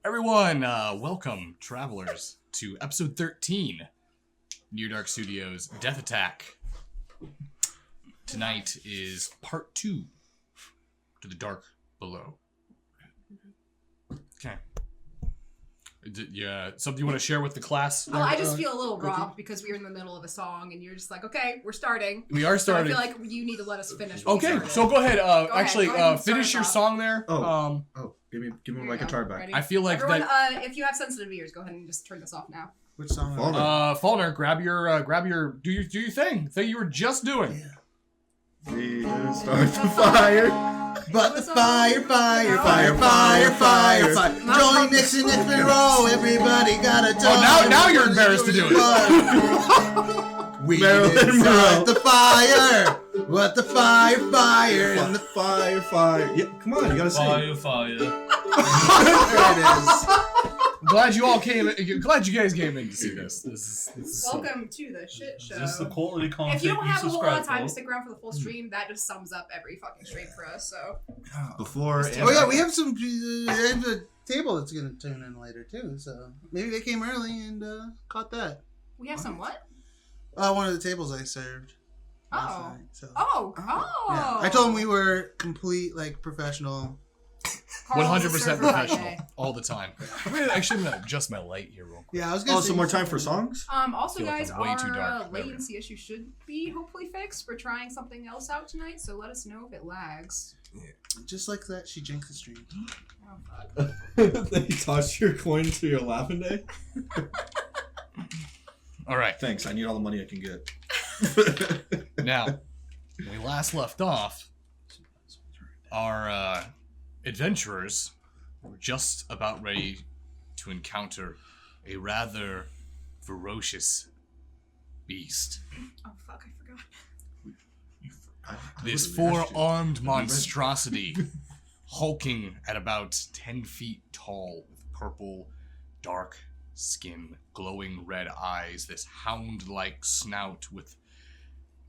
Everyone, welcome, travelers, to episode 13, NearDark Studios' Death Attack. Tonight is part 2 to the dark below. Okay. Yeah, something you want to share with the class? Well, I just feel a little robbed because we were in the middle of a song and you're just like, okay, we're starting. We are starting. So I feel like you need to let us finish. Okay, so go ahead. Finish your song there. Give me my guitar back. Ready? I feel like everyone, that. If you have sensitive ears, go ahead and just turn this off now. Which song? Faulkner, grab your do your thing you were just doing. Yeah. We start the fire. But the fire. Join Nixon, roll. Everybody got a dog. Oh, now you're embarrassed to do it. We start the fire. But the fire. And the fire. Yeah, come on, you gotta say Fire. There it is. Glad you guys came in to see this. This is Welcome to the shit show. Just the quality content. If you don't have a whole lot of time to for. stick around for the full stream, that just sums up every fucking stream for us. So before. Oh yeah, we have some. There's a table that's gonna turn in later too. So maybe they came early and caught that. we have some what? One of the tables I served. last Oh. night, so. Oh. Yeah. I told them we were complete, professional. 100% professional all the time. I'm gonna adjust my light here real quick. Yeah, I was gonna. Some more time for songs. Also, Feel like guys, I'm way too our dark. latency issue should be hopefully fixed. We're trying something else out tonight, so let us know if it lags. Just like that, she jinxed the stream. Oh fuck. They tossed your coin to your laughing day. All right. Thanks. I need all the money I can get. Now, when we last left off, our adventurers were just about ready to encounter a rather ferocious beast. Oh fuck, I forgot. This four-armed monstrosity, hulking at about 10 feet tall, with purple, dark skin, glowing red eyes, this hound-like snout with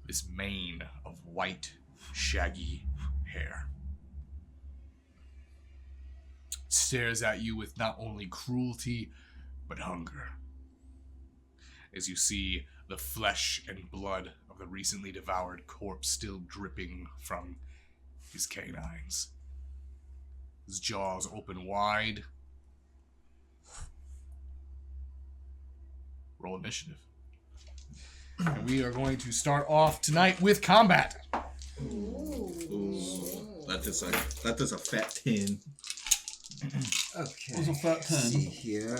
this mane of white, shaggy hair. It stares at you with not only cruelty, but hunger. As you see the flesh and blood of the recently devoured corpse still dripping from his canines. His jaws open wide. Roll initiative. And we are going to start off tonight with combat. Ooh. That is a fat 10. Okay. What's a fat 10? See here.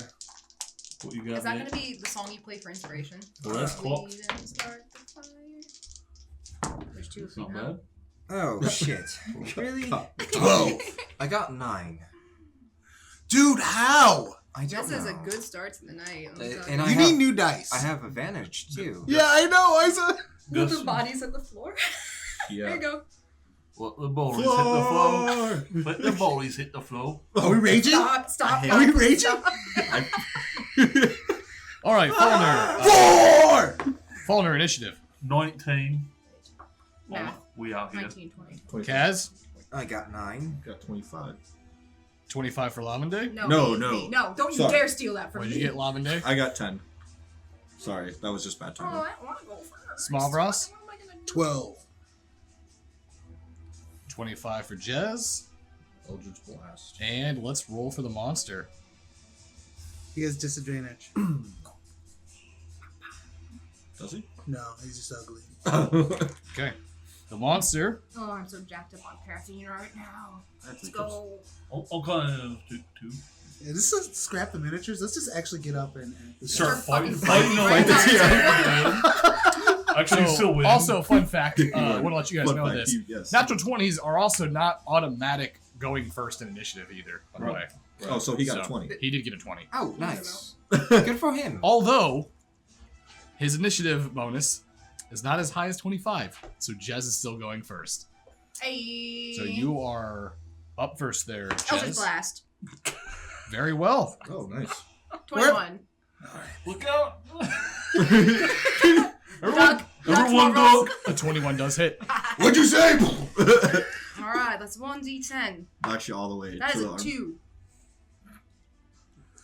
What you got? Is that mate? going to be the song you play for inspiration? Well, that's cool. We didn't start the fire. There's two of It's you not now. bad. Oh shit! Really? 12. I got 9. Dude, how? I don't This know. is a good start to the night. let me tell and you. I You have- need new dice. I have advantage too. Yeah, I know. I saw. With Yes. the bodies at the floor. There Yeah. you go. What the bowlies hit the floor. Let the bowlies hit the floor. Are we raging? Stop. Are we raging? Stop. All right, Faulkner. 4. Faulkner initiative. 19. Math. We out here. 19, 20. Kaz, I got 9. Got 25. 25 for Lavende. No. No, don't you Sorry. dare steal that from What did me. you get, Lavende? I got 10. Sorry, that was just bad Oh, timing. I don't want to go first. Small Bros? What am I gonna do? 12. 25 for Jez. Eldritch Blast. And let's roll for the monster. He has disadvantage. Does he? No, he's just ugly. Okay. The monster. Oh, I'm so jacked up on paraffin right now. That's Let's go. I'll kind of do 2. Yeah, this is scrap the miniatures. Let's just actually get up and Start fucking fighting right the Actually, So, still win. also, fun fact, I want to let you guys know this. Yes. Natural 20s are also not automatic going first in initiative either, by the Right. way. Oh, so he got a So, 20. He did get a 20. Oh, nice. Good for him. Although, his initiative bonus is not as high as 25. So Jez is still going first. Hey. So you are up first there, Eldritch Jez. Blast. Very well. Oh, nice. 21. Look out! Doug, Everyone Doug, go! A 21 does hit. What'd you say? Alright. side. That's 1d10. Knocks you all the way That to is the a arm. 2.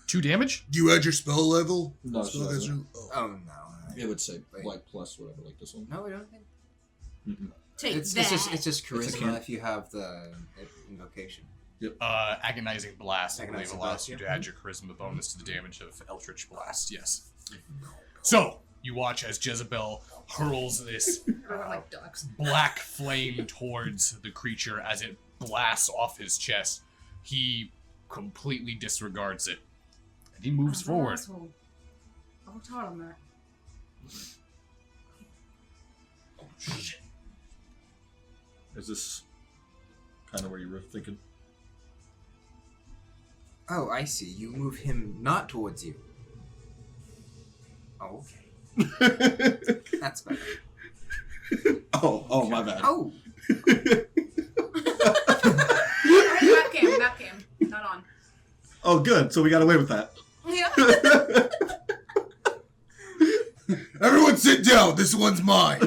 2 damage? Do you add your spell level? No, Spell it has doesn't. you- oh. Oh, no. It would say Wait. like plus whatever, like this one. No, I don't think. Take It's that. just It's a charisma can- if you have the invocation. Agonizing Blast, I believe, Agonizing allows Blast, you yeah. to add your charisma bonus to the damage of Eldritch Blast, yes. So, you watch as Jezebel hurls this Everyone like ducks. black flame towards the creature as it blasts off his chest. He completely disregards it. And he moves I'm an forward. asshole. I worked hard on that. Is this kind of where you were thinking? Oh, I see. You move him not towards you. Oh, okay. That's better. Oh, my bad. Oh! Webcam. Not on. Oh, good. So we got away with that. Yeah. Everyone sit down. This one's mine.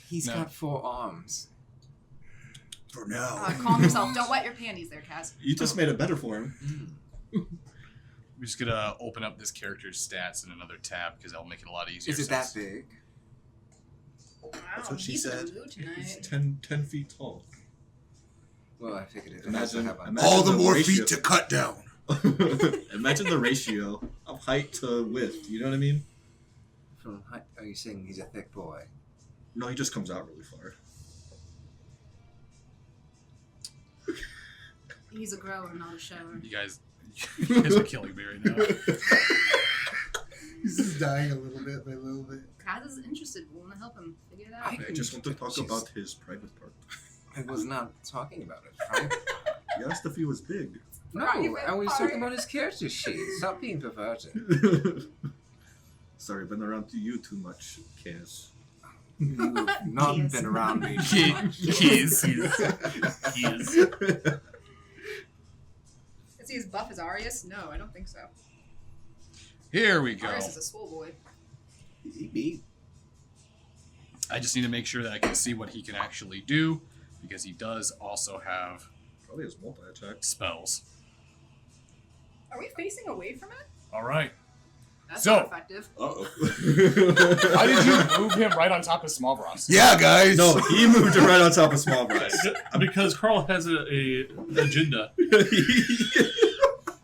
He's No. got 4 arms. For now. Calm yourself. Don't wet your panties there, Kaz. You just made it better for him. We're just gonna open up this character's stats in another tab because that'll make it a lot easier. Is it that since- big? Wow, That's what she he's in said. the mood He's tonight. 10 feet tall. Well, I figured it has to Imagine, have a... imagine All the more ratio. feet to cut down. Imagine the ratio of height to width. You know what I mean? From height, are you saying he's a thick boy? No, he just comes out really far. He's a grower, not a shower. You guys are killing me right now. He's just dying a little bit by a little bit. Kaz is interested. We want to help him figure it out. I just want to talk Jeez. about his private part. I was not talking about it. Right? You asked if he was big. No, Private I was part. talking about his character sheet. Stop being perverted. Sorry, been around to you too much, Kaz. You've not Yes. been around me. He is. Is he as buff as Arius? No, I don't think so. Here we go. Arius is a schoolboy. He beat. I just need to make sure that I can see what he can actually do because he does also have Probably his multi-attack. spells. Are we facing away from it? All right. That's So- not effective. Uh-oh. How did you move him right on top of Smallbross? Yeah, guys. No, he moved it right on top of Small Brass. Because Carl has a agenda.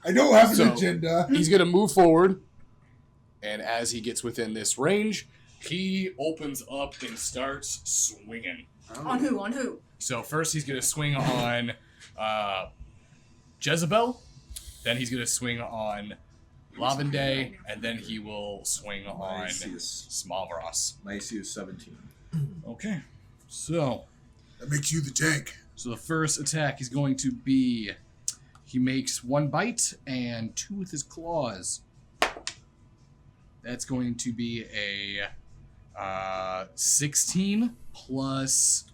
I don't have an So- agenda. He's going to move forward, and as he gets within this range, he opens up and starts swinging. On who? On who? So first he's going to swing on Jezebel, then he's going to swing on Lavende, and then he will swing on My AC is Smallbross. 17. Okay, so That makes you the tank. the first attack is going to be, he makes 1 bite and 2 with his claws. That's going to be a 16 plus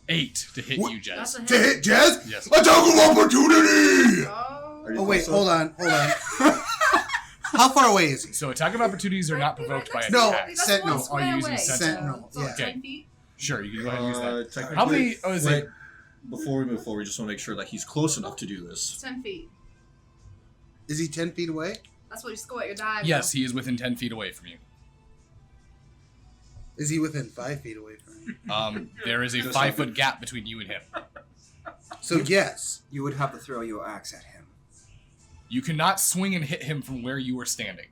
8 to hit you, Jez. That's a To hit. hit Jazz? Yes. Attack of opportunity! Oh. Are you Oh wait, close up? hold on. How far away is he? So attack of opportunities are not provoked by an No, attack. That's Sentinel. one Are square you using away, Sentinel? So Yeah. it's 10 feet. Sure, you can go ahead and use that. Technically, How many? Oh, is wait, it? before we move forward, we just want to make sure that he's close enough to do It's this. 10 feet. Is he 10 feet away? That's what you score at your diagonal. Yes, he is within 10 feet away from you. Is he within 5 feet away from me? There is a Just 5-foot gap between you and him. So yes. You would have to throw your axe at him. You cannot swing and hit him from where you are standing.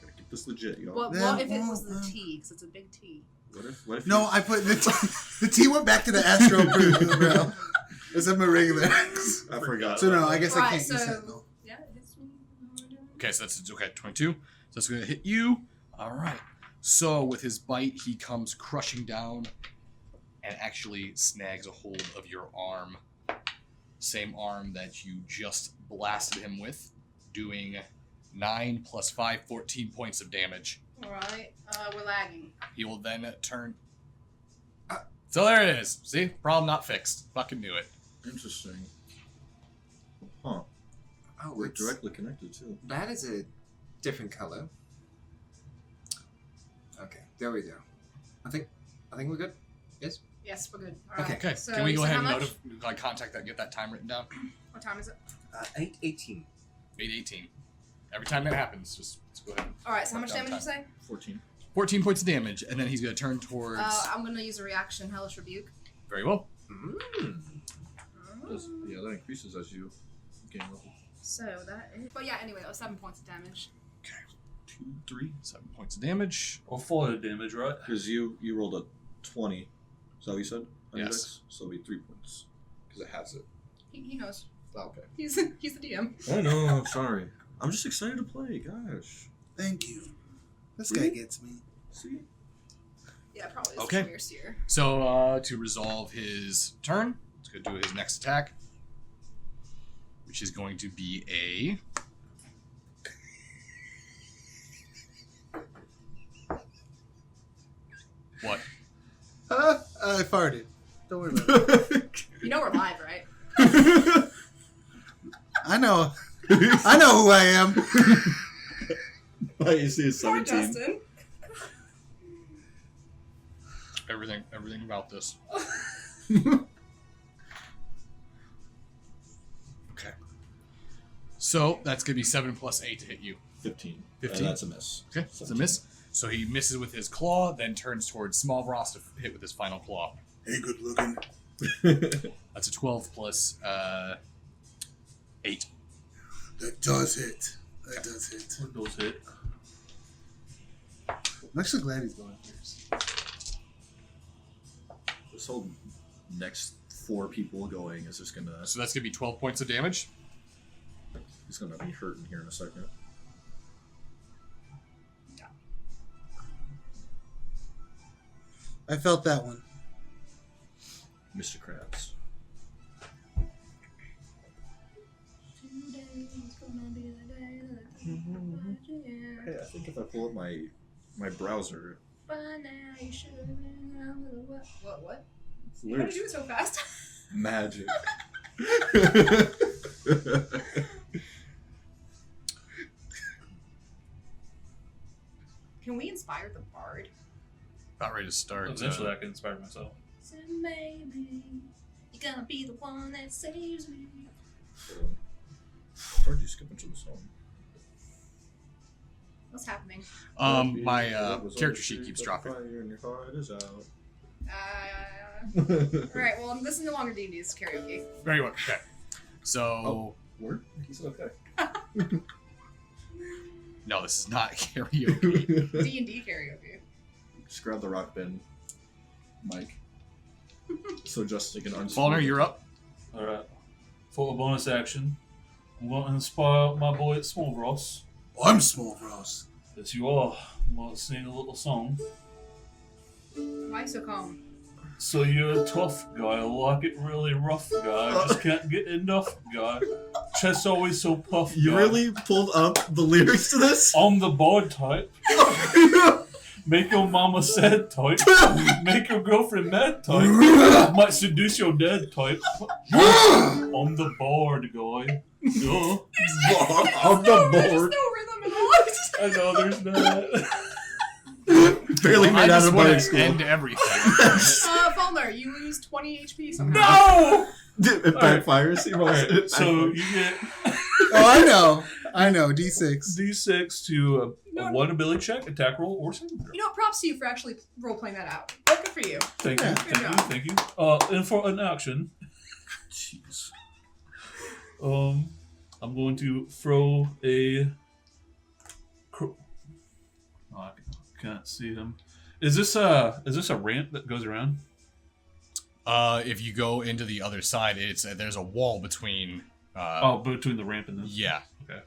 Gotta keep this legit, y'all. What Yeah, if it was well, the T? Because it's a big T. What if No, you- I put the T went back to the Astro Brew, bro. It's a regular axe. I forgot. So no, I guess I Right, can't use so- Sentinel. Yeah, it hits me. Okay, so that's okay. 22. So that's going to hit you. All right. So with his bite, he comes crushing down and actually snags a hold of your arm. Same arm that you just blasted him with, doing 9 plus 5, 14 points of damage. Alright, we're lagging. He will then turn. So there it is. See? Problem not fixed. Fucking knew it. Interesting. Huh. Oh, We're it's, directly connected, too. that is a different color. Okay, there we go. I think I think we're good. Yes. Yes, we're good. All right. Okay. So Can we you go said ahead how and much? contact that? Get that time written down. What time is it? 8:18. 8:18. Every time that happens, just go ahead. All right. So how Mark much down damage did you say? 14. 14 points of damage, and then he's going to turn towards. I'm gonna use a reaction, Hellish Rebuke. Very well. Yeah, that increases as you gain level. So that is. But yeah, anyway, that was 7 points of damage. 2, 3, 7 points of damage. Or fire damage, right? Because you rolled a 20. Is that what you said? On your Yes. dex? So it'll be 3 points. Because it has it. He knows. Oh, okay. He's the DM. I know, I'm sorry. I'm just excited to play, gosh. Thank you. This guy gets me. See? Yeah, probably is Okay. the Seer. So, to resolve his turn, he's going to do his next attack, which is going to be a. What? I farted. Don't worry about it. You know we're live, right? I know. I know who I am. You see it's Poor 17. Justin. Everything about this. Okay. So that's gonna be 7 plus 8 to hit you. 15. 15? That's a miss. Okay, it's a miss. So he misses with his claw, then turns towards Small Ross to hit with his final claw. Hey, good looking. That's a 12 plus 8. That does hit. That does hit. What those hit? I'm actually glad he's going first. This whole next 4 people going is just gonna. So that's gonna be 12 points of damage. He's gonna be hurting here in a second. I felt that one. Mr. Krabs. Hey, I think if I pull up my browser, By now you should know what? it's How did lyrics you do it so fast? magic. Can we inspire the bard? About ready to start. Eventually, I can inspire myself. So maybe you're gonna be the one that saves me. Where'd you skip into the song? What's happening? My character sheet keeps dropping. Fire in your heart is out. Alright, well, this is no longer D&D, it's karaoke. Very well. Okay. So Word? He said okay. no, this is not karaoke. D&D karaoke. Just grab the rock bin, Mike. So Justin can unscrew. Faulkner, you're up. Alright. For a bonus action, I'm going to inspire my boy Small Ross. I'm Small Ross. Yes, you are. I'm going to sing a little song. Why so calm? So you're a tough guy, like it really rough guy, just can't get enough guy. Chest always so puff You guy. really pulled up the lyrics to this? I'm the bard type. Make your mama sad type. Make your girlfriend mad type. Might seduce your dad type. I'm the bard guy. Duh. On the There's board. no rhythm at all. I know there's not. Barely I made out just of want bard to school. end everything. Fulner, you lose 20 HP somehow. No! It backfires. He rolls Alright, it. so you get Oh, I know. D6. D6 to a 1 ability check, attack roll, or saving throw. You know, props to you for actually role-playing that out. Good for you. Thank you, Yeah. thank you, job. thank you. And for an action, Jeez. I'm going to throw a. Oh, I can't see him. Is this a ramp that goes around? If you go into the other side, there's a wall between. Between the ramp and this. Yeah. Okay.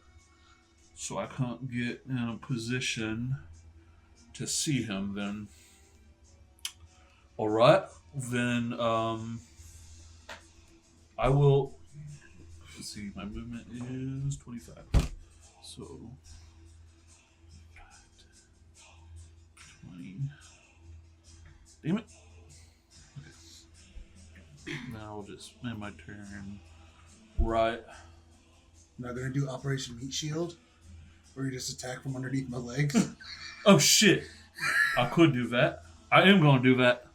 So I can't get in a position to see him then. Alright. Then I will let's see, my movement is 25. So 20. Damn it. Okay. Now I'll just end my turn. Right. I'm not gonna do Operation Meat Shield, where you just attack from underneath my legs. Oh shit! I could do that. I am going to do that.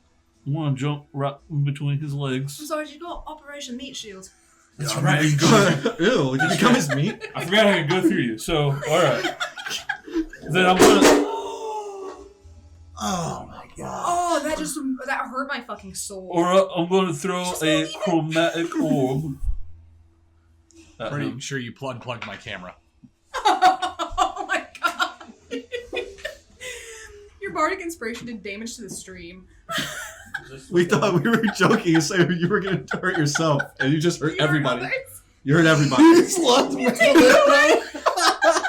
I'm gonna jump right in between his I'm legs. sorry, you got Operation Meat Shield. That's Yeah, right. you go. Ew, did you become his meat? I forgot I could go through you. So, alright. Then I'm gonna... Oh my god. Oh, that hurt my fucking soul. Or I'm gonna throw a chromatic orb. At Pretty him. sure you unplugged my camera. Oh my god. Your bardic inspiration did damage to the stream. We thought we were joking, so you were gonna hurt yourself, and you just hurt everybody. Others? You hurt everybody.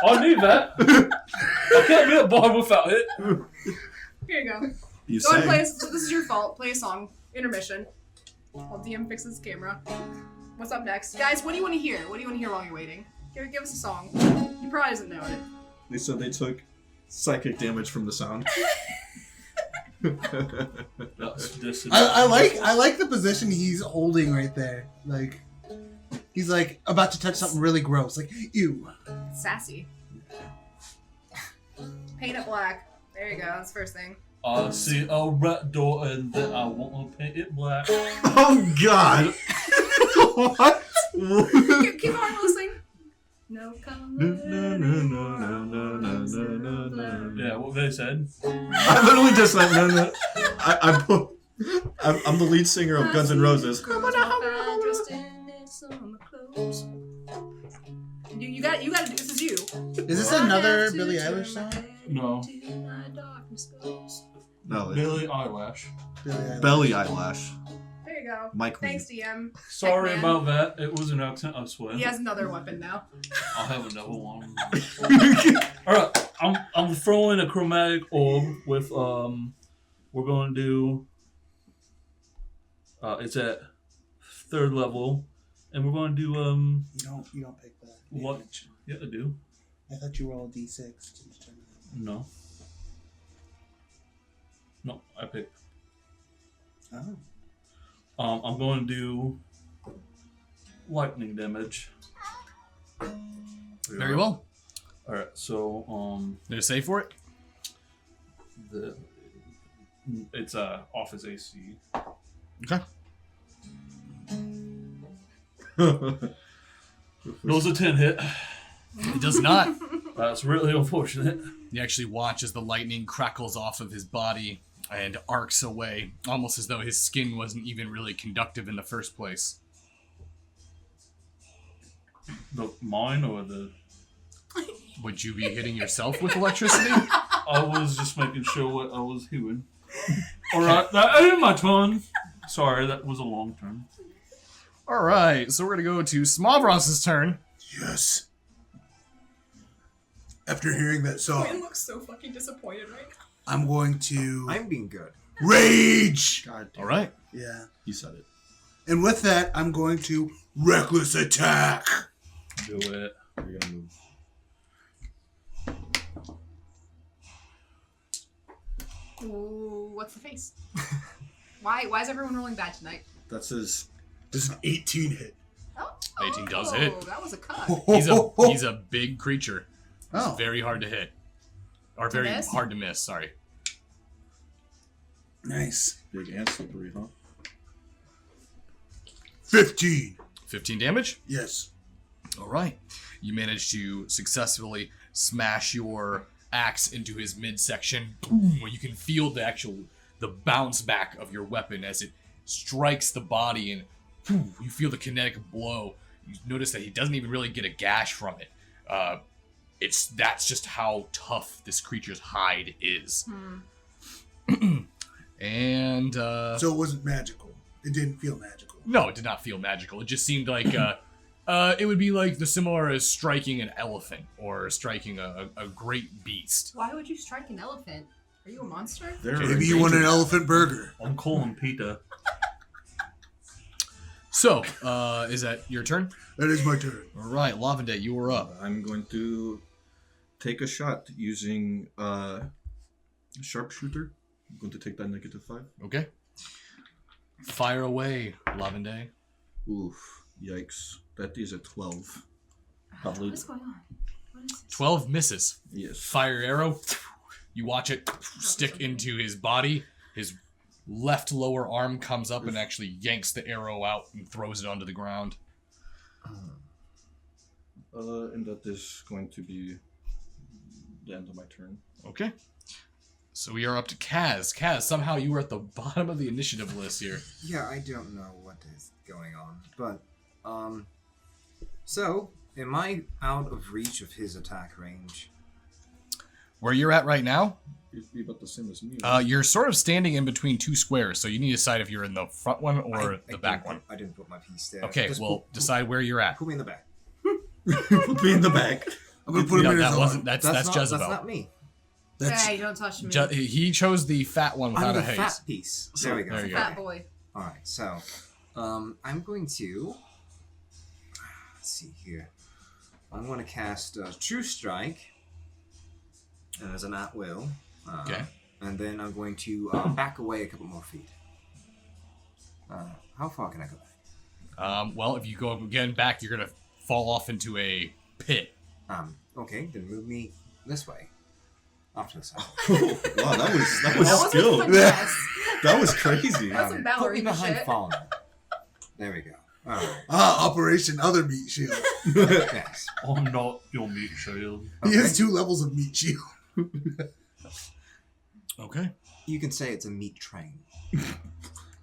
I need that. I can't be a bar without it. Here you go. You Go and sang. play. This is your fault. Play a song. Intermission. While DM fixes camera. What's up next, guys? What do you want to hear? What do you want to hear while you're waiting? Give us a song. He probably doesn't know it. They said they took psychic damage from the sound. That's I like the position he's holding right there. Like he's like about to touch something really gross. Like ew. It's sassy. Paint it black. There you go. That's the first thing. I see a red door and then I want to paint it black. Oh God! What? Keep on listening. No color anymore. Yeah, what they said. I literally just like no. I'm the lead singer of Guns N' Roses. You got to do this. Is you. Is this another Billie Eilish song? No. No, Billy Eyelash. Billie Eilish. Belly eyelash. There you go. Mike. Thanks, DM. Sorry Heck, man. about that. It was an accent, I swear. He has another weapon now. I'll have another one. Alright, I'm throwing a chromatic orb with we're gonna do it's at 3rd level and we're gonna do You don't pick that. what? Yeah, I do. I thought you rolled D6. No. No, I picked. Oh. I'm going to do lightning damage. Very well. All right, so Did it save for it? it's off his AC. Okay. Those a 10 hit. It does not. That's really unfortunate. You actually watch as the lightning crackles off of his body and arcs away, almost as though his skin wasn't even really conductive in the first place. The mine or the? Would you be hitting yourself with electricity? I was just making sure what I was doing. All right, that ain't my turn. Sorry, that was a long turn. All right, so we're going to go to Smavros's turn. Yes. After hearing that Quinn song, looks so fucking disappointed right now. I'm going to I'm being good. rage. God damn. All right. Yeah. He said it. And with that, I'm going to reckless attack. Do it. You're gonna move. Ooh, what's the face? Why is everyone rolling bad tonight? That's his. This is an 18 hit. Oh, 18 does hit. That was a cut. He's a big creature. It's Oh. very hard to hit. Or To very miss? hard to miss, sorry. Nice. Big and slippery, huh? 15. 15 damage? Yes. All right. You manage to successfully smash your axe into his midsection, where you can feel the bounce back of your weapon as it strikes the body, and you feel the kinetic blow. You notice that he doesn't even really get a gash from it. That's just how tough this creature's hide is. And So it wasn't magical. It didn't feel magical. no, it did not feel magical. It just seemed like it would be like the similar as striking an elephant or striking a great beast. Why would you strike an elephant? Are you a monster? Maybe you want an elephant burger. I'm calling Peter. So, is that your turn? That is my turn. All right, Lavender, you are up. I'm going to take a shot using sharpshooter. I'm going to take that -5. Okay. Fire away, Lavender. Oof. Yikes. That is a 12. What is going on? What is this? 12 misses. Yes. Fire arrow. You watch it stick into his body. His left lower arm comes up and actually yanks the arrow out and throws it onto the ground. And that is going to be the end of my turn. Okay. So we are up to Kaz. Kaz, somehow you were at the bottom of the initiative list here. Yeah, I don't know what is going on, but so am I out of reach of his attack range? Where you're at right now, It'd be about the same as me. you're sort of standing in between two squares, so you need to decide if you're in the front one or the back one. I didn't put my piece there. Okay, Just well, decide where you're at. put me in the back. Put me in the back. I'm gonna put him in his that arm. wasn't. That's Jezebel. That's not me. That's Hey, don't touch me. He chose the fat one without I'm a the haze. fat piece. There we go. There you go. Fat boy. All right, so I'm going to let's see here. I'm going to cast True Strike as an at will. Okay. And then I'm going to back away a couple more feet. How far can I go back? Well, if you go again back, you're gonna fall off into a pit. Okay, then move me this way. Off to the side. Wow, that was That was skill. finesse. That was crazy. That's some Put me ballerina behind shit. Fawn. There we go. All right. Operation Other Meat Shield. Yes. I'm not your meat shield. He has 2 levels of Meat Shield. Okay. You can say it's a meat train.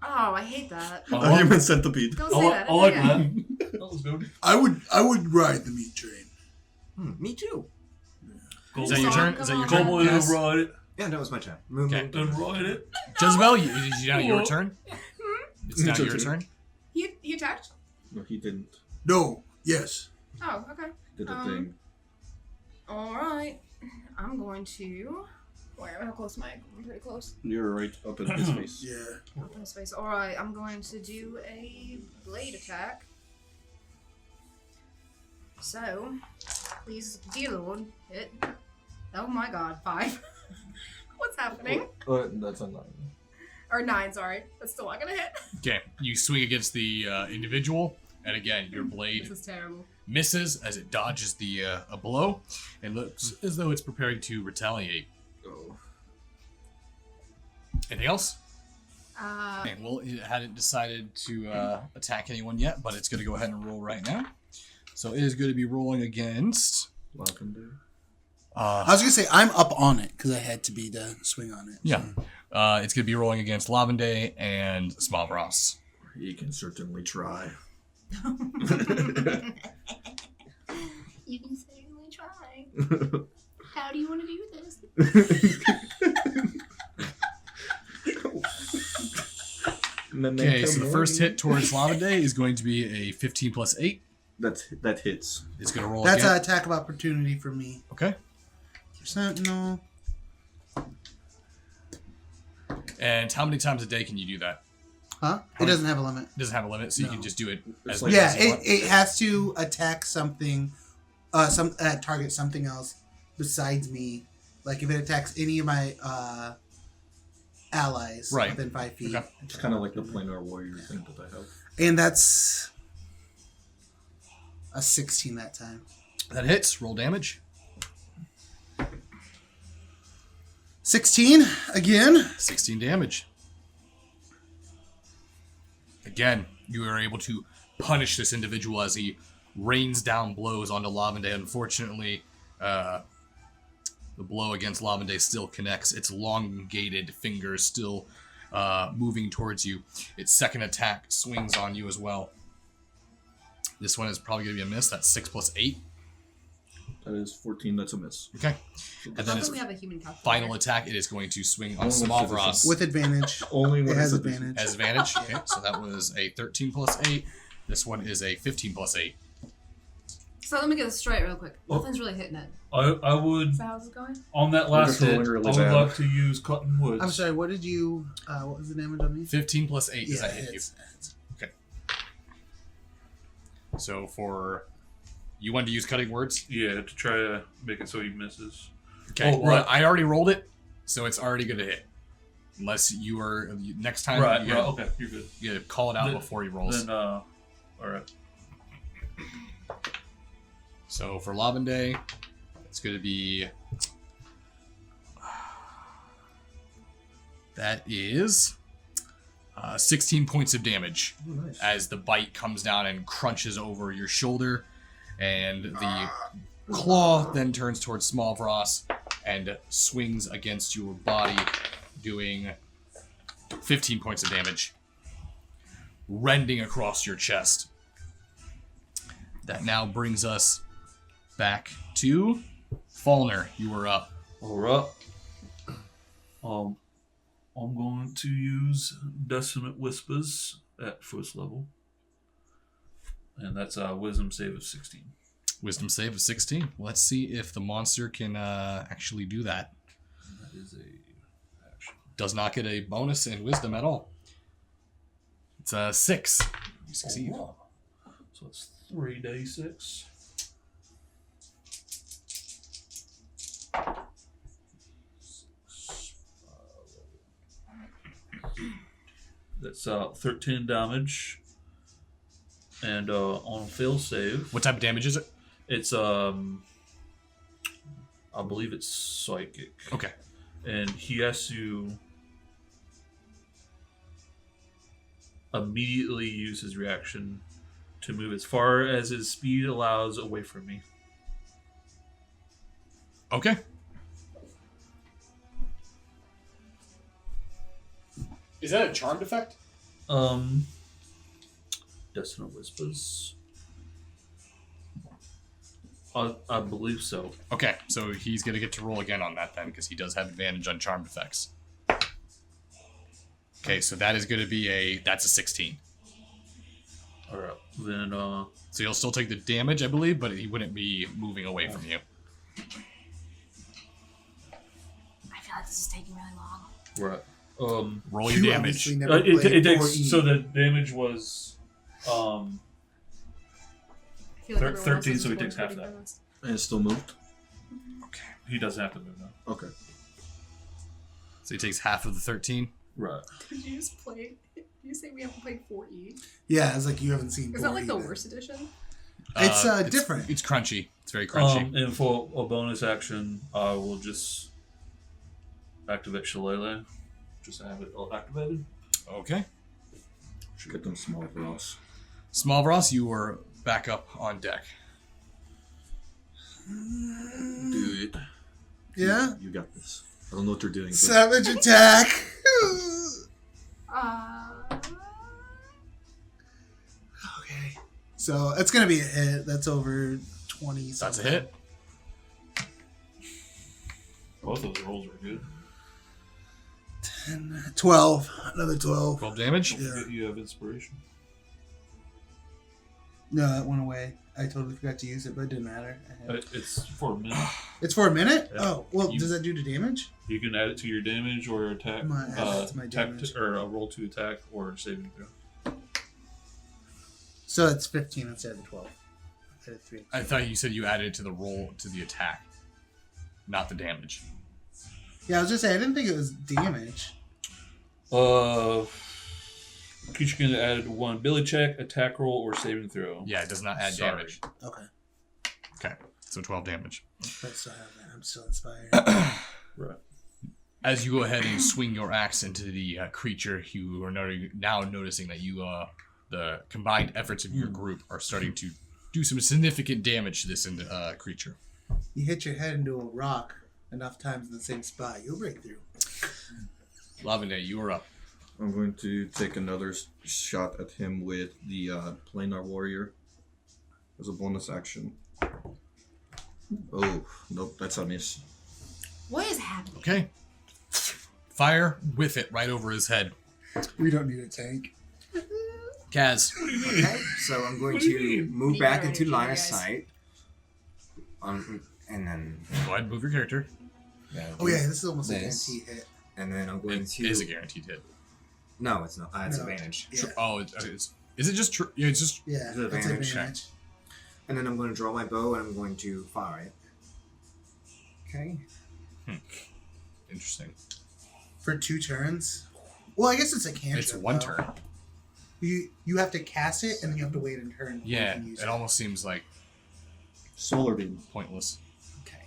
Oh, I hate that. I Human centipede. Don't say that. I like again. that. That was good. I would ride the meat train. Me too. Is that your turn? Is that your turn? Come on, Yes. ride it. Yeah, that was my turn. Movement. Then ride it. Jezebel, is now your turn? It's now It's your your turn. turn. He attacked? No, he didn't. No. Yes. Oh, okay. Did a thing. Alright. I'm going to... Where? How close am I? I'm pretty close. You're right up in his face. Yeah. Open space. Alright, I'm going to do a blade attack. So, please, dear Lord, hit. Oh my god, 5. What's happening? That's a 9. Or 9, sorry. That's still not gonna hit. Okay, you swing against the individual, and again, your blade This is terrible. misses as it dodges the a blow, and looks as though it's preparing to retaliate. Oh. Anything else? Uh, Well, it hadn't decided to attack anyone yet, but it's going to go ahead and roll right now. So it is going to be rolling against. Lavender. I was gonna say I'm up on it because I had to be to swing on it. Yeah. It's going to be rolling against Lavende and Smavros. He can certainly try. you can certainly try. How do you want to do this? Okay, so the first hit towards Lavende is going to be a 15 plus 8. That hits. It's going to roll That's an again. attack of opportunity for me. Okay. Sentinel. And how many times a day can you do that? Huh? It doesn't have a limit. It doesn't have a limit, so you No. can just do it It's as like- much Yeah, as you want. it has to attack something, target something else besides me. Like if it attacks any of my allies Right. within 5 feet. Okay. It's kind of like the planar warrior thing that I have. And that's a 16 that time. That hits. Roll damage. 16 again. 16 damage. Again, you are able to punish this individual as he rains down blows onto Lavende. Unfortunately, the blow against Lavende still connects. Its elongated fingers still moving towards you. Its second attack swings on you as well. This one is probably going to be a miss. That's 6 plus 8. That is 14. That's a miss. Okay. So And I then love its that we have a human calculator. final attack, it is going to swing on Only with Smavros. citizens. With advantage. Only when It has it's a- advantage. As advantage. Okay, so that was a 13 plus 8. This one is a 15 plus 8. So let me get this straight real quick. Oh. Nothing's really hitting it. I would, Is that how this is going? on that last We're hit, just rolling I really would bad. like to use cutting woods. I'm sorry, what did you, what was the damage on me? 15 plus 8. Does that it hit you? hits. Okay. So for... You wanted to use cutting words? Yeah, to try to make it so he misses. Okay. Oh, right. I already rolled it, so it's already going to hit. Unless you are... Next time, Right, you right, gotta, okay, you're good. you gotta call it out Then- before he rolls. Then, alright. So for Lavende, it's going to be... That is 16 points of damage Oh, nice. as the bite comes down and crunches over your shoulder, and the claw then turns towards Smallvross and swings against your body, doing 15 points of damage, rending across your chest. That now brings us back to Fallner. You are up. Alright. I'm going to use Dissonant Whispers at first level. And that's a wisdom save of 16. Wisdom save of 16. Let's see if the monster can actually do that. That is a action. Does not get a bonus in wisdom at all. It's a 6. You succeed. Oh, wow. So it's 3d6. That's 13 damage. And on a fail save, What type of damage is it? it's I believe it's psychic. Okay. And he has to immediately use his reaction to move as far as his speed allows away from me. Okay. Is that a charmed effect? Dissonant Whispers. I believe so. Okay, so he's going to get to roll again on that then, because he does have advantage on charmed effects. Okay, so that is going to be that's a 16. Alright, then, So you'll still take the damage, I believe, but he wouldn't be moving away from you. I feel like this is taking really long. right. Roll your You damage. obviously never It played takes, 4E. so the damage was, I feel like everyone else 13, is so he going takes half pretty that. fast. And it's still moved? Okay. he doesn't have to move now. Okay. So he takes half of the 13. Right. Did you just play? Did you say we haven't played 4E? Yeah, it's like you haven't seen. Is that like 4E the then. worst edition? It's different. It's crunchy. It's very crunchy. And for a bonus action, I will just activate Shillelagh. Just have it all activated. Okay. Should get them small Ross. Smallvross, you are back up on deck. Dude. Yeah. You got this. I don't know what they're doing. But Savage attack. Okay. So it's gonna be a hit. That's over 20. That's a something. hit. Both those rolls were good. 10, 12. Another 12. 12 damage. Yeah. You have inspiration. No, it went away. I totally forgot to use it, but it didn't matter. I had it. It's for a minute. It's for a minute? Yeah. Oh, well, You- does that do to damage? You can add it to your damage or attack. I'm gonna add it to my attack damage. or a roll to attack or saving throw. So it's 15 instead of the 12. I did 3. I thought you said you added it to the roll to the attack, not the damage. Yeah, I was just saying, I didn't think it was damage. Creature can add one ability check, attack roll, or saving throw. Yeah, it does not add Sorry. damage. Okay. Okay, so 12 damage. But I still have that. I'm still inspired. Right. As you go ahead and swing your axe into the creature, you are now noticing that the combined efforts of your group are starting to do some significant damage to this creature. You hit your head into a rock enough times in the same spot, you'll break through. Lavender, you are up. I'm going to take another shot at him with the Planar Warrior as a bonus action. Oh, nope, that's a miss. What is happening? Okay. Fire with it right over his head. We don't need a tank. Kaz. Okay, so I'm going What do you to mean? move Need back your into energy, line of guys. sight. And then Go ahead and move your character. Oh, yeah, this is almost a This. guarantee hit. and then I'm going It to is a guaranteed hit. No, it's not. It's No. advantage. Yeah, Oh, is it just true? Yeah, it's just. yeah It's that's advantage. advantage. And then I'm going to draw my bow and I'm going to fire it. Okay. Interesting. For 2 turns? Well, I guess it's a cantrip. It's one though. turn. You have to cast it, and then you have to wait in turn. before you Yeah, can use it almost seems like Solar Beam. pointless. Okay.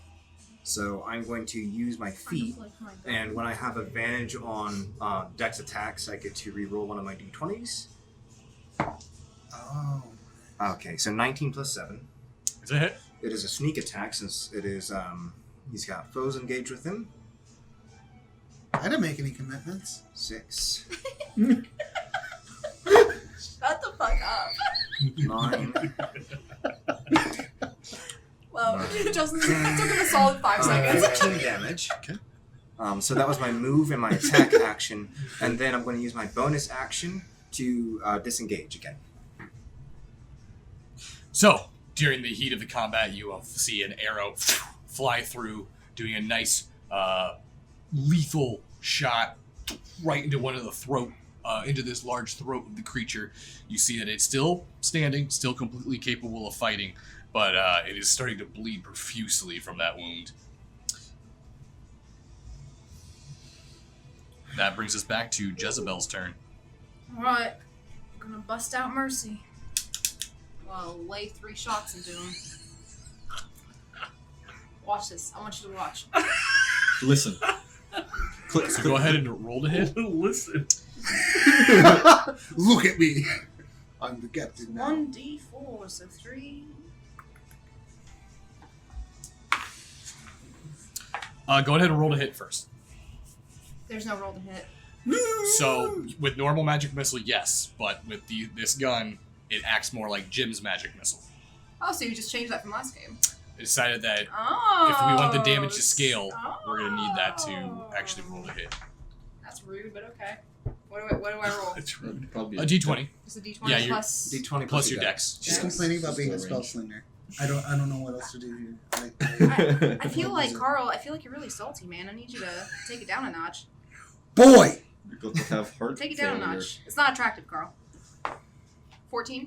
So I'm going to use my feet, and when I have advantage on dex attacks, I get to reroll one of my d20s. Oh. Okay, so 19 plus 7. It's a hit. It is a sneak attack since it is, he's got foes engaged with him. I didn't make any commitments. 6, Shut the fuck up. 9, Well, Justin, that took him a solid 5 seconds. 15 damage. Okay. So that was my move and my attack action, and then I'm going to use my bonus action to disengage again. So, during the heat of the combat, you will see an arrow fly through, doing a nice lethal shot right into one of the throat, into this large throat of the creature. You see that it's still standing, still completely capable of fighting, but it is starting to bleed profusely from that wound. That brings us back to Jezebel's turn. Alright. I'm gonna bust out Mercy. Well, lay 3 shots into him. Watch this. I want you to watch. Listen. Click. So go ahead and roll to hit. Listen. Look at me. I'm the captain now. 1d4, so 3. Go ahead and roll to hit first. There's no roll to hit. So, with normal magic missile, yes, but with this gun, it acts more like Jim's magic missile. Oh, so you just changed that from last game. I decided that Oh. if we want the damage to scale, we're going to need that to actually roll to hit. That's rude, but okay. What do I roll? It's rude. Probably A d20 It's a d20 Yeah, you're- plus... D20 plus your dex. She's complaining about being a spell slinger. I don't know what else to do here. I feel like, Carl, I feel like you're really salty, man. I need you to take it down a notch. Boy! You're going to have heart Take it down a failure. notch. It's not attractive, Carl. 14?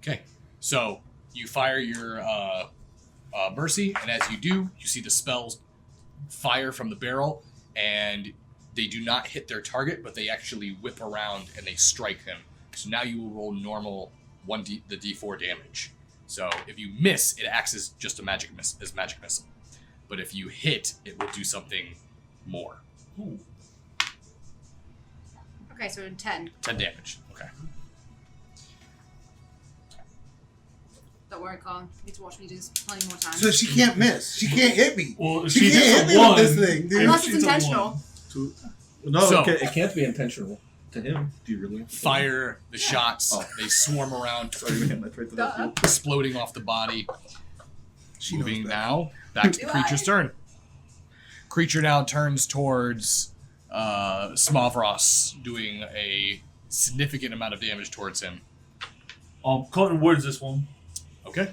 Okay, so you fire your Mercy, and as you do, you see the spells fire from the barrel, and they do not hit their target, but they actually whip around and they strike them. So now you will roll normal the d4 damage. So if you miss, it acts as just a magic missile. But if you hit, it will do something more. Ooh. Okay, so 10. 10 damage. Okay. Don't worry, Colin. You need to watch me do this plenty more times. So she can't miss. She can't hit me. Well, if She she can't hits hit a me with one, this thing, dude. Unless if it's she's a intentional. No, So- it can't be intentional. To him, do you really? Fire the shots. Oh. They swarm around, Sorry, man, I tried to help you. exploding off the body. She knows Moving better. now back to the Do creature's I? turn. Creature now turns towards Smavros, doing a significant amount of damage towards him. Cutting words this one. Okay.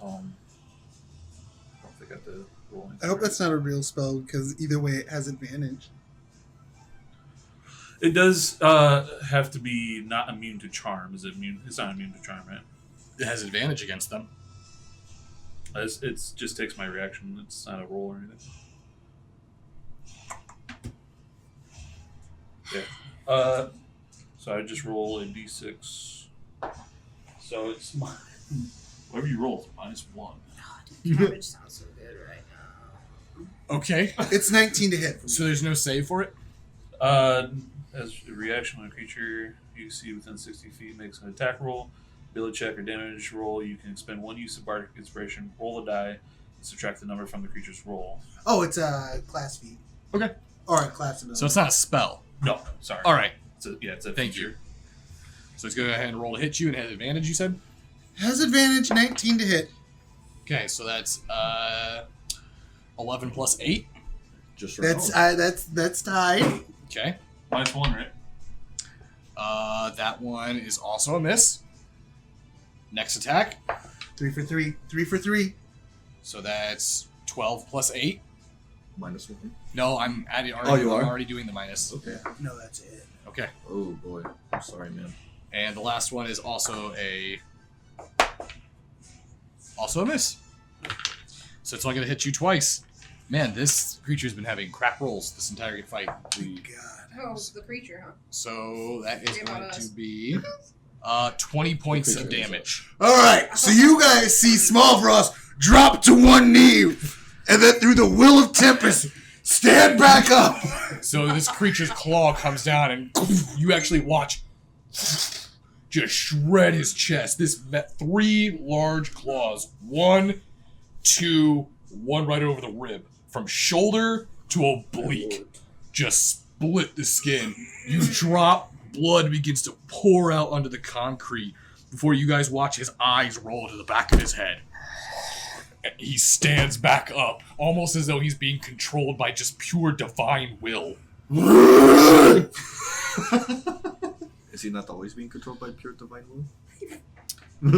I don't think I have to roll. I hope that's not a real spell because either way it has advantage. It does have to be not immune to charm. Is it immune? It's not immune to charm, right? It has advantage against them. It's just takes my reaction. It's not a roll or anything. Yeah. So I just roll a d6. So it's whatever you roll, it's -1. Damage sounds so good right now. Okay. It's 19 to hit for me. So there's no save for it? As a reaction when a creature you see within 60 feet makes an attack roll, ability check, or damage roll, you can expend 1 use of Bardic Inspiration, roll a die, and subtract the number from the creature's roll. Oh, it's a class feat. Okay. Or a class ability. So it's not a spell. No, sorry. All right. It's a Thank feature. you. So it's going to go ahead and roll to hit you and has advantage, you said? Has advantage, 19 to hit. Okay, so that's 11 plus 8. Just right. That's tied. Okay. -1, right? That one is also a miss. Next attack. 3 for 3. 3 for 3. So that's 12 plus 8. -1. No, I'm adding. Oh, you are? I'm already doing the minus. Okay. No, that's it. Okay. Oh boy. I'm sorry, man. And the last one is also a miss. So it's only going to hit you twice. Man, this creature's been having crap rolls this entire fight. God. Oh, the creature, huh? So that is Forget about going to us. be 20 points of damage. All right, so you guys see Small Frost drop to one knee and then through the will of Tempest, stand back up. So this creature's claw comes down, and you actually watch just shred his chest. This met 3 large claws. 1, 2, 1 right over the rib. From shoulder to oblique. Just split the skin. You drop, blood begins to pour out onto the concrete before you guys watch his eyes roll to the back of his head. He stands back up, almost as though he's being controlled by just pure divine will. Is he not always being controlled by pure divine will?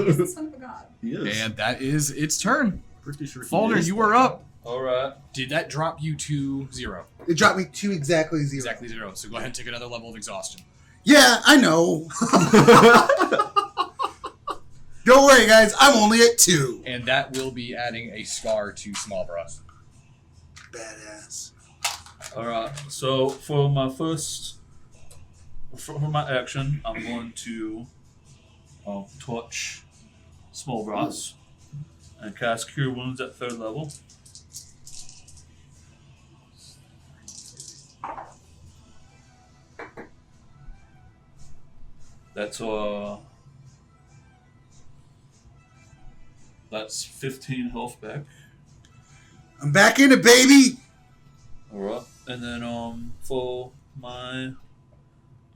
He's the son of a god. He is. And that is its turn. Pretty sure. Falner, you were up. Alright. Did that drop you to 0? It dropped me to exactly 0. Exactly 0. So go ahead and take another level of exhaustion. Yeah, I know. Don't worry, guys. I'm only at 2. And that will be adding a scar to Smallbroth. Badass. Alright. So for my first, for my action, I'm going to touch Small Brass and cast Cure Wounds at 3rd level. That's 15 health back. I'm back in it, baby. Alright. And then for my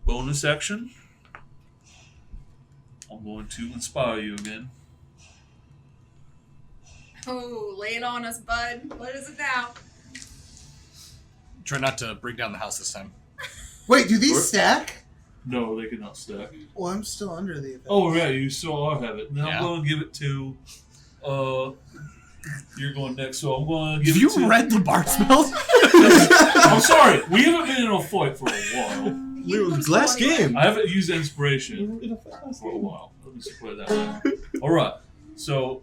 bonus action, I'm going to inspire you again. Oh, lay it on us, bud. What is it now? Try not to break down the house this time. Wait, do these stack? No, they cannot stack. Well, I'm still under the effect. Oh yeah, you still are have it. Now Yeah. I'm going to give it to. You're going next, so I'm going to give Have it to. you read the Bard spells? I'm sorry, we haven't been in a fight for a while. Last game. I haven't used inspiration for a while. Let me just put it that way. All right, so.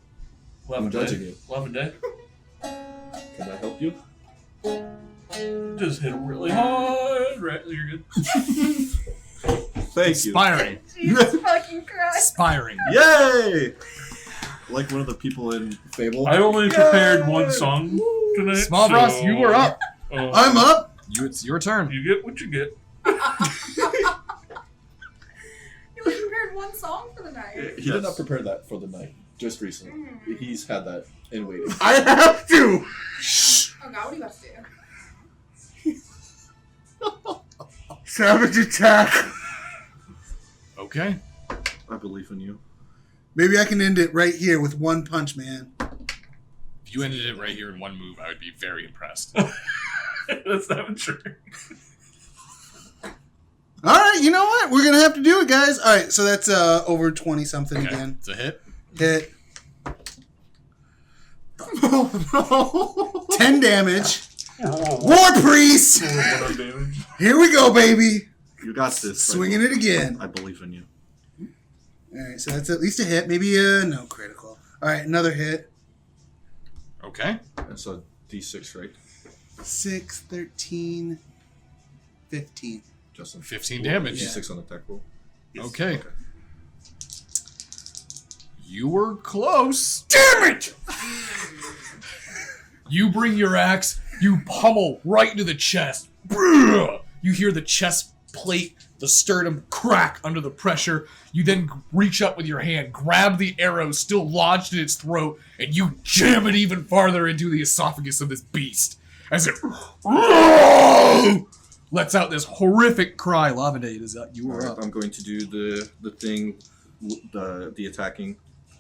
I'm judging you. Lavender, Can I help you? just hit it really hard. Right, you're good. Thank you. Inspiring. Jesus fucking Christ. Inspiring. Yay! Like one of the people in Fable. I only prepared one song tonight. Smallbroth, so, you were up. I'm up. It's your turn. You get what you get. You only prepared one song for the night. He did not prepare that for the night. Just recently. He's had that in waiting. I have to. Oh god, what are you about to do? Savage attack. Okay. I believe in you. Maybe I can end it right here with one punch, man. If you ended it right here in one move, I would be very impressed. That's not true. All right, you know what? We're gonna have to do it, guys. All right, so that's over 20 something Okay. again. It's a hit. Hit. 10 damage. War priest. Here we go, baby. You got this. Swinging it again. I believe in you. All right, so that's at least a hit. Maybe no critical. All right, another hit. Okay. That's a D6, right? 6, 13, 15. Justin. 15 damage. D6 on attack roll. Okay. You were close. Damn it! You bring your axe, you pummel right into the chest. You hear the chest plate, the sternum crack under the pressure. You then reach up with your hand, grab the arrow still lodged in its throat, and you jam it even farther into the esophagus of this beast. As it lets out this horrific cry. Lavender, it is you were Alright, up. I'm going to do the thing, the attacking.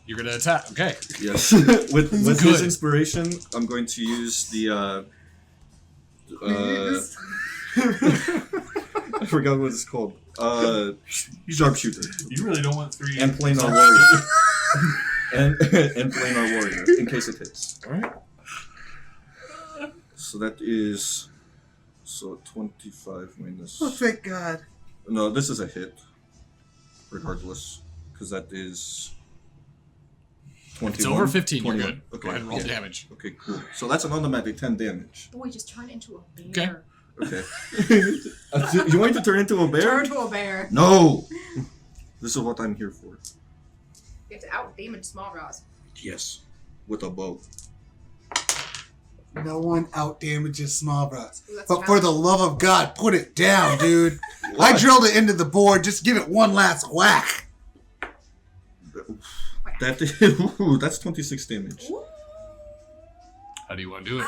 You're gonna attack. Okay. Yes. with Good. his inspiration, I'm going to use the I forgot what it's called. Sharpshooter. You really don't want 3. And planar warrior. and planar warrior, in case it hits. Alright. So that is 25 minus. Oh, thank God. No, this is a hit. Regardless, because that is 21. It's over 15. You're 21. good. Okay. Go ahead and roll yeah. damage. Okay, cool. So that's an automatic 10 damage. Boy, just turn into a bear. Okay. Okay. You want me to turn into a bear? Turn to a bear. No! This is what I'm here for. You have to out damage small rods. Yes. With a bow. No one out damages small bros. Ooh, that's But for the love of God, put it down, dude. I drilled it into the board. Just give it one last whack. That's 26 damage. How do you want to do it?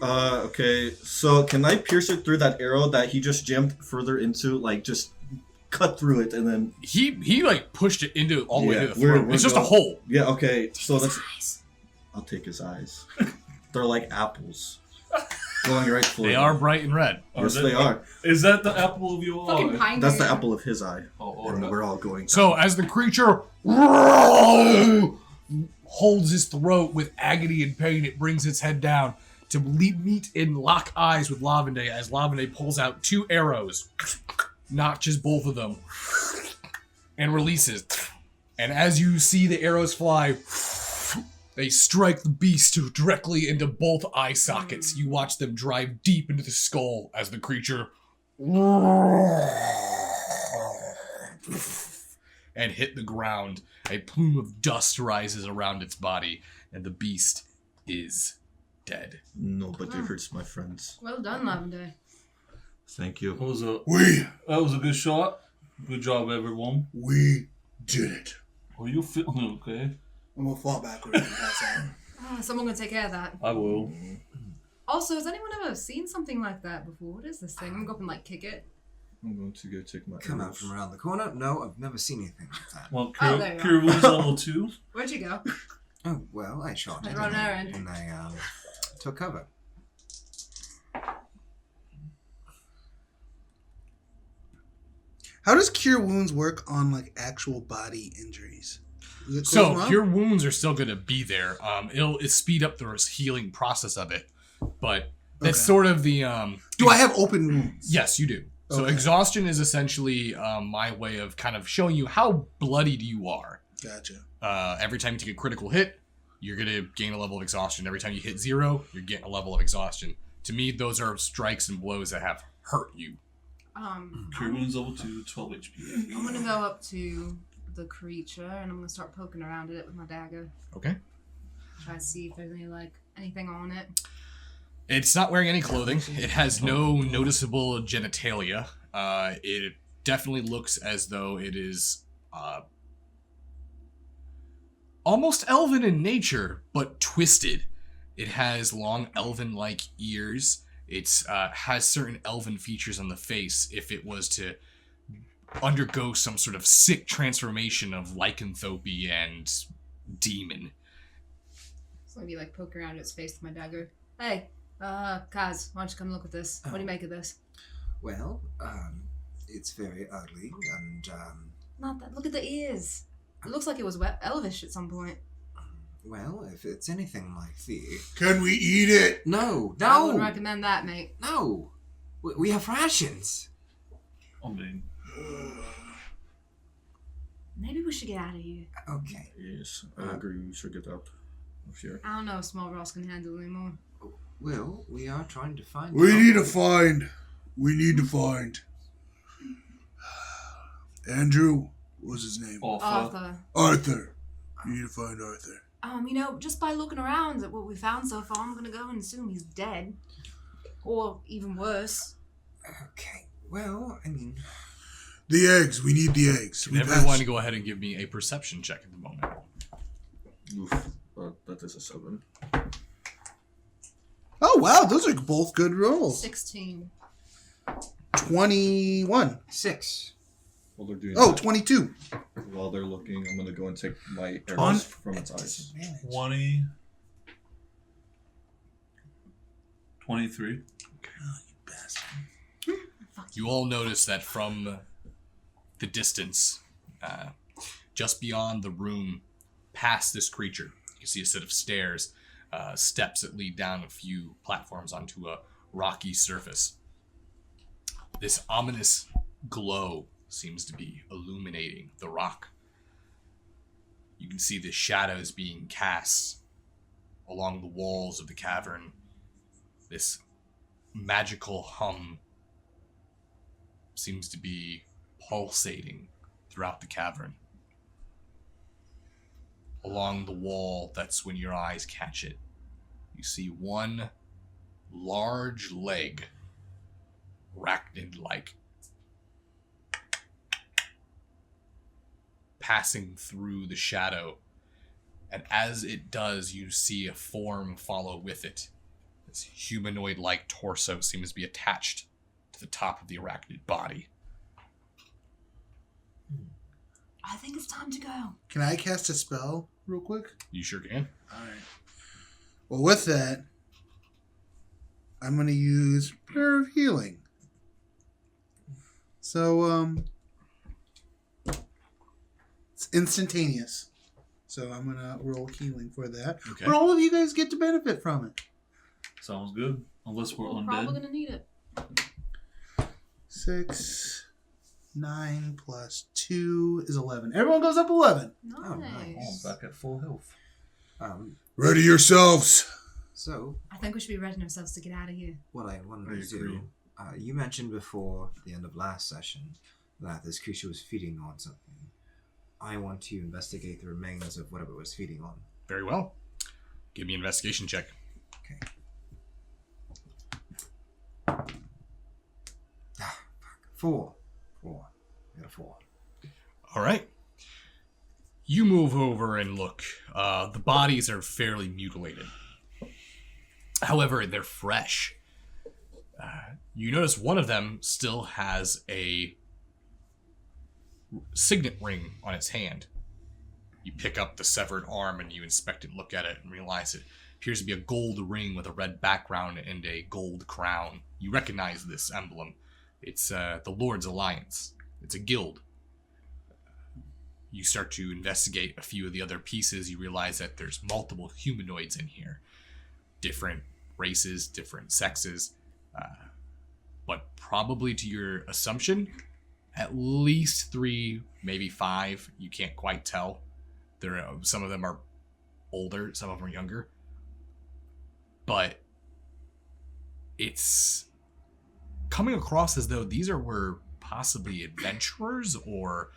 Okay, so can I pierce it through that arrow that he just jammed further into? Like, just cut through it and then... He like pushed it into all the way Yeah, to the throat. we're It's just a going- hole. Yeah, okay, so that's... I'll take his eyes. They're like apples. Going right for They him. are bright and red. Yes, they are. Is that the apple of your Fucking eye? pine. That's the apple of his eye. Oh, And alright. we're all going So down. as the creature holds his throat with agony and pain, it brings its head down to meet and lock eyes with Lavende as Lavende pulls out 2 arrows, notches both of them, and releases. And as you see the arrows fly, they strike the beast directly into both eye sockets. You watch them drive deep into the skull as the creature and hit the ground. A plume of dust rises around its body, and the beast is dead. Nobody hurts my friends. Well done, Lavender. Thank you. That was a We good shot. Good job, everyone. did it. Are you feeling okay? I'm gonna fall backwards and pass out. Someone gonna take care of that. I will. Also, has anyone ever seen something like that before? What is this thing? I'm gonna go up and like kick it. I'm going to go take my Come out arrows. from around the corner? No, I've never seen anything like that. Well, Oh, there you Cure Wounds level 2. Where'd you go? Oh, well, I shot I it. run an errand. And I took cover. How does cure wounds work on like actual body injuries? Does it close them So up? your wounds are still going to be there. It'll speed up the healing process of it, but that's Okay. sort of the Do I have open wounds? yes, you do. So Okay. exhaustion is essentially my way of kind of showing you how bloodied you are. Gotcha. Every time you take a critical hit, you're going to gain a level of exhaustion. Every time you hit 0, you're getting a level of exhaustion. To me, those are strikes and blows that have hurt you. Cure Wounds level 2, 12 HP. I'm gonna go up to the creature and I'm gonna start poking around at it with my dagger. Okay. Try to see if there's anything on it. It's not wearing any clothing. It has no noticeable genitalia. It definitely looks as though it is almost elven in nature, but twisted. It has long elven-like ears. It has certain elven features on the face. If it was to undergo some sort of sick transformation of lycanthropy and demon. So maybe like poke around its face with my dagger. Hey, Kaz, why don't you come look at this? What do you make of this? Well, it's very ugly and, Not that. Look at the ears. It looks like it was elvish at some point. well, if it's anything like the... Can we eat it? No, I wouldn't no, recommend that, mate. no. We have rations. I mean, Maybe we should get out of here. Okay. Yes, I agree. We should get out of here. I don't know if Small Ross can handle it anymore. Well, we are trying to find... We need to find. Andrew, what was his name? Arthur. Arthur. We need to find Arthur. Just by looking around at what we found so far, I'm gonna go and assume he's dead. Or even worse. Okay. Well, I mean... The eggs. We need the eggs. Can everyone go ahead and give me a perception check at the moment? Oof. That is a 7. Oh wow, those are both good rolls. 16. 21. 6. While they're doing Oh, that, 22. while they're looking, I'm gonna go and take my On- arrows from its eyes. 20. 23. You all notice that from the distance, just beyond the room, past this creature, you see a set of stairs, steps that lead down a few platforms onto a rocky surface. This ominous glow seems to be illuminating the rock. You can see the shadows being cast along the walls of the cavern. This magical hum seems to be pulsating throughout the cavern. Along the wall, that's when your eyes catch it. you see one large leg, arachnid-like, passing through the shadow. And as it does, you see a form follow with it. This humanoid-like torso seems to be attached to the top of the arachnid body. I think it's time to go. Can I cast a spell real quick? You sure can. Alright. Well, with that, I'm going to use Prayer of Healing. So, it's instantaneous. So I'm going to roll healing for that. Okay. But all of you guys get to benefit from it. Sounds good. Unless we're We're probably undead. gonna need it. 6, 9 plus 2 is 11. Everyone goes up 11. Nice. Oh, nice. Oh, back at full health. Ready yourselves. So, I think we should be readying ourselves to get out of here. what I wanted I to agree. do, you mentioned before the end of last session that this creature was feeding on something. I want to investigate the remains of whatever it was feeding on. Very well. Give me an investigation check. Okay. 4. I got a 4. All right. You move over and look. The bodies are fairly mutilated. However, they're fresh. You notice one of them still has a signet ring on its hand. You pick up the severed arm and you inspect it, look at it, and realize it appears to be a gold ring with a red background and a gold crown. You recognize this emblem. It's the Lord's Alliance. It's a guild. You start to investigate a few of the other pieces. You realize that there's multiple humanoids in here. Different races, different sexes. But probably to your assumption, at least 3, maybe 5. You can't quite tell. Some of them are older, some of them are younger. But it's coming across as though these were possibly adventurers or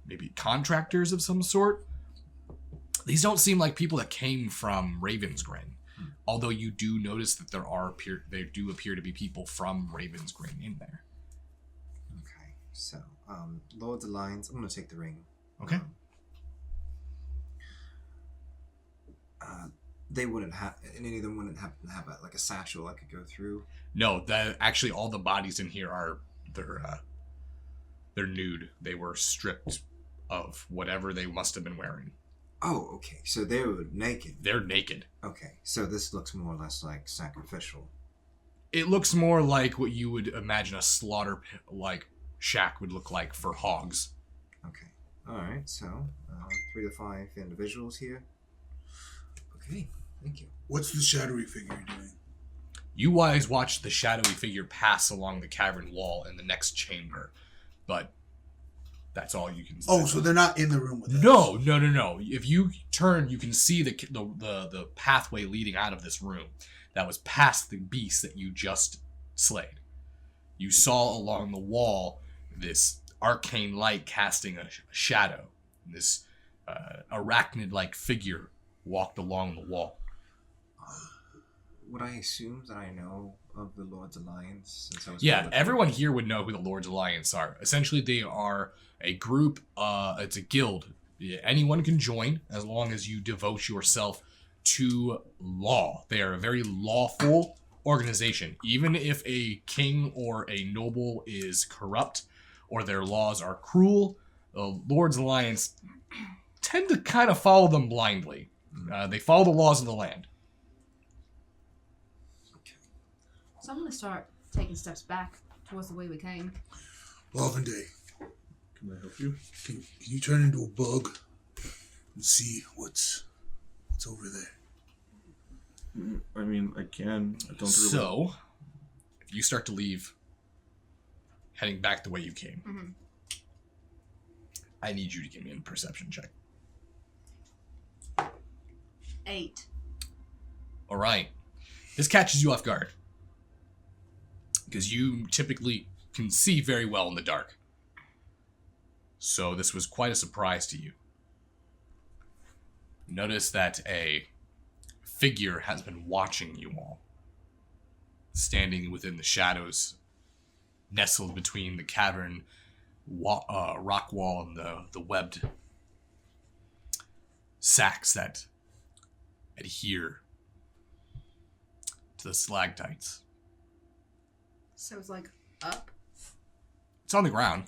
maybe contractors of some sort. These don't seem like people that came from Ravensgrin. Although you do notice that there do appear to be people from Ravensgrin in there. Okay, so, Lord's Alliance, I'm going to take the ring. Okay. They wouldn't have, any of them wouldn't happen to have a satchel I could go through. No, actually all the bodies in here are they're nude. They were stripped of whatever they must have been wearing. Oh, okay, so they were naked. They're naked. Okay, so this looks more or less like sacrificial. It looks more like what you would imagine a slaughter like shack would look like for hogs. Okay, alright, so 3 to 5 individuals here. Okay, thank you. What's the shadowy figure doing? You guys watch the shadowy figure pass along the cavern wall in the next chamber, but that's all you can see. Oh, so they're not in the room with us. No. If you turn, you can see the pathway leading out of this room that was past the beast that you just slayed. You saw along the wall this arcane light casting a shadow. This arachnid-like figure walked along the wall. Would I assume that I know of the Lord's Alliance? Since I was Yeah, part of it? everyone here would know who the Lord's Alliance are. Essentially, they are a group, it's a guild. Anyone can join as long as you devote yourself to law. They are a very lawful organization. Even if a king or a noble is corrupt or their laws are cruel, the Lord's Alliance tend to kind of follow them blindly. They follow the laws of the land. So I'm gonna start taking steps back towards the way we came. Lavender, Can I help you? can you turn into a bug and see what's over there? I mean, I can. I don't really. So, if you start to leave, heading back the way you came, Mm-hmm. I need you to give me a perception check. 8. All right. This catches you off guard. Because you typically can see very well in the dark. So this was quite a surprise to you. Notice that a figure has been watching you all, standing within the shadows, nestled between the cavern rock wall and the webbed sacks that adhere to the stalactites. So it's like up. It's on the ground.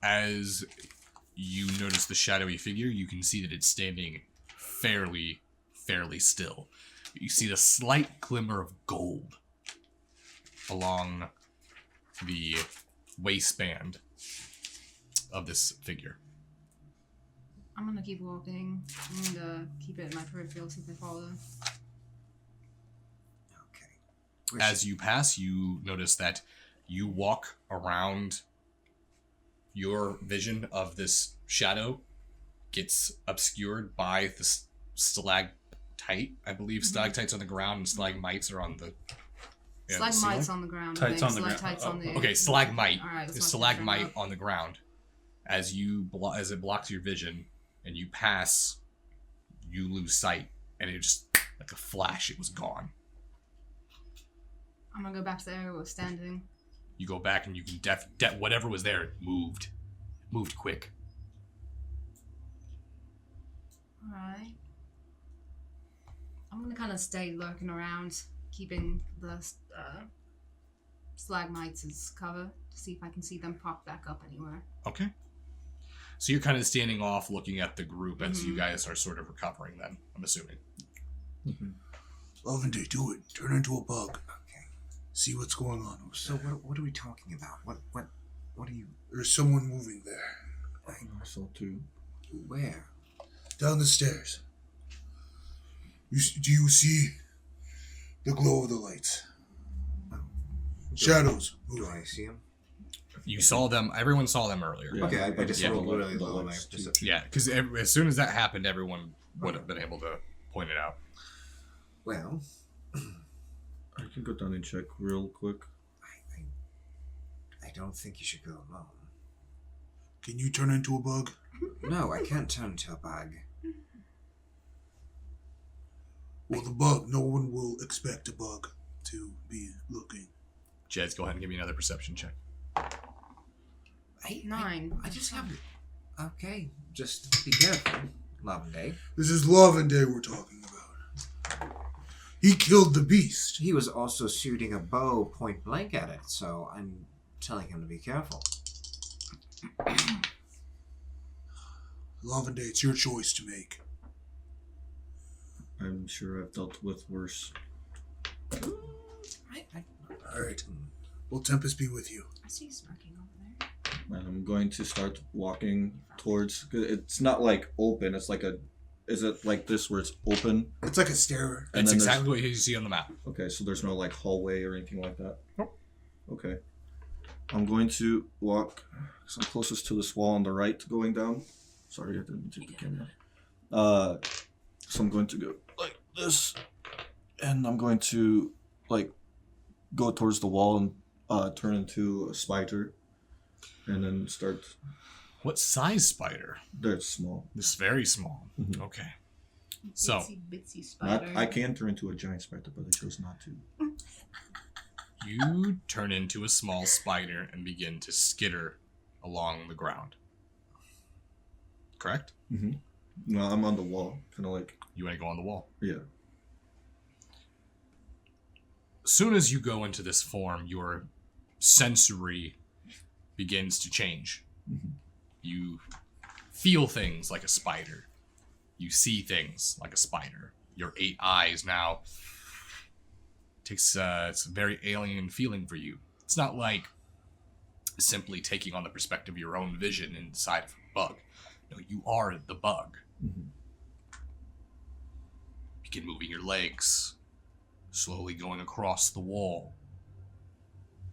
As you notice the shadowy figure, you can see that it's standing fairly still. You see the slight glimmer of gold along the waistband of this figure. I'm gonna keep walking. I'm gonna keep it in my peripheral, see if I follow. Okay. As you pass, you notice that you walk around. Your vision of this shadow gets obscured by the stalactite. I believe stalactites on the ground and stalagmites are on the Stalagmites on the ground. Tights on the ground. Stalactites on the. Okay, stalagmite. All right, The let's not stalagmite get on the ground. As it blocks your vision and you pass, you lose sight, and it just like a flash, it was gone. I'm gonna go back to the area where we're standing. You go back and you can whatever was there it moved quick. Alright. I'm gonna kind of stay lurking around, keeping the stalagmites as cover to see if I can see them pop back up anywhere. Okay. So you're kind of standing off looking at the group as you guys are sort of recovering then, I'm assuming. Lavender, do it. Turn into a bug. Okay. See what's going on. So what are we talking about? What are you? There's someone moving there. I saw two. Where? Down the stairs. Do you see the glow of the lights? Shadows. Do I see him? You saw them. Everyone saw them earlier. Yeah. Okay, I just Yeah, rolled the really low. on my lights, too. perception. Yeah, because as soon as that happened, everyone would have been able to point it out. Well, I can go down and check real quick. I don't think you should go alone. Can you turn into a bug? No, I can't turn into a bug. Well, the bug, no one will expect a bug to be looking. Jez, go ahead and give me another perception check. 9. I just haven't. Okay, just be careful, Lavender. This is Lavender we're talking about. He killed the beast. He was also shooting a bow point blank at it, so I'm telling him to be careful. Lavender, it's your choice to make. I'm sure I've dealt with worse. All right. Will Tempest be with you? I see you smirking over there. And I'm going to start walking towards. It's not like open. It's like a. Is it like this where it's open? It's like a stair. And It's then exactly what you see on the map. Okay, so there's no like hallway or anything like that? Nope. Okay. I'm going to walk. So I'm closest to this wall on the right going down. Sorry, I didn't take the camera. So I'm going to go like this. And I'm going to like go towards the wall and turn into a spider. And then start. What size spider? They're small. This is very small. Mhm. Okay. So, Bitsy spider. I can turn into a giant spider, but I chose not to. you turn into a small spider and begin to skitter along the ground. Correct? Mm-hmm. No, I'm on the wall. Kind of like, You want to go on the wall. yeah. As soon as you go into this form, your sensory begins to change. Mhm. You feel things like a spider. You see things like a spider. Your 8 eyes now takes it's a very alien feeling for you. It's not like simply taking on the perspective of your own vision inside of a bug. No, you are the bug. Mhm. Begin moving your legs, slowly going across the wall.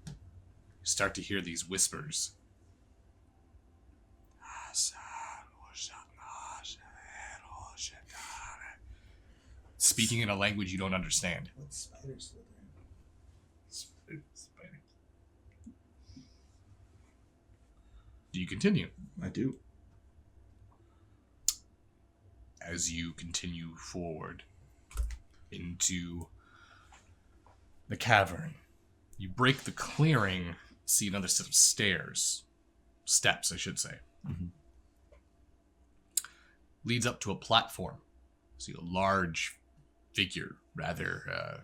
You start to hear these whispers. Speaking in a language you don't understand. What spiders live there? Do you continue? I do. as you continue forward into the cavern. You break the clearing, see another set of steps, I should say. Mhm. Leads up to a platform. See a large figure, rather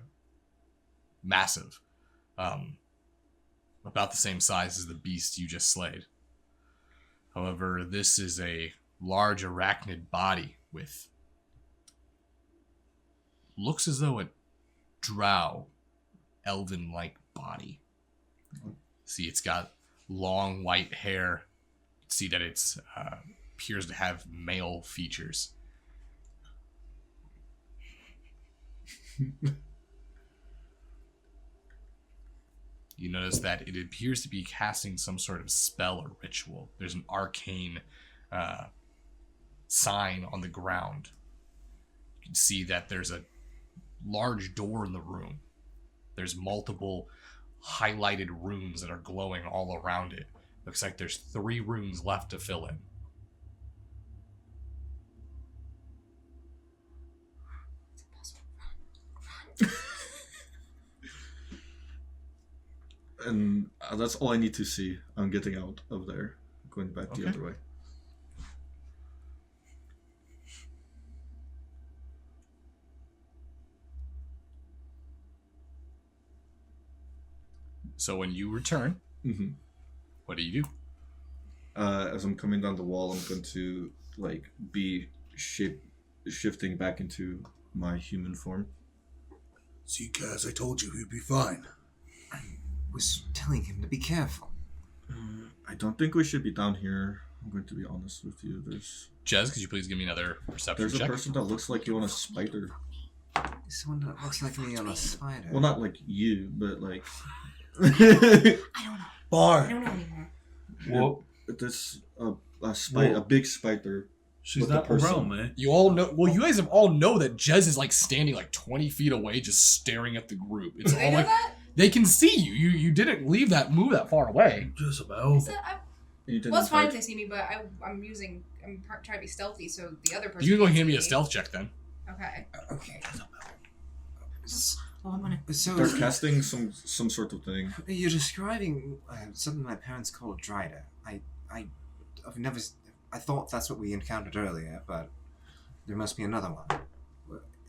massive, about the same size as the beast you just slayed. However, this is a large arachnid body with, looks as though a drow, elven-like body. See, it's got long white hair. See that it's appears to have male features. You notice that it appears to be casting some sort of spell or ritual. There's an arcane sign on the ground. You can see that there's a large door in the room. There's multiple highlighted runes that are glowing all around it. Looks like there's 3 runes left to fill in. And that's all I need to see. I'm getting out of there, going back the Okay. other way. So when you return, Mm-hmm. what do you do? As I'm coming down the wall, I'm going to be shifting back into my human form. See, Kaz, I told you he'd be fine. Was telling him to be careful. I don't think we should be down here. I'm going to be honest with you. Jez, could you please give me another perception There's a check? person that looks like you on a spider. Someone that looks like me on a spider. Well, not like you, but like. I don't know. I Bar. don't know anymore. Well, There's a big spider. she's With the not person. around, man. You all know. Well, you guys have all know that Jez is like standing like 20 feet away, just staring at the group. It's Do they all know like that? they can see you. You didn't move that far away. Just about. Is that You didn't well, it's fine fight. if they see me, but I'm trying to be stealthy, so the other person. You can go can't hand me see a stealth check then. Okay. Okay. Well, I'm gonna. So They're casting some sort of thing. you're describing something my parents call a drider. I've never. I thought that's what we encountered earlier, but there must be another one.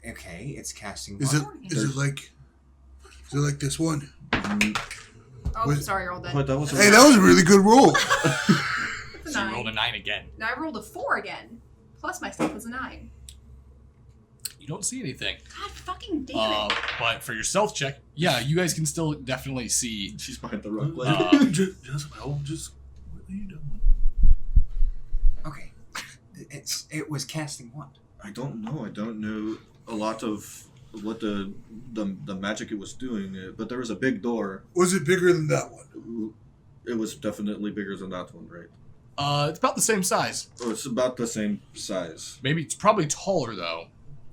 Okay, it's casting. Is water. it like this one? Oh, Wait, sorry, you're all dead. But that was Hey, that was a really good roll. It's a So you 9. rolled a 9 again. Now I rolled a 4 again. Plus my stuff was a 9. You don't see anything. God fucking damn it. But for your stealth check, yeah, you guys can still definitely see. She's behind the rock. Jezebel, just what are you doing? Okay, it was casting what? I don't know. I don't know a lot of what the magic it was doing, but there was a big door. Was it bigger than that one? It was definitely bigger than that one, right? It's about the same size. Oh, it's about the same size. Maybe it's probably taller though.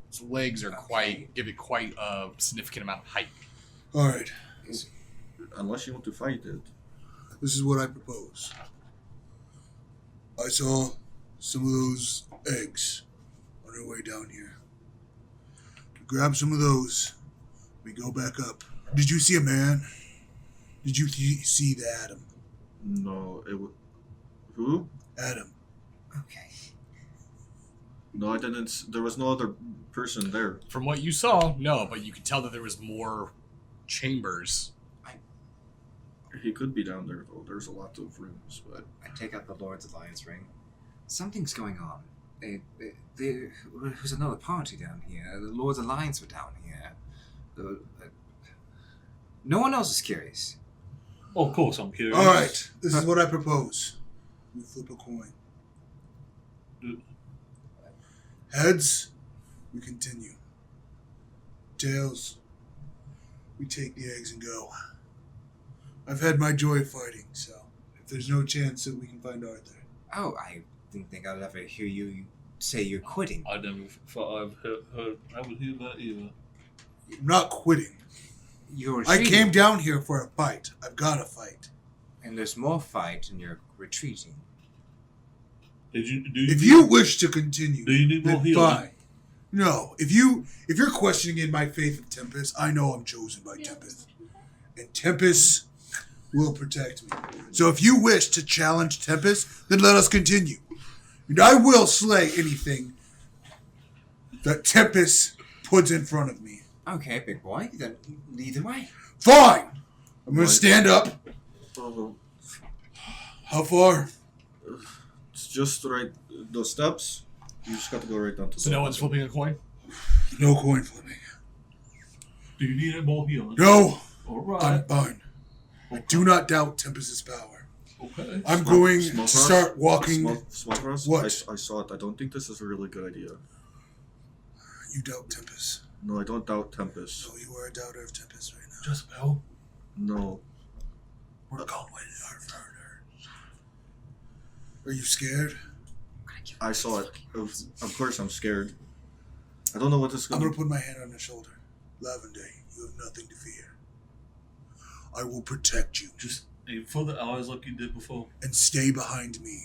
Its legs are give it quite a significant amount of height. All right. Unless you want to fight it. This is what I propose. I saw some of those eggs on our way down here. We grab some of those. We go back up. Did you see a man? Did you see the Adam? No, it was. Who? Adam. Okay. No, I didn't. There was no other person there. From what you saw, no, but you could tell that there was more chambers. He could be down there, though. There's a lot of rooms, but. I take out the Lord's Alliance ring. Something's going on. There's another party down here. The Lord's Alliance were down here. No one else is curious. Oh, of course, I'm curious. All right. This is what I propose. We flip a coin. Heads, we continue. Tails, we take the eggs and go. I've had my joy fighting, so if there's no chance that we can find Arthur. Oh, I didn't think I'd ever hear you say you're quitting. I never thought I've heard I would hear that either. I'm not quitting. You're I retreating, came down here for a fight. I've got to fight. and there's more fight, and you're retreating. If you wish to continue, do you need more then healing? fine. No, if you're questioning in my faith of Tempest, I know I'm chosen by Tempest, and Tempest will protect me. So if you wish to challenge Tempest, then let us continue, and I will slay anything that Tempest puts in front of me. Okay, big boy. Then lead the way. Fine. I'm gonna stand up. Oh, How far? it's just right. Those steps. You just got to go right down to. So no one's flipping a coin? No coin flipping. Do you need more healing? No, All I'm right. fine. I do not doubt Tempest's power. Okay. I'm going to Small start walking. Small Frost, What? I saw it. I don't think this is a really good idea. You doubt Tempest. No, I don't doubt Tempest. So you are a doubter of Tempest right now. Jezebel. No. We're going further. Are you scared? I saw it. Of course I'm scared. I don't know what this is I'm going gonna put my hand on your shoulder. Lavender, you have nothing to fear. I will protect you. Just aim for the eyes like you did before. And stay behind me.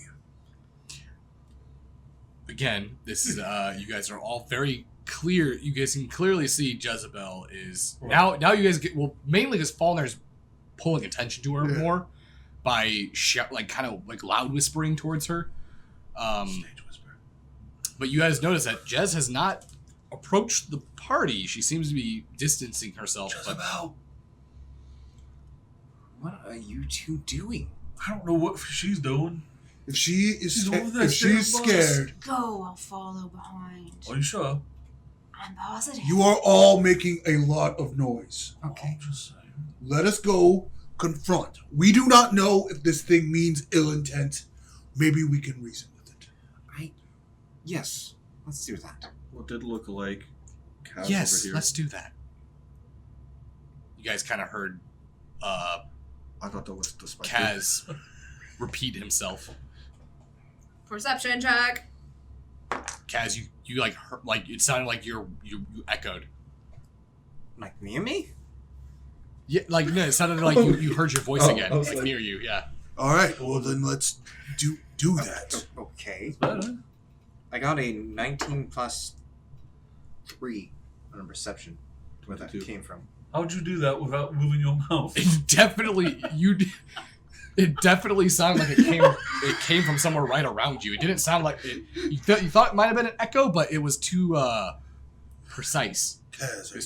Again, this is you guys are all very clear. You guys can clearly see Jezebel is now you guys get, well, mainly because Faulkner's pulling attention to her more by kind of loud whispering towards her. Stage whisper. But you guys notice that Jez has not approached the party. She seems to be distancing herself. Jezebel. What are you two doing? I don't know what she's doing. If she is She's over there if she's staring at us. scared, Go, I'll follow behind. Are you sure? I'm positive. you are all making a lot of noise. Okay. I'm just saying. Let us go confront. We do not know if this thing means ill intent. Maybe we can reason with it. Yes. Let's do that. What did look like Kaz Yes, over here. let's do that. You guys kind of heard I thought that was the spider. Kaz repeat himself. Perception check. Kaz, you heard, it sounded like you echoed. Like near me? Yeah, no, it sounded like you heard your voice again, I was like- near you. Yeah. All right. Well, then let's do that. Okay. Better. I got a 19 plus 3 on perception. Where that 22. came from. How'd you do that without moving your mouth? It definitely It definitely sounded like it came from somewhere right around you. It didn't sound like it. You thought it might have been an echo, but it was too precise. Kaz, It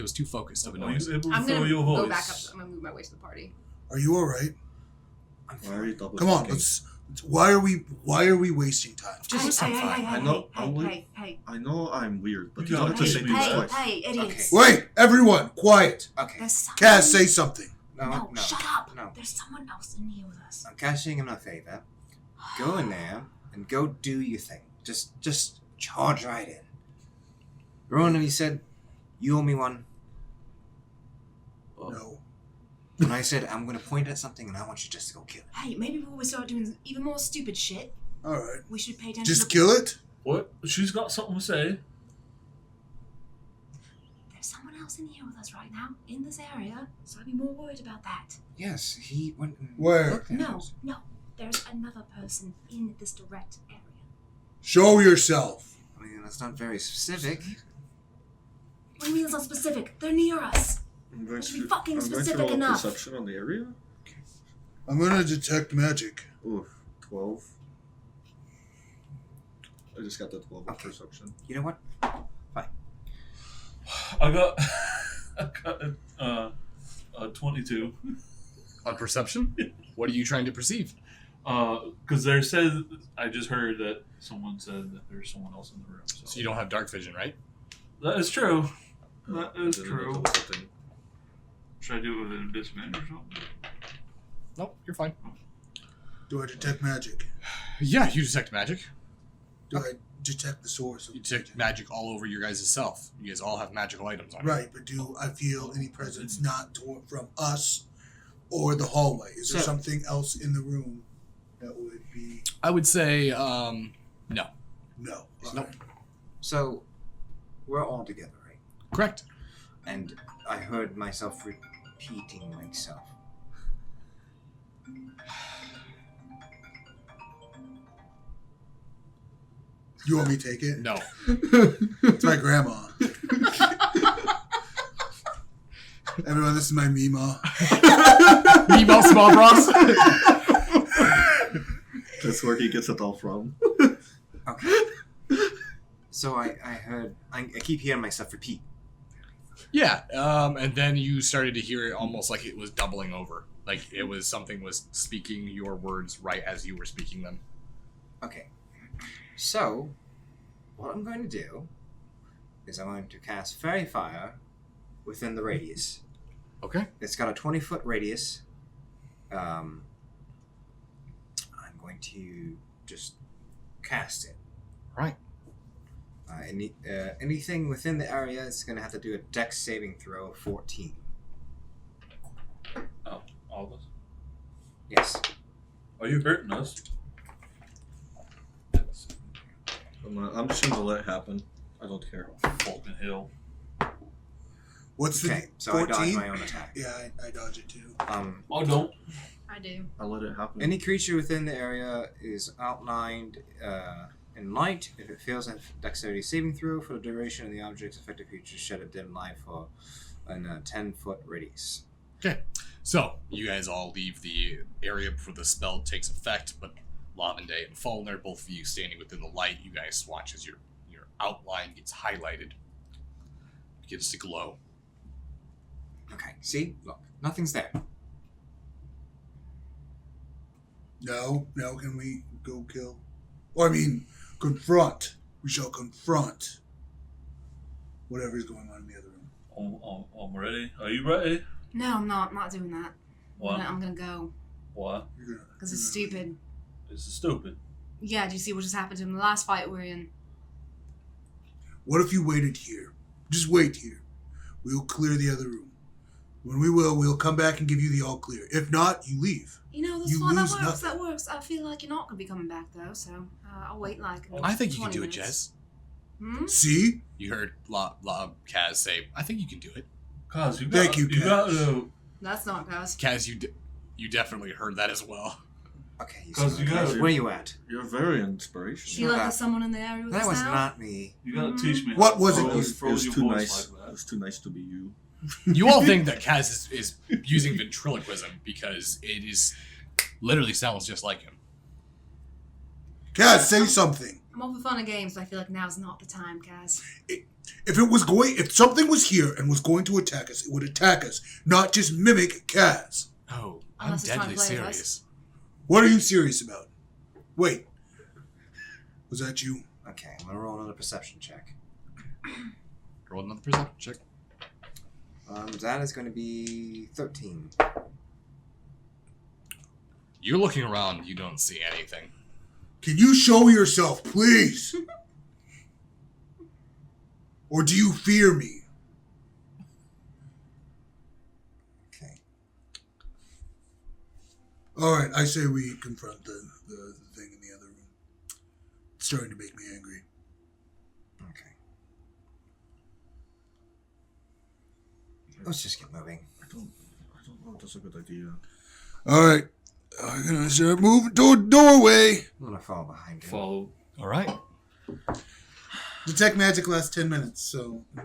was too focused of a Are noise. you able to I'm feel gonna your voice? go back up. I'm gonna move my way to the party. are you all right? Why are you double Come on. checking? Why are we wasting time? Just hey, I know- hey, I know I'm weird, but You you don't have to gotta say teach things me that. twice. hey, idiots. Wait, everyone, quiet. Okay. There's someone. Kaz, say something. No, shut up. No. There's someone else in here with us. I'm casting him a favor. Go in there and go do your thing. Just charge right in. Rowan, he said, you owe me one. No. And I said, I'm going to point at something and I want you just to go kill it. Hey, maybe before we start doing even more stupid shit, All right. we should pay attention Just to kill it. What? She's got something to say. There's someone else in here with us right now, in this area, so I'd be more worried about that. Yes, he went and Where? looked at No, us. no. There's another person in this direct area. Show yourself. I mean, that's not very specific. What do you mean it's not specific? They're near us. I'm going Should be to fucking I'm going to specific roll a enough. perception on the area. I'm gonna detect magic. Ooh, 12. I just got the 12 of Okay. perception. You know what? I got a 22. On perception? What are you trying to perceive? Because there says, I just heard that someone said that there's someone else in the room. So you don't have dark vision, right? That is true. Oh, That I is didn't know true. that was a thing. Should I do it with a disadvantage or something? Nope, you're fine. Do I detect magic? Yeah, you detect magic. Do I detect the source of You detect magic all over your guys' self. You guys all have magical items on you. Right, but do I feel any presence not from us or the hallway? Is there So- something else in the room that would be I would say, no. no? Nope. Alright. So, we're all together, right? Correct. And I heard myself repeating myself. You want me to take it? No. It's my grandma. Everyone, this is my Mima. Meatball small bros. That's where he gets it all from. Okay. So I heard. I keep hearing myself repeat. Yeah, and then you started to hear it almost like it was doubling over. Like it was something was speaking your words right as you were speaking them. Okay. So, what I'm going to do is I'm going to cast Fairy Fire within the radius. Okay. It's got a 20-foot radius. I'm going to just cast it. Right. Anything within the area is going to have to do a Dex saving throw of 14. Oh, all of us. Yes. Are you hurting us? I'm just gonna let it happen. I don't care. Fulton Hill. What's Okay, the so 14? I dodge my own attack. Yeah, I dodge it too. Oh, don't. I do. I let it happen. Any creature within the area is outlined in light. If it fails a dexterity saving throw for the duration of the object's affected creature, shed a dim light for a 10-foot radius. Okay. So you guys all leave the area before the spell takes effect, but Lavende and Fallner, both of you standing within the light, you guys watch as your outline gets highlighted. It begins to glow. Okay, see? Look, nothing's there. No, can we go kill? Or I mean, confront. We shall confront whatever is going on in the other room. I'm ready. Are you ready? No, I'm not. I'm not doing that. What? I'm gonna go. What? Because it's stupid. This is stupid. Yeah, do you see what just happened to him in the last fight we're in? What if you waited here? Just wait here. We'll clear the other room. When we will, we'll come back and give you the all clear. If not, you leave. You know, that's You fine. That lose works. nothing. That works. I feel like you're not gonna be coming back though, so I'll wait like. I think you can 20 do it, minutes. Jez. Hmm? See? You heard Kaz say, I think you can do it. Kaz, you Thank you, got Kaz. That's not Kaz. Kaz, you definitely heard that as well. Okay, you Cause see, you got where are you at? You're very inspirational. Feel like there's someone in the area with That us was now? not me. You gotta teach me. What how was to it? froze- It froze was your too voice nice. like It that. was too nice to be you. You all think that Kaz is using ventriloquism because it is literally sounds just like him. Kaz, say something. I'm all for fun and games, but I feel like now's not the time, Kaz. If something was here and was going to attack us, it would attack us, not just mimic Kaz. Oh, I'm Unless it's trying deadly to play with us. serious. What are you serious about? Wait. Was that you? Okay, I'm gonna roll another perception check. Roll another perception check. That is going to be 13. You're looking around, you don't see anything. Can you show yourself, please? Or do you fear me? Okay. Alright, I say we confront the thing in the other room. It's starting to make me angry. Okay. Let's just get moving. I don't know if that's a good idea. Alright, I'm gonna start moving toward the doorway. I'm gonna fall behind him. Follow. All right. Detect magic lasts 10 minutes, so. I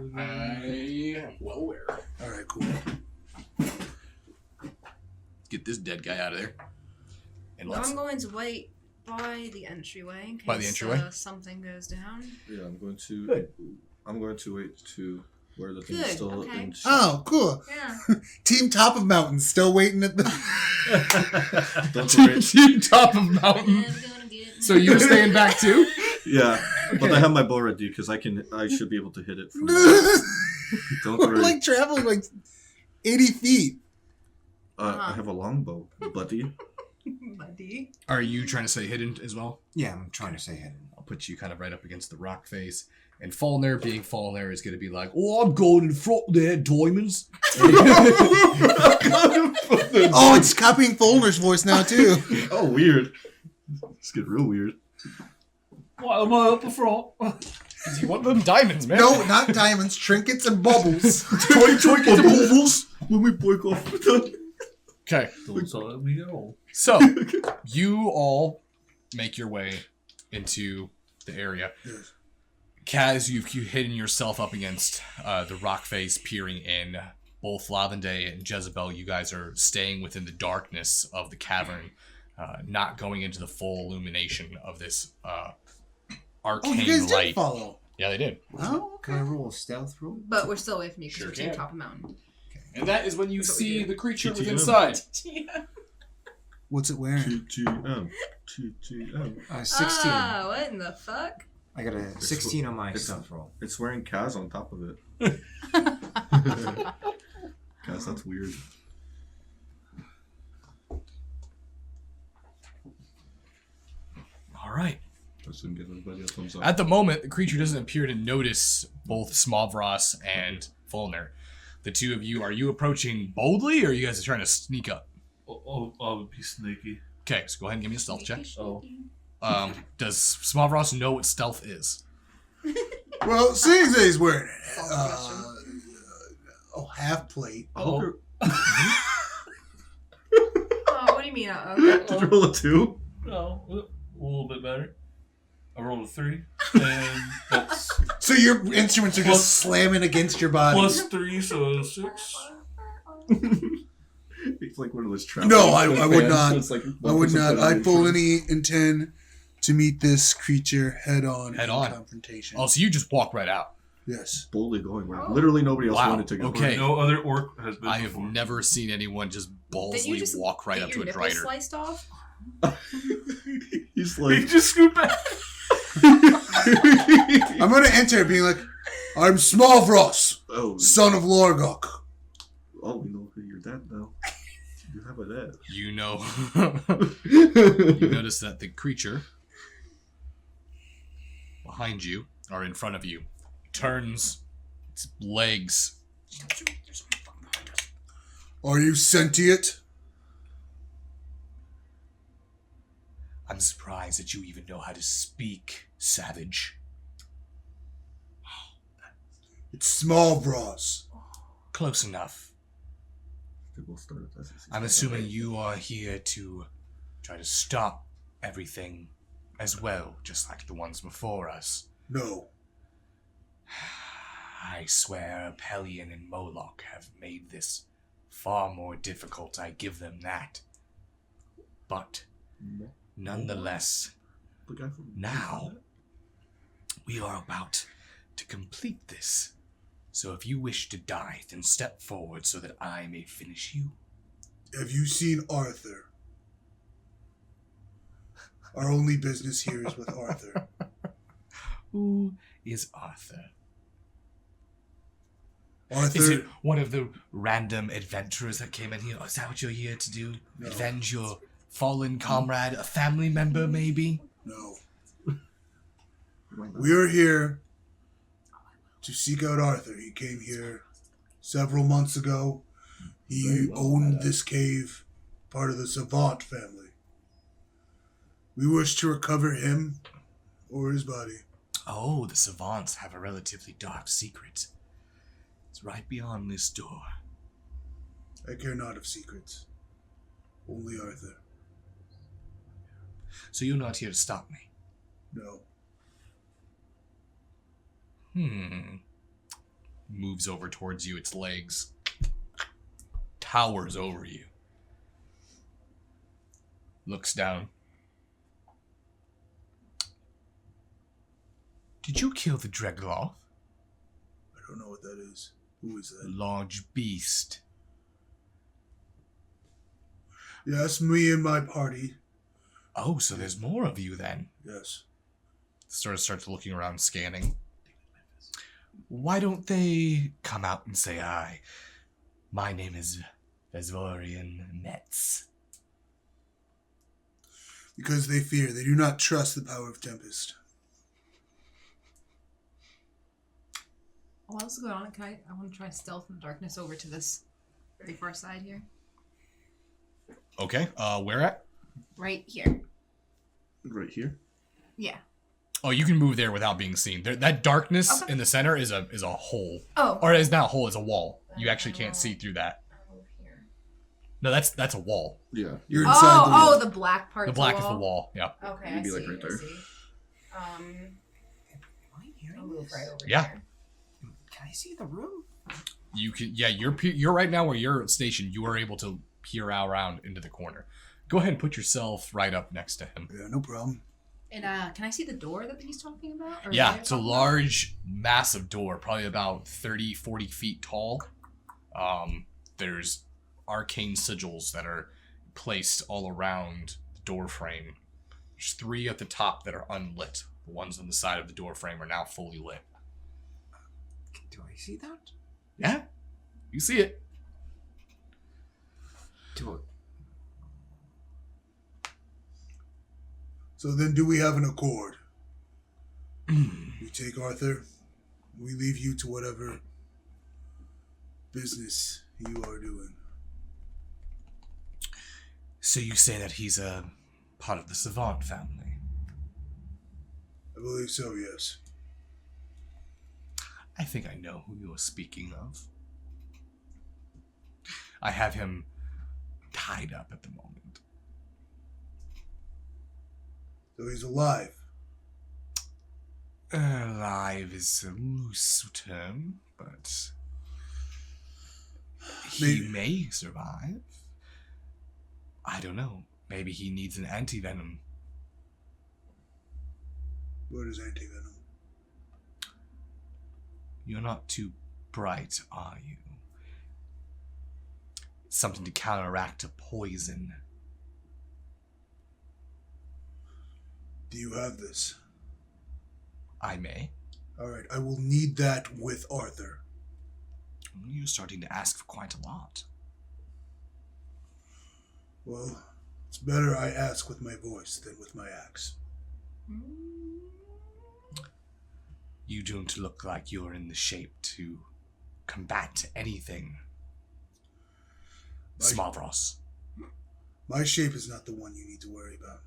am well aware. Alright, cool. Get this dead guy out of there. And Well, let's. I'm going to wait by the entryway in case By the entryway? Something goes down. Yeah, I'm going to. Good. I'm going to wait to where the thing is Good, still okay. in. Oh, cool. Yeah. Team Top of Mountain still waiting at the. Don't worry. Team top of mountain. Never gonna get So you're staying back too? Yeah, but Okay. I have my bow ready because I should be able to hit it from there. Don't We're worry. like traveling like 80 feet. I have a longbow, buddy. Buddy. Are you trying to stay hidden as well? Yeah, I'm trying to say hidden. I'll put you kind of right up against the rock face. And Fallner, being Fallner, is going to be like, oh, I'm going in front there, diamonds. Oh, it's copying Folner's voice now, too. Oh, weird. It's getting real weird. Why am I up the front? Because you want them diamonds, man. No, not diamonds, trinkets and bubbles. Trinkets and bubbles when we break off. Okay. Don't let me go. So, you all make your way into the area. Yes. Kaz, you've hidden yourself up against the rock face, peering in. Both Lavende and Jezebel, you guys are staying within the darkness of the cavern, not going into the full illumination of this arcane Oh, you guys light. did follow. Yeah, they did. Oh, Can I roll a stealth roll? But we're still away from you because Sure we're to the can. top of the mountain. And that is when you That's what we see do. the creature TTM. within inside. What's it wearing? TTM. TTM. 16. Ah, what in the fuck? I got a 16 on my stealth roll. It's wearing Kaz on top of it. Kaz, that's weird. All right. Just didn't give everybody a thumbs up. At the moment, the creature doesn't appear to notice both Smavros and Fulner. The two of you, are you approaching boldly, or are you guys trying to sneak up? I'll be sneaky. Okay, so go ahead and give me a stealth check. Oh. Does Smavros know what stealth is? Well, seeing as he's wearing it, Solid question. half plate. I hope you're- Oh, what do you mean? Did you roll a 2? No, a little bit better. I rolled a 3, and that's So your instruments are Plus- just slamming against your body. plus 3, so 6. It's like one of those traps. No, I would fans, not. so it's like I would 1% not. better I than fully intend to meet this creature head on. Head in on. confrontation. Oh, so you just walk right out. Yes. boldly going where literally nobody else Wow, wanted to go. okay. No other orc has been I have before. never seen anyone just Did you ballsly just walk right get up to your a nipples drider. sliced off? He's He like, just scoot back. I'm gonna enter being like, I'm Smallvross, oh, son of Lorgok. oh, we know who your dad now. You have a dad. You know, you notice that the creature behind you or in front of you turns its legs. Are you sentient? I'm surprised that you even know how to speak, savage. It's Smallvross. Close enough. They both start with S. I'm assuming you are here to try to stop everything as well, just like the ones before us. No. I swear Pelion and Moloch have made this far more difficult, I give them that. But, nonetheless, The guy from now, we are about to complete this. So if you wish to die, then step forward so that I may finish you. Have you seen Arthur? Our only business here is with Arthur. Who is Arthur? Arthur. Is it one of the random adventurers that came in here? Is that what you're here to do? No. Avenge your fallen comrade, a family member maybe? No. We are here to seek out Arthur. He came here several months ago. He owned this cave, part of the Savant family. We wish to recover him or his body. Oh, the savants have a relatively dark secret. It's right beyond this door. I care not of secrets. Only Arthur. So you're not here to stop me? No. Moves over towards you, its legs towers over you. Looks down. Did you kill the Dregloth? I don't know what that is. Who is The that? large beast. Yes, me and my party. Oh, so there's more of you then. Yes. Sort of starts looking around, scanning. Why don't they come out and say hi? My name is Vesvorian Metz. Because they fear. They do not trust the power of Tempest. What else is going on? I want to try stealth in the darkness over to this very far side here. Okay, where at? Right here. Right here. Yeah. Oh, you can move there without being seen. There, that darkness Okay. in the center is a hole. Oh. Or it's not a hole, it's a wall. You actually can't see through that. No, that's a wall. Yeah. You're inside the wall. The black part. The black is the wall. Yeah. Okay, You'd I be, see. like, right I there. see. Am I hearing I'll move this? right over Yeah. here. Can I see the room? You can, yeah, you're right now where you're stationed. You are able to peer out around into the corner. Go ahead and put yourself right up next to him. Yeah, no problem. And can I see the door that he's talking about? Or Yeah, they're it's a talking about? large, massive door, probably about 30, 40 feet tall. There's arcane sigils that are placed all around the door frame. There's 3 at the top that are unlit. The ones on the side of the door frame are now fully lit. Do I see that? Yeah, you see it. Do it. So then, do we have an accord? We take Arthur. We leave you to whatever business you are doing. So you say that he's a part of the Savant family? I believe so, yes. I think I know who you are speaking of. I have him tied up at the moment. So he's alive. Alive is a loose term, but he Maybe. may survive. I don't know. Maybe he needs an anti-venom. What is anti-venom? You're not too bright, are you? Something to counteract a poison. Do you have this? I may. Alright, I will need that with Arthur. You're starting to ask for quite a lot. Well, it's better I ask with my voice than with my axe. You don't look like you're in the shape to combat anything. My- Smavros. My shape is not the one you need to worry about.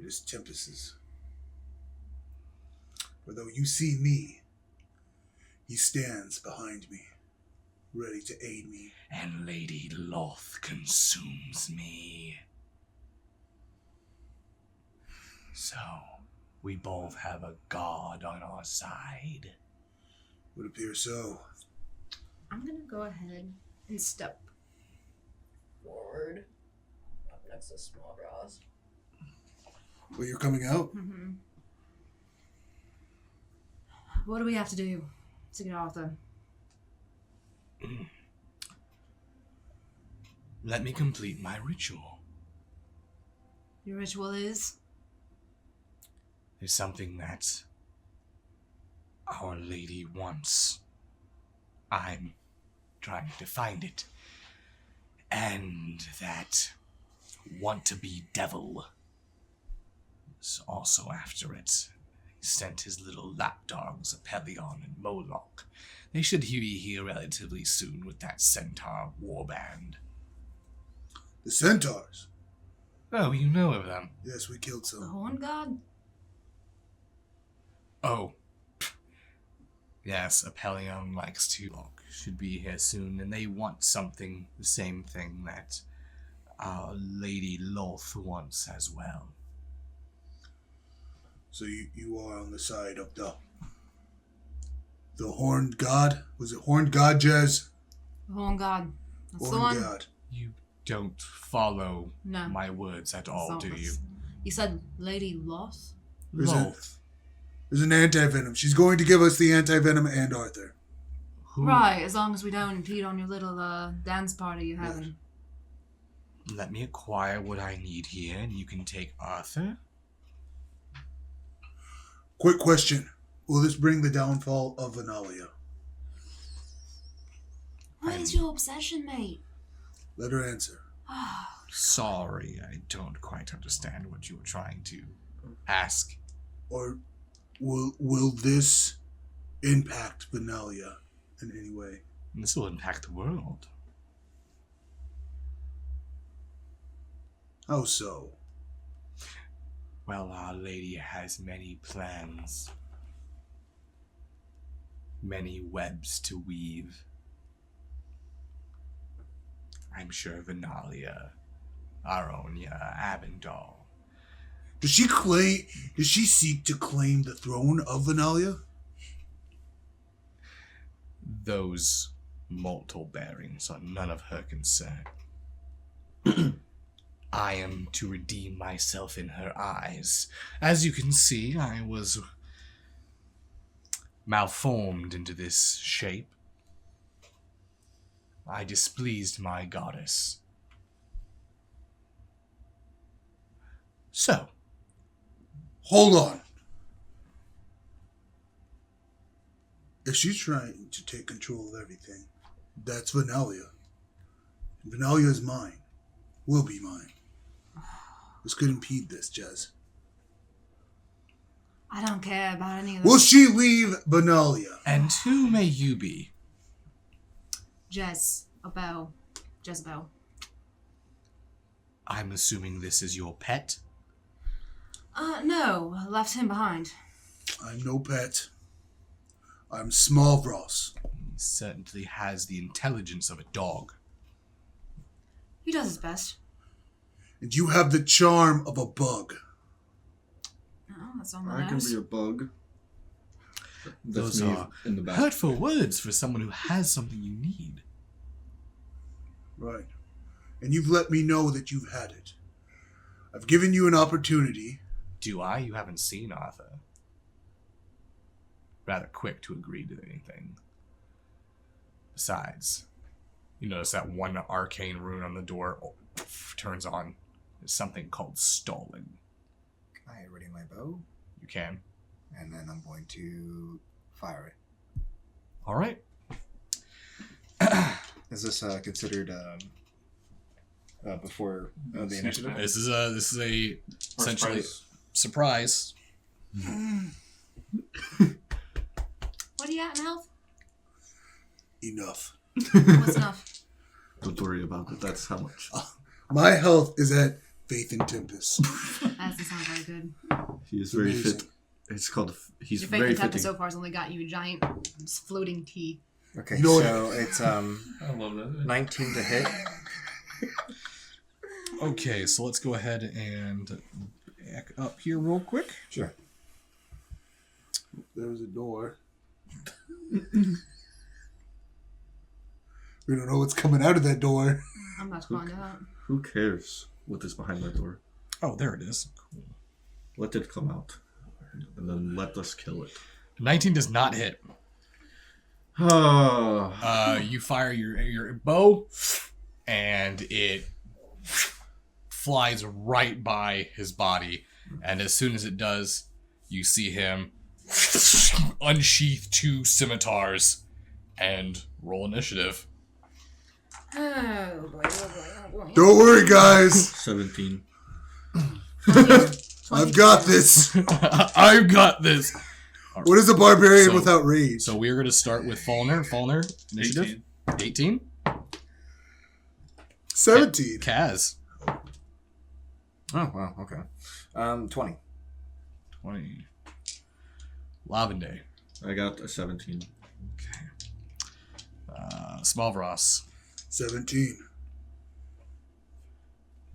It is Tempest's. For though you see me, he stands behind me, ready to aid me. And Lady Loth consumes me. So, we both have a god on our side. Would appear so. I'm gonna go ahead and step. Forward. Up next to small bras. Well, you're coming out? Mm-hmm. What do we have to do to get Arthur? Let me complete my ritual. Your ritual is? There's something that Our Lady wants. I'm trying to find it. And that want-to-be devil is also after it. He sent his little lapdogs, Apollyon and Moloch. They should be here relatively soon with that centaur warband. The centaurs. Oh, you know of them. Yes, we killed The some. Horn God? Oh. Yes, Apollyon likes to should be here soon, and they want something, the same thing that our Lady Loth wants as well. So you are on the side of the horned god? Was it horned god, Jez? The Horn God. That's the Horned one? god. You don't follow No. my words at all, That's do not- you? You said Lady Loth? Is it- Loth. There's an anti-venom. She's going to give us the anti-venom and Arthur. Who? Right, as long as we don't impede on your little dance party you're having. Let me acquire what I need here, and you can take Arthur. Quick question. Will this bring the downfall of Vanalia? What is your obsession, mate? Let her answer. Sorry, I don't quite understand what you were trying to ask. Or will this impact Vanalia in any way? This will impact the world. How so? Well, Our Lady has many plans. Many webs to weave. I'm sure Vanalia, Aronia, Avendal, Does she seek to claim the throne of Venalia? Those mortal bearings are none of her concern. I am to redeem myself in her eyes. As you can see, I was malformed into this shape. I displeased my goddess. So, Hold on. If she's trying to take control of everything, that's Venalia. And Venalia is mine. Will be mine. This could impede this, Jez. I don't care about any of Will this. she leave Venalia? and who may you be? Jezebel. I'm assuming this is your pet? No. I left him behind. I'm no pet. I'm Smallvross. He certainly has the intelligence of a dog. He does his best. And you have the charm of a bug. Oh, that's on the I can nose. be a bug. Those That's me are in the back. hurtful words for someone who has something you need. Right. And you've let me know that you've had it. I've given you an opportunity. Do I? You haven't seen Arthur. Rather quick to agree to anything. Besides, you notice that one arcane rune on the door turns on. There's something called stalling. Can I ready my bow? You can. And then I'm going to fire it. All right. Is this considered before the initiative? This is a essentially surprise. What are you at in health? Enough. What's enough? Don't worry about it. That's how much. My health is at Faith and Tempest. That doesn't sound very good. He is very Amazing. fit. It's called. He's Your very faith in fitting. so far has only got you a giant floating tea. Okay, You know what- so it's I love that. 19 to hit. Okay, so let's go ahead and back up here real quick. Sure. There was a door. We don't know what's coming out of that door. I'm about to find out. Who cares what is behind that door? Oh, there it is. Cool. Let it come out, and then let us kill it. 19 does not hit. Ah. You fire your bow, and it flies right by his body. And as soon as it does, you see him unsheath 2 scimitars and roll initiative. Oh boy, oh boy, oh boy. Don't worry, guys. 17. I've got this. I've got this. What is a barbarian So- without rage? So we're going to start with Falner. Falner, initiative. 18. 17. Kaz. Oh, wow, okay. 20. 20. Lavende. I got a 17. Smallvross. 17.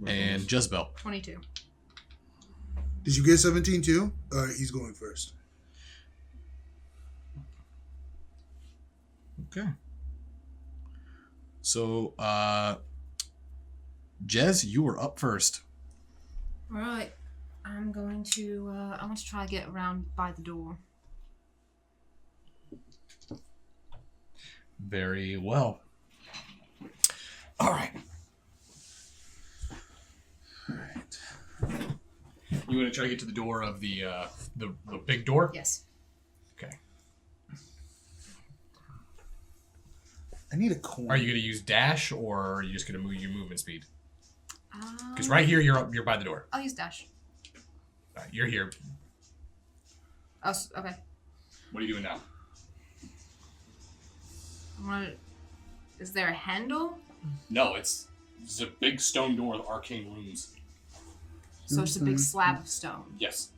And Jezebel. 22. Did you get 17 too? Alright, he's going first. Okay. So, Jez, you were up first. Alright. I'm going to I want to try to get around by the door. Very well. All right. You want to try to get to the door of the big door? Yes. Okay. I need a coin. Are you going to use dash, or are you just going to move your movement speed? Because Because right here, you're by the door. I'll use dash. All right, you're here. Oh, okay. What are you doing now? Is there a handle? No, it's a big stone door with arcane runes. So it's a big slab of stone. Yes.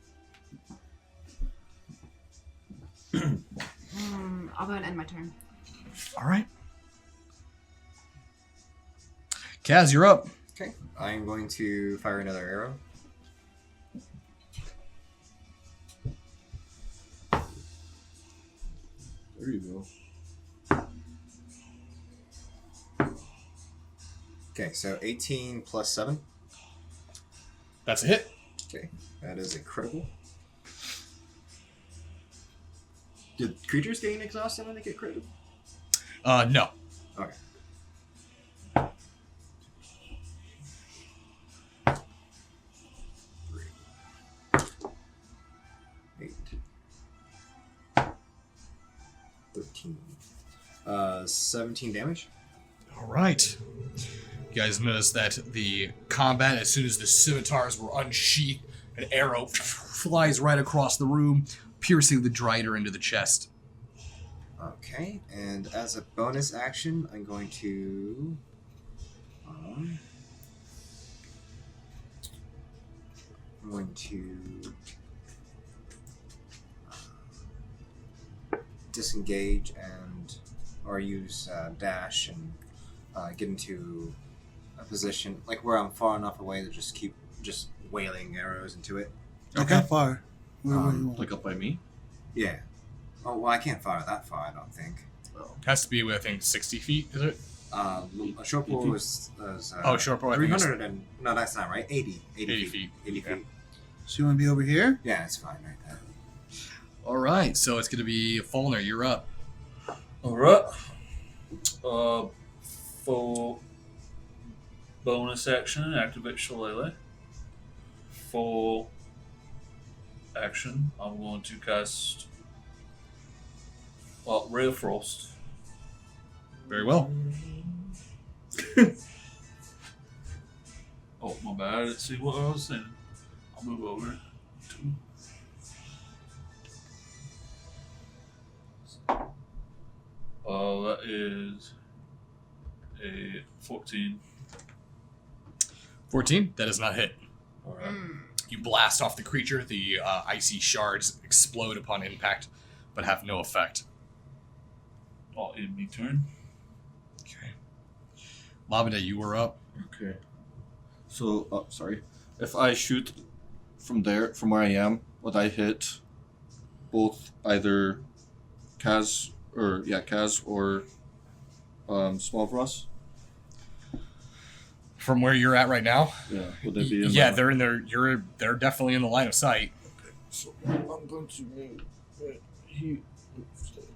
I'll go ahead and end my turn. All right. Kaz, you're up. Okay. I am going to fire another arrow. go. Okay, so 18 plus 7. That's a hit. Okay, that is a critical. Did creatures gain exhausted when they get critical? No. Okay. Eight. 13. 17 damage. All right. You guys notice that the combat, as soon as the scimitars were unsheathed, an arrow flies right across the room, piercing the Drider into the chest. Okay, and as a bonus action, I'm going to disengage or use dash and get into a position like where I'm far enough away to just keep wailing arrows into it. Like how far? Where you want? Like up by me? Yeah. Oh well, I can't fire that far. I don't think. Has to be, I think, 60 feet, is it? A short bow was short bow, I think 300 and no, that's not right. 80 feet. 80 Yeah. feet. So you want to be over here? Yeah, it's fine right there. All right, so it's going to be Fulner. You're up. Alright. For bonus action, activate Shillelagh. For action, I'm going to cast Ray of Frost. Very well. Oh, my bad. Let's see what I was saying. I'll move over. 2. That is a 14. 14? That does not hit. Alright. You blast off the creature. The icy shards explode upon impact, but have no effect. I'll end me turn. Okay. Labada, you were up. Okay. So, sorry. If I shoot from there, from where I am, would I hit both either Kaz or Smallvross? From where you're at right now? Yeah. Would they be in Yeah, my- they're in there. They're definitely in the line of sight. So I'm going to move right here.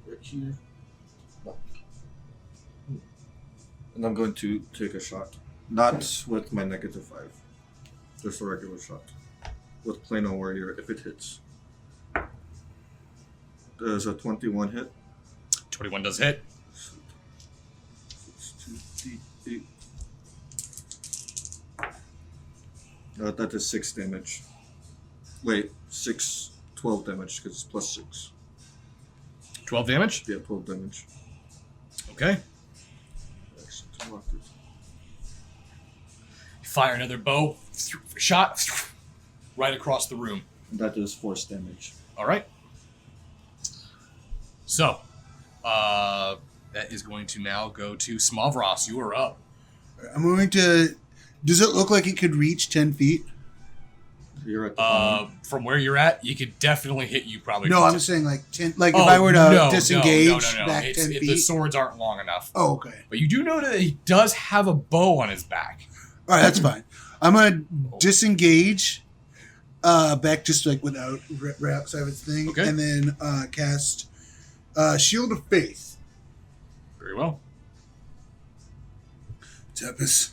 Right here. And I'm going to take a shot. Not with my -5. Just a regular shot. With Plano Warrior if it hits. Does a 21 hit? 21 does hit. 6, 2, 8. That is 6 damage. Wait, 12 damage because it's plus 6. 12 damage? Yeah, 12 damage. Okay. Fire another bow. Shot. Right across the room. That is force damage. All right. So, that is going to now go to Smallvross. You are up. I'm going to. Does it look like it could reach 10 feet? You're at the From where you're at, you could definitely hit you probably. No, from I'm 10. saying like 10. Like if I were to disengage back 10 feet. The swords aren't long enough. Oh, okay. But you do know that he does have a bow on his back. All right, that's fine. I'm gonna disengage back just like without right outside of its thing, Okay. and then cast Shield of Faith. Very well. Tempest,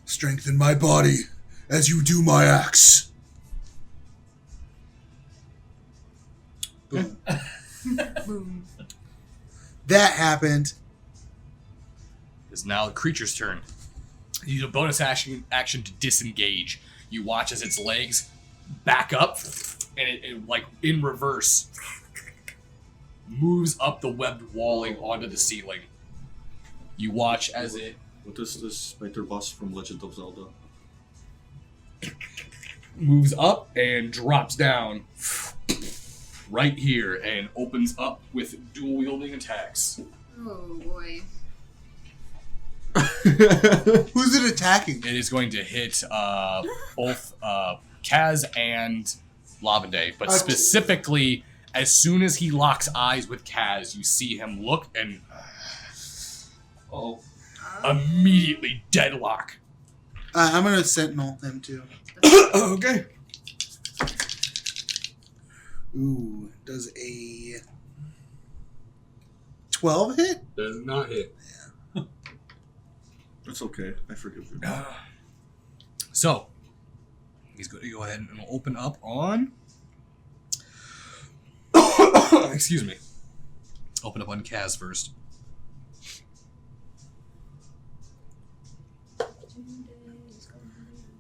strengthen my body as you do my axe. Boom. Boom. That happened. It's now the creature's turn. You use a bonus action to disengage. You watch as its legs back up, and it like in reverse moves up the webbed walling onto the ceiling. You watch as it What is this spider boss from Legend of Zelda? moves up and drops down right here and opens up with dual wielding attacks. Oh boy. Who's it attacking? It is going to hit both Kaz and Lavande, but specifically As soon as he locks eyes with Kaz, you see him look and immediately deadlock. I'm gonna sentinel him too. Okay. Ooh, does a 12 hit? Does not hit. It's okay. I forgive you. So, he's going to go ahead and open up on... Excuse me. Open up on Kaz first.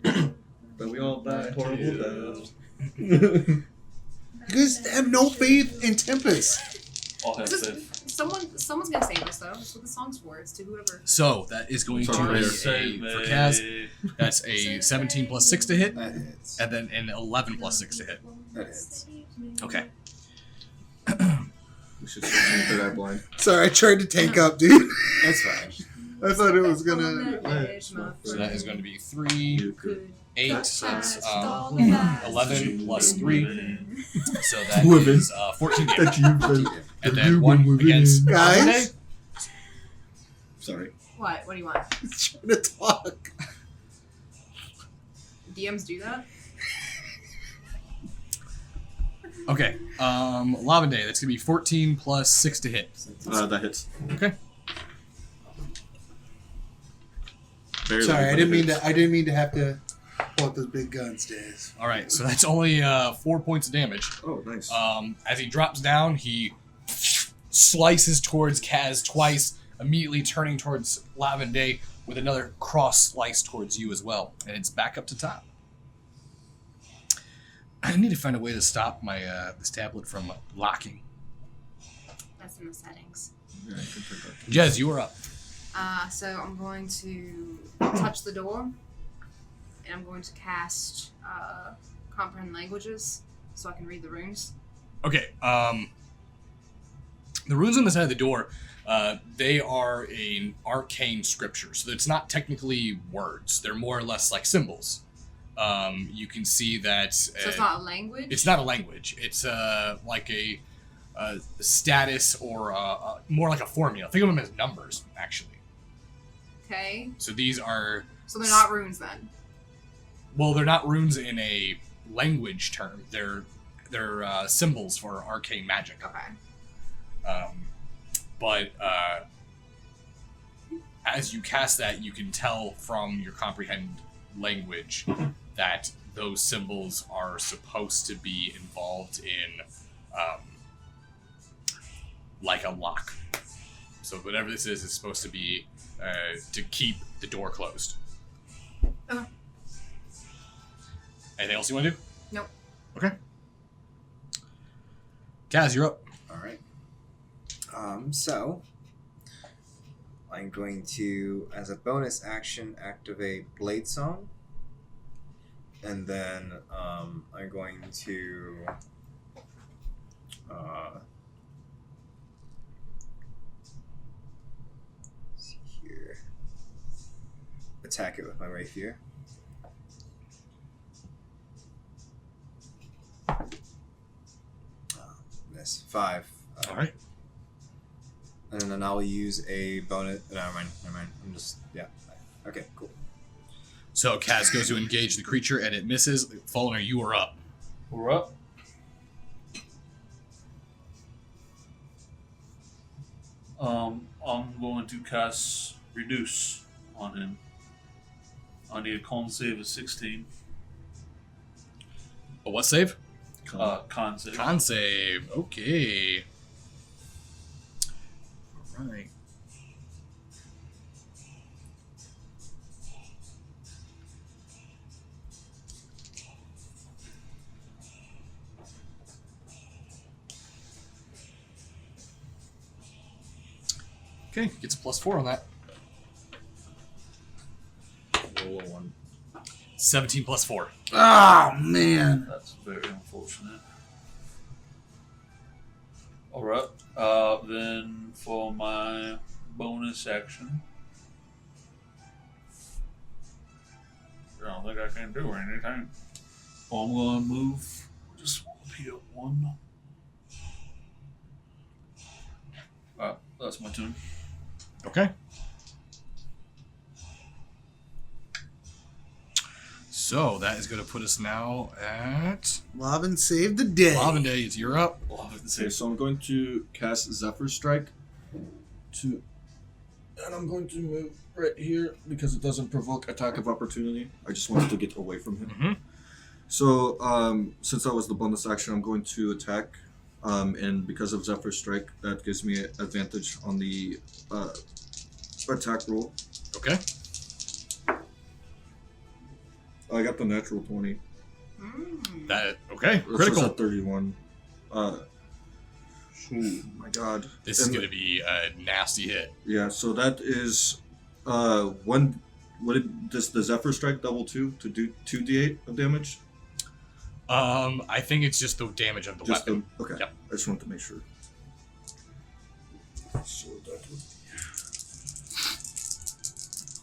But we all die horrible deaths. You guys have no faith in Tempest. I'll have This faith. Someone's gonna save us though. That's what the song's for. It's to whoever. So, that is going to Sorry. be Save for me. Kaz. That's a 17 plus 6 to hit, That hits. and then an 11 plus 6 to hit. That hits. Okay. We should switch to third eye blind. Sorry, I tried to tank up, dude. That's fine. I thought it was gonna. So that is going to be 3, You could. 8, so it's 11 plus 3. So that is 14 damage. And then 1 against Guys? Sorry. What? What do you want? He's trying to talk. DMs do that? Okay. Lavende, that's gonna be 14 plus 6 to hit. That hits. Okay. Barely, Sorry, I but didn't it mean hits. to. I didn't mean to have to pull out those big guns, Daz. All right. So that's only 4 points of damage. Oh, nice. As he drops down, he slices towards Kaz twice, immediately turning towards Lavende with another cross slice towards you as well, and it's back up to top. I need to find a way to stop my this tablet from locking. That's in the settings. Yeah, I can take that. Jez, you are up. So I'm going to touch the door, and I'm going to cast Comprehend Languages so I can read the runes. Okay. The runes on the side of the door, they are an arcane scripture, so it's not technically words. They're more or less like symbols. You can see that. So it's not a language? It's not a language. It's like a status or more like a formula. Think of them as numbers, actually. Okay. So these are. So they're not runes then? Well, they're not runes in a language term. They're symbols for arcane magic. Okay. But as you cast that, you can tell from your comprehend language that those symbols are supposed to be involved in like a lock. So whatever this is supposed to be to keep the door closed. Okay. Anything else you want to do? Nope. Okay. Kaz, you're up. All right. So I'm going to, as a bonus action, activate Blade Song, and then I'm going to see here, attack it with my rapier. Miss 5. All right. And then I'll use a bonus. Never mind. I'm just, yeah. Okay, cool. So Kaz goes to engage the creature and it misses. Fallener, you are up. We're up. I'm going to cast Reduce on him. I need a con save of 16. A what save? Con save. Con save. Okay. All right. Okay, gets a +4 on that. Roll a 1. 17 plus 4. Oh man. That's very unfortunate. Alright. Then for my bonus action, I don't think I can do anything. I'm gonna move just one here, 1, That's my turn. Okay. So that is going to put us now at Lavin saved the day. Lavendale. You're up. Okay, so I'm going to cast Zephyr Strike and I'm going to move right here because it doesn't provoke attack of opportunity. I just wanted to get away from him. Mm-hmm. So since that was the bonus action, I'm going to attack, and because of Zephyr Strike, that gives me advantage on the attack roll. Okay. I got the natural 20. That okay. This Critical. was at 31. Oh my god. This is going to be a nasty hit. Yeah, so that is does the Zephyr Strike double 2 to do 2d8 of damage? I think it's just the damage of the weapon. Okay. Yep. I just wanted to make sure. So that would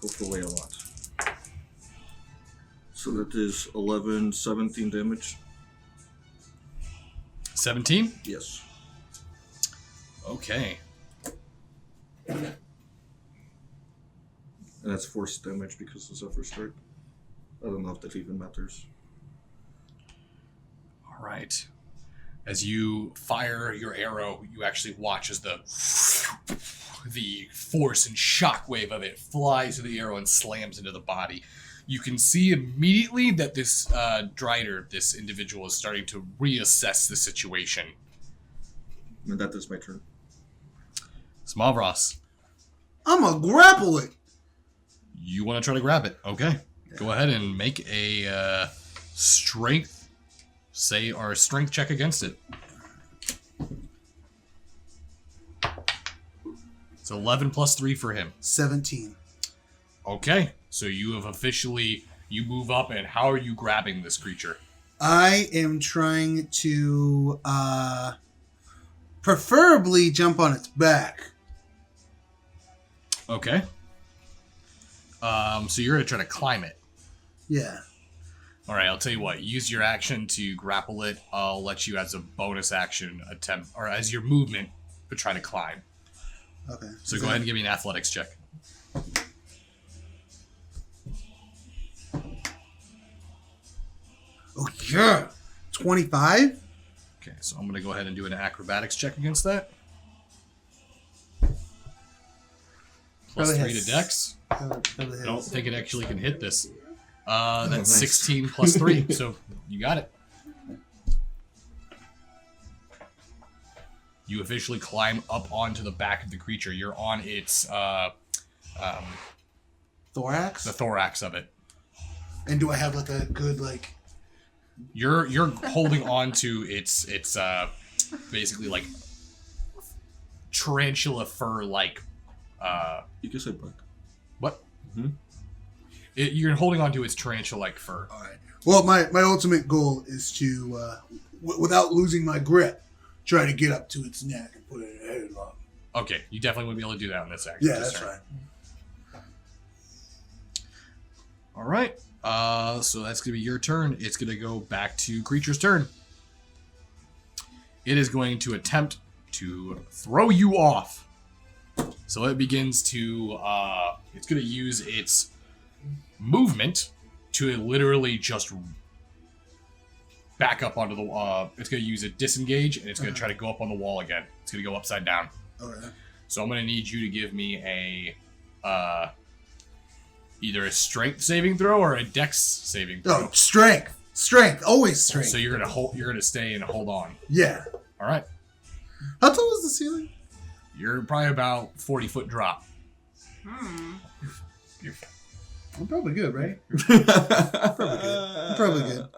hopefully a lot. So that is 11, 17 damage. 17? Yes. Okay. And that's force damage because of Zephyr Strike. I don't know if that even matters. All right. As you fire your arrow, you actually watch as the force and shockwave of it flies to the arrow and slams into the body. You can see immediately that this Drider, this individual, is starting to reassess the situation. And that is my turn. Smavros, I'm gonna grapple it. you want to try to grab it. Okay. Go ahead and make a strength check against it. It's 11 plus 3 for him. 17. Okay. So you have officially, you move up, and how are you grabbing this creature? I am trying to preferably jump on its back. Okay. So you're going to try to climb it. Yeah. All right, I'll tell you what. Use your action to grapple it. I'll let you as a bonus action attempt, or as your movement, to try to climb. Okay. So go ahead and give me an athletics check. Oh, yeah. 25? Okay, so I'm going to go ahead and do an acrobatics check against that. Plus Probably 3 has- to dex. Probably I don't has- think it actually can hit this. That's nice. 16 plus 3, so you got it. You officially climb up onto the back of the creature. You're on its Thorax? the thorax of it. And do I have like a good like? You're holding on to its basically like tarantula fur like You can say black. what? Mhm. You're holding on to its tarantula like fur. All right. Well, my ultimate goal is to, without losing my grip, try to get up to its neck and put it in a headlock. Okay, you definitely wouldn't be able to do that on this action. Yeah, this that's turn. right. All right. So that's gonna be your turn. It's gonna go back to creature's turn. It is going to attempt to throw you off. So it begins to. It's gonna use its movement to literally just back up onto the. It's gonna use a disengage, and it's gonna try to go up on the wall again. It's gonna go upside down. Okay. So I'm gonna need you to give me a. Either a strength saving throw or a dex saving throw. Oh, strength. Strength. Always strength. So you're gonna hold. You're gonna stay and hold on. Yeah. All right. How tall is the ceiling? You're probably about 40-foot drop. Hmm. I'm probably good, right? Probably good.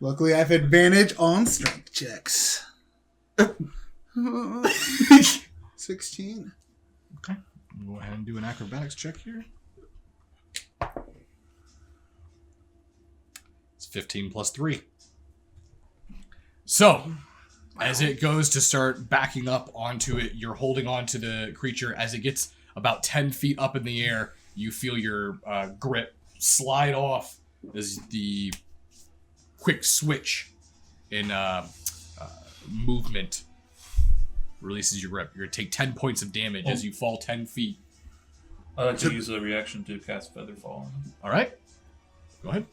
Luckily, I have advantage on strength checks. 16. Okay. Go ahead and do an acrobatics check here. It's 15 plus 3. So, as it goes to start backing up onto it, you're holding on to the creature. As it gets about 10 feet up in the air, you feel your grip slide off as the quick switch in movement releases your grip. You're going to take 10 points of damage as you fall 10 feet. I like to use a reaction to cast Featherfall. All right. Go ahead.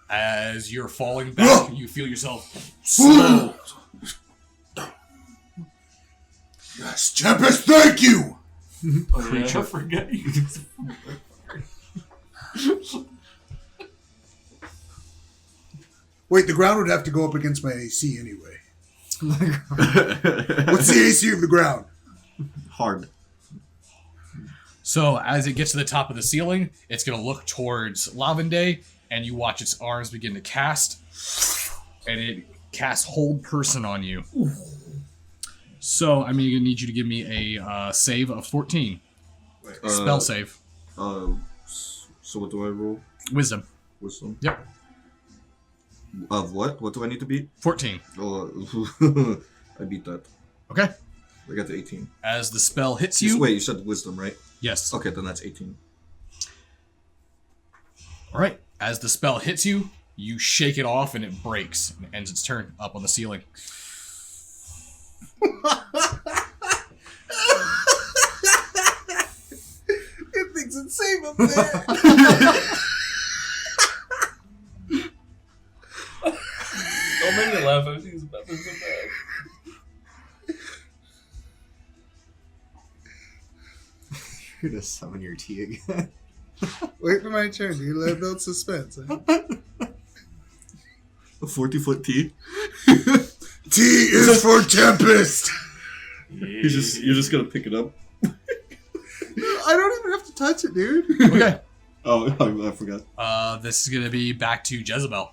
As you're falling back, you feel yourself slow. Yes, Tempest, thank you! Creature. I forget you. Wait, the ground would have to go up against my AC anyway. What's the AC of the ground? Hard. So as it gets to the top of the ceiling, it's going to look towards Lavende, and you watch its arms begin to cast, and it casts Hold Person on you. So I'm going to need you to give me a save of 14. Spell save. So what do I roll? Wisdom. Wisdom. Yep. Of what? What do I need to beat? 14. Oh, I beat that. Okay. I got to 18. As the spell hits you... Wait, you said wisdom, right? Yes. Okay, then that's 18. All right. As the spell hits you, you shake it off and it breaks and ends its turn up on the ceiling. It thinks it's safe up there. Don't make me laugh. I think it's about to so bad. You're gonna summon your tea again. Wait for my turn, dude. Let it build suspense. Huh? A 40-foot T? T is for Tempest! You're just gonna pick it up? I don't even have to touch it, dude. Okay. Oh, I forgot. This is going to be back to Jezebel.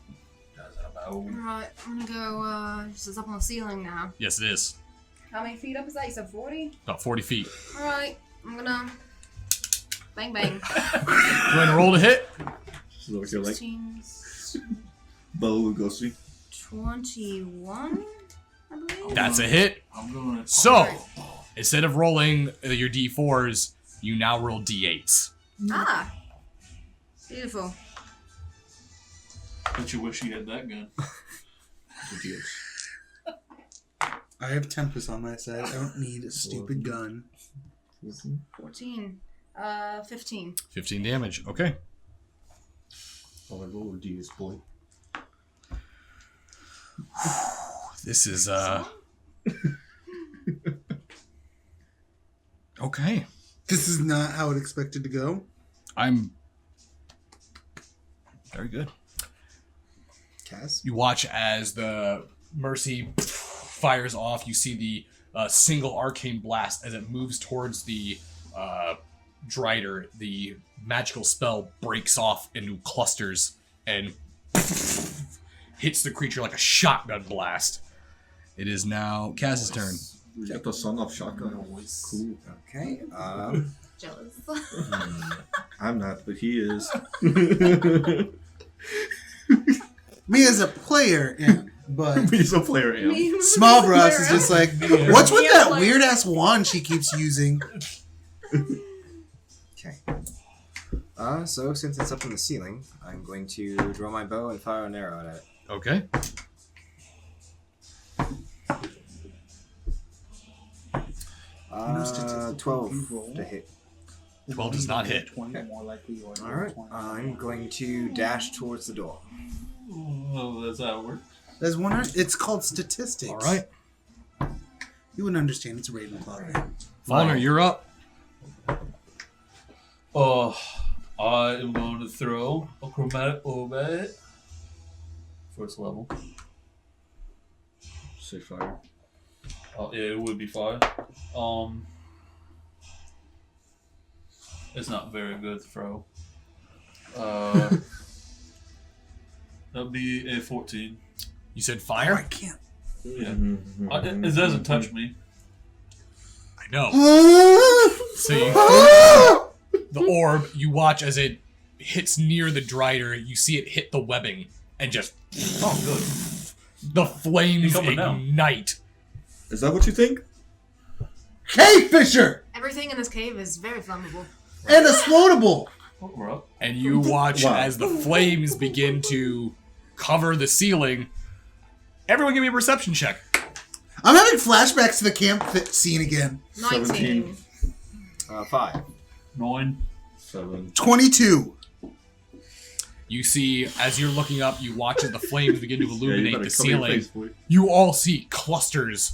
Alright, I'm gonna go, this is up on the ceiling now. Yes, it is. How many feet up is that? You said 40? About 40 feet. Alright, I'm gonna... Bang, bang. Go ahead and roll to hit. This is what you're like. 16, Bela Lugosi. 21, I believe? That's a hit. I'm going to... So, instead of rolling your D4s, you now roll D8s. Ah! Beautiful. Bet you wish you had that gun. I have Tempest on my side. I don't need a stupid gun. 14. 15. 15 damage. Okay. Oh, I rolled a D is boy. This is, okay. This is not how it expected to go. I'm very good. Cass? You watch as the Mercy fires off. You see the single arcane blast as it moves towards the Drider. The magical spell breaks off into clusters and hits the creature like a shotgun blast. It is now Kaz's turn. We got the son of shotgun. Cool. Okay, Jealous. I'm not, but he is. Me as a player, am, but He's a player, am. Small Brass is just like, what's with Yeah, that like- weird ass wand she keeps using? okay. So since it's up in the ceiling, I'm going to draw my bow and fire an arrow at it. Okay. No statistics. 12 to hit. 12 does not hit. 20 more likely or Alright, I'm going to dash towards the door. Oh, that's how it works. There's one. It's called statistics. All right. You wouldn't understand. It's Ravenclaw. Fallner, you're up. Oh, I am going to throw a chromatic orb at it. First level. Say fire. Oh, yeah, it would be fire. It's not very good to throw. That'd be a 14. You said I fire? can't. Yeah. It doesn't touch me. I know. So you the orb, you watch as it hits near the Drider, you see it hit the webbing and just Oh, good. the flames He's coming down. ignite. Is that what you think? Cave Fisher Everything in this cave is very flammable. and a floatable. Oh, we're up. And you watch Wow. as the flames begin to cover the ceiling. Everyone give me a perception check. I'm having flashbacks to the camp scene again. 19. 5. 9. 7. 22. You see, as you're looking up, you watch as the flames begin to Yeah, you illuminate better the cover your ceiling. face, boy. You all see clusters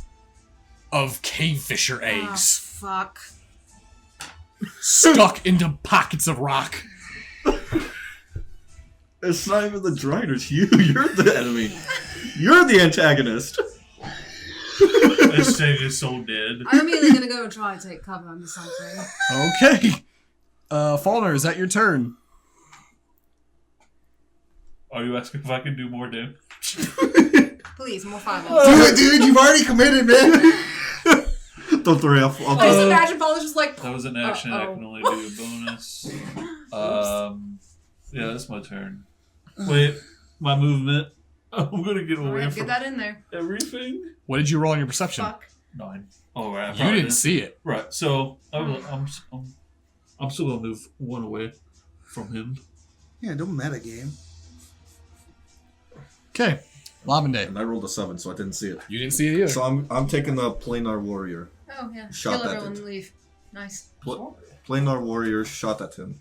of cavefisher eggs Fuck. stuck into pockets of rock. It's not even the Drider, it's you. You're the enemy. You're the antagonist. This thing is so dead. I'm immediately gonna go and try to take cover under something. Okay. Faulner, is that your turn? Are you asking if I can do more damage? Please, more five. Dude, you've already committed, man. Don't worry, I'll Just imagine Paula's just like. That was an action. I can only do a bonus. Yeah, that's my turn. Wait, my movement. I'm gonna get away Alright, from get that in there. everything. What did you roll on your perception? Fuck. 9. Oh, right. You didn't see it. Right. So I'm still gonna move one away from him. Yeah, don't meta game. Okay. Lavende. And I rolled a 7, so I didn't see it. You didn't see it either. So I'm taking the planar warrior. Oh yeah. Shot Kill that everyone it. and leave. Nice. Planar warrior shot at him.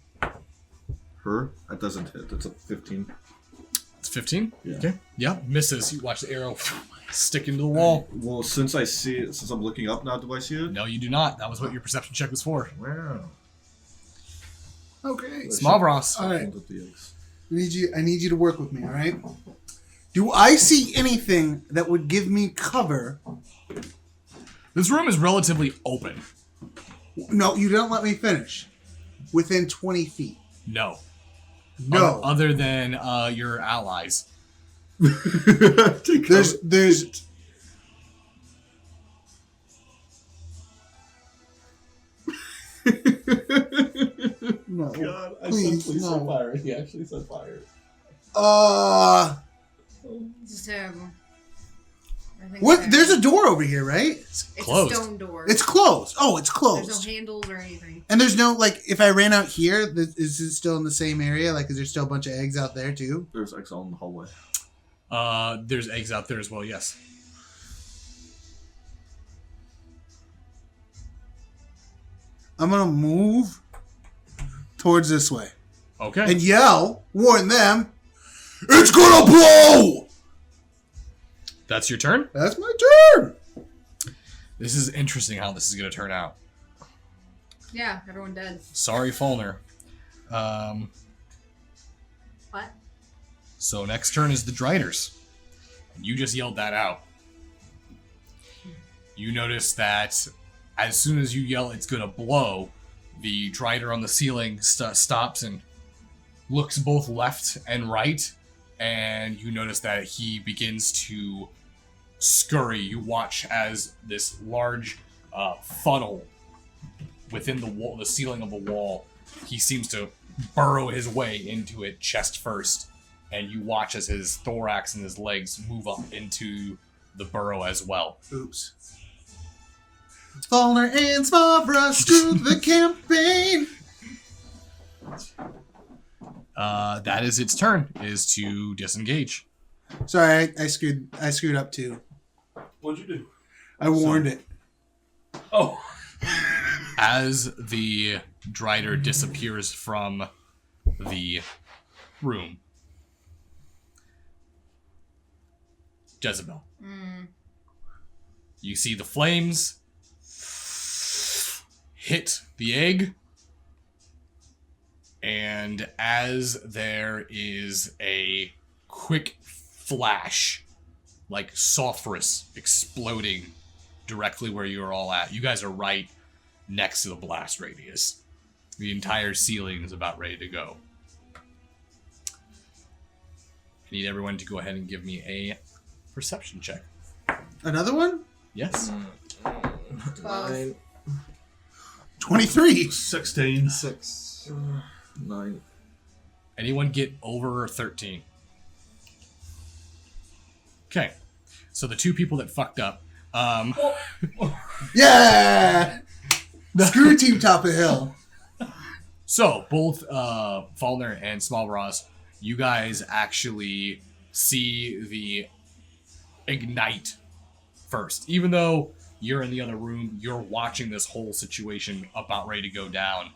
Her? That doesn't hit. It's a 15. It's 15? Yeah. Okay. Yeah, misses. You watch the arrow stick into the wall. Well, since I see it, since I'm looking up now, do I see it? No, you do not. That was what your perception check was for. Wow. Okay. Smallbross. All right. With the eggs. I need you to work with me, all right? Do I see anything that would give me cover? This room is relatively open. No, you don't let me finish. Within 20 feet. No. No. Other than your allies. Take cover. There's no. God, I Please, said please no. say fire. He actually said fire. This is terrible. I think What? it's There's a terrible. door over here, right? It's closed. a stone door. It's closed. Oh, it's There's closed. no handles or anything. And there's no, like, if I ran out here, is it still in the same area? Like, is there still a bunch of eggs out there, too? There's eggs all in the hallway. There's eggs out there as well, yes. I'm gonna move towards this way. Okay. And yell, warn them, it's gonna blow! That's your turn? That's my turn! This is interesting how this is going to turn out. Yeah, everyone dead. Sorry, Faulner. What? So next turn is the Driders. You just yelled that out. You notice that as soon as you yell it's gonna blow, the Drider on the ceiling stops and looks both left and right, and you notice that he begins to scurry. You watch as this large funnel within the wall, the ceiling of the wall, he seems to burrow his way into it chest first, and you watch as his thorax and his legs move up into the burrow as well. Oops. Faulner and Smallbrush to the campaign! That is its turn, is to disengage. Sorry, I screwed up too. What'd you do? I warned it. Oh. As the Drider disappears from the room, Jezebel, you see the flames hit the egg, and as there is a quick flash, like sulfurous exploding directly where you're all at. You guys are right next to the blast radius. The entire ceiling is about ready to go. I need everyone to go ahead and give me a perception check. Another one? Yes. 9. 23. 16. 6. 9. Anyone get over 13? Okay. So the two people that fucked up. Yeah! Screw Team Top of Hill. So both Faulner and Smallbross, you guys actually see the ignite first. Even though you're in the other room, you're watching this whole situation about ready to go down,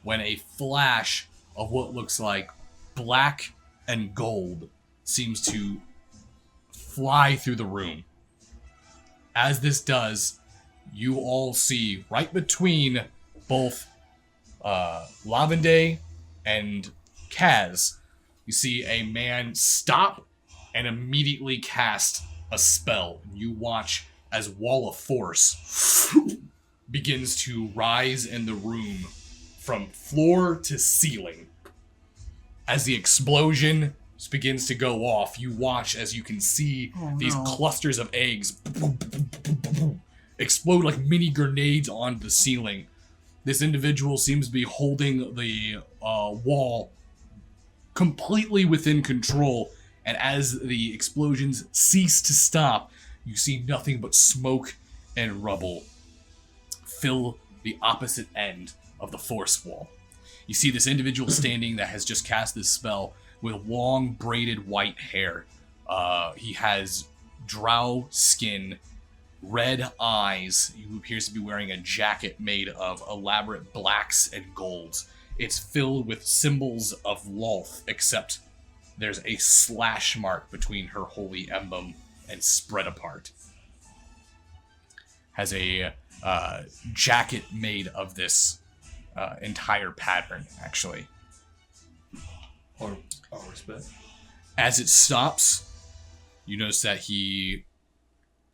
when a flash of what looks like black and gold seems to fly through the room. As this does, you all see right between both Lavende and Kaz, you see a man stop and immediately cast a spell. You watch as Wall of Force begins to rise in the room from floor to ceiling. As the explosion begins to go off, you watch as you can see these clusters of eggs explode like mini grenades onto the ceiling. This individual seems to be holding the wall completely within control, and as the explosions cease to stop, you see nothing but smoke and rubble fill the opposite end of the force wall. You see this individual standing that has just cast this spell with long braided white hair. He has drow skin, red eyes. He appears to be wearing a jacket made of elaborate blacks and golds. It's filled with symbols of Lolth, except there's a slash mark between her holy emblem and spread apart. Has a jacket made of this entire pattern, actually. Or respect. As it stops, you notice that he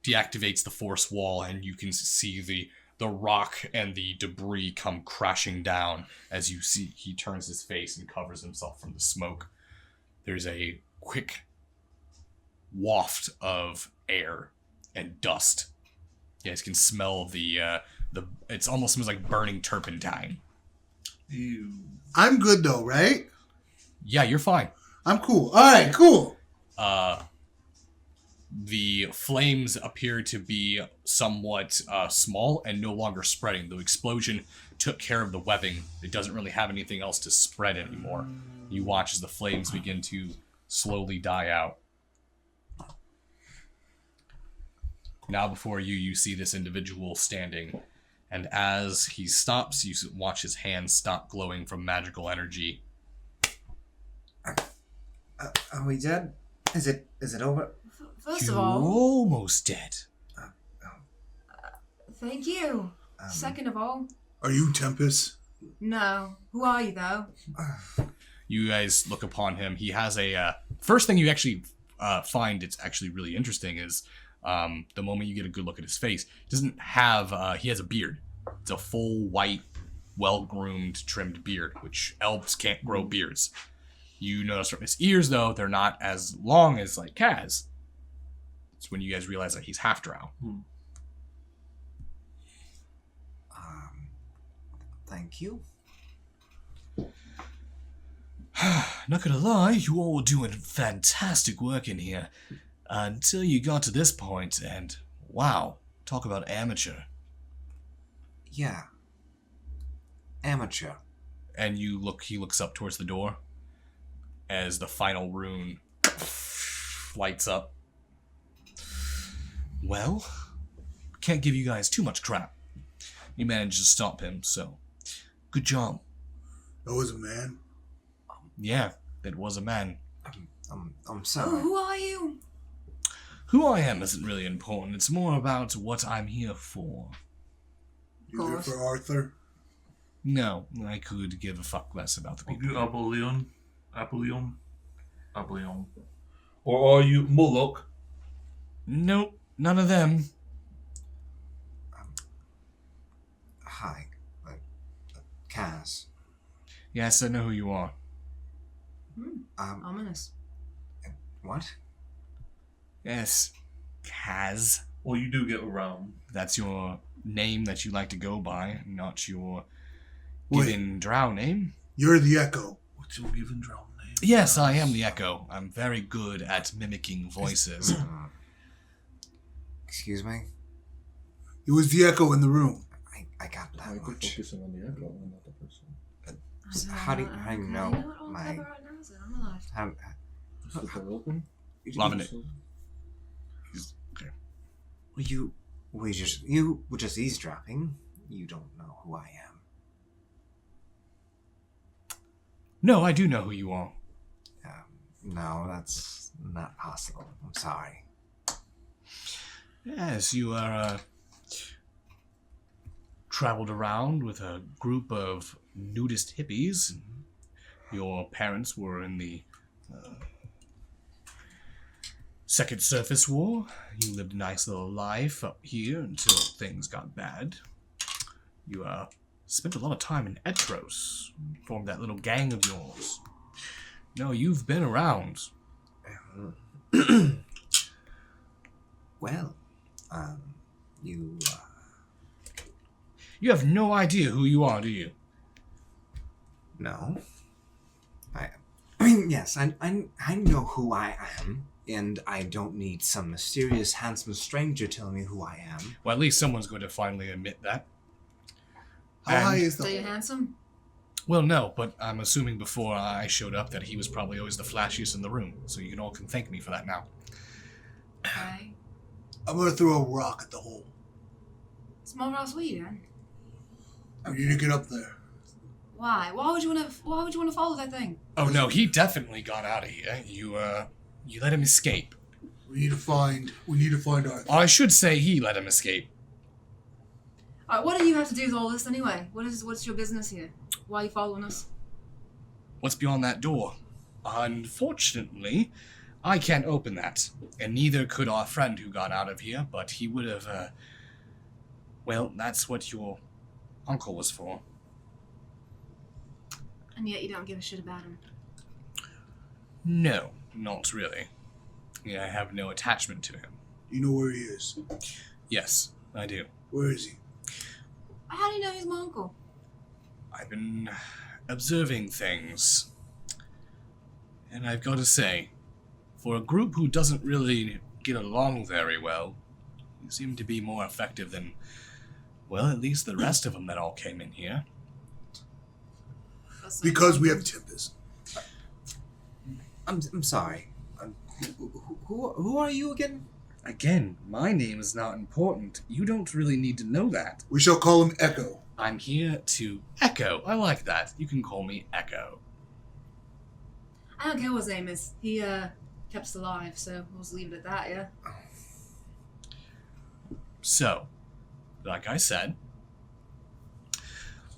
deactivates the force wall, and you can see the rock and the debris come crashing down as you see he turns his face and covers himself from the smoke. There's a quick waft of air and dust. You guys can smell the it almost smells like burning turpentine. Ew. I'm good though, right? Yeah, you're fine. I'm cool. All right, cool. The flames appear to be somewhat small and no longer spreading. The explosion took care of the webbing. It doesn't really have anything else to spread anymore. You watch as the flames begin to slowly die out. Now before you, you see this individual standing, and as he stops, you watch his hands stop glowing from magical energy. Are we dead? Is it over? First You're of all, almost dead. thank you. Second of all, Are you Tempest? no. Who are you, though? You guys look upon him. He has a... first thing you actually find it's actually really interesting is the moment you get a good look at his face, he doesn't have... he has a beard. It's a full, white, well-groomed, trimmed beard, which elves can't grow beards. You notice from his ears, though, they're not as long as, like, Kaz. It's when you guys realize that he's half drow. Thank you. Not gonna lie, you all were doing fantastic work in here. Until you got to this point, and wow, talk about amateur. Yeah. Amateur. And he looks up towards the door as the final rune lights up. Well, can't give you guys too much crap. You managed to stop him, so good job. That was a man. Yeah, it was a man. I'm Oh, sorry. who are you? Who I am isn't really important. It's more about what I'm here for. You there Course. for Arthur? No, I could give a fuck less about the Are people. you Apollyon? Or are you Moloch? Nope, none of them. Hi. Kaz. Yes, I know who you are. Ominous. What? Yes, Kaz. Well, you do get around. That's your name that you like to go by, not your Wait. given drow name. You're the Echo. What's your given drown name? Yes, I am the Echo. I'm very good at mimicking voices. Excuse me? It was the Echo in the room. I got that Why are you much. focusing on the echo and not the person? How do you know my... I'm alive. How, Is the door open? Lavender. Okay. You were just eavesdropping. You don't know who I am. No, I do know who you are. No, that's not possible. I'm sorry. Yes, you are traveled around with a group of nudist hippies. Your parents were in the Second Surface War. You lived a nice little life up here until things got bad. You spent a lot of time in Etros, formed that little gang of yours. No, you've been around. Well, you You have no idea who you are, do you? No. I mean, yes, I know who I am, and I don't need some mysterious, handsome stranger telling me who I am. Well, at least someone's going to finally admit that. How high is So the you're handsome? Well, no, but I'm assuming before I showed up that he was probably always the flashiest in the room, so you all can thank me for that now. Okay. I'm gonna throw a rock at the hole. Small rock sweet, man. We need to get up there. Why? Why would you want to follow that thing? Oh no, he definitely got out of here. You let him escape. We need to find Arthur. I should say he let him escape. Alright, what do you have to do with all this anyway? What's your business here? Why are you following us? What's beyond that door? Unfortunately, I can't open that, and neither could our friend who got out of here, but he would have, well, that's what your uncle was for. And yet you don't give a shit about him. No, not really. Yeah, I have no attachment to him. You know where he is? Yes, I do. Where is he? How do you know he's my uncle? I've been observing things. And I've got to say, for a group who doesn't really get along very well, you seem to be more effective than, well, at least the rest of them that all came in here. Because we have Tempest. I'm sorry. Who are you again? Again, my name is not important. You don't really need to know that. We shall call him Echo. I'm here to Echo. I like that. You can call me Echo. I don't care what his name is. He kept us alive, so we'll just leave it at that, yeah? So, like I said,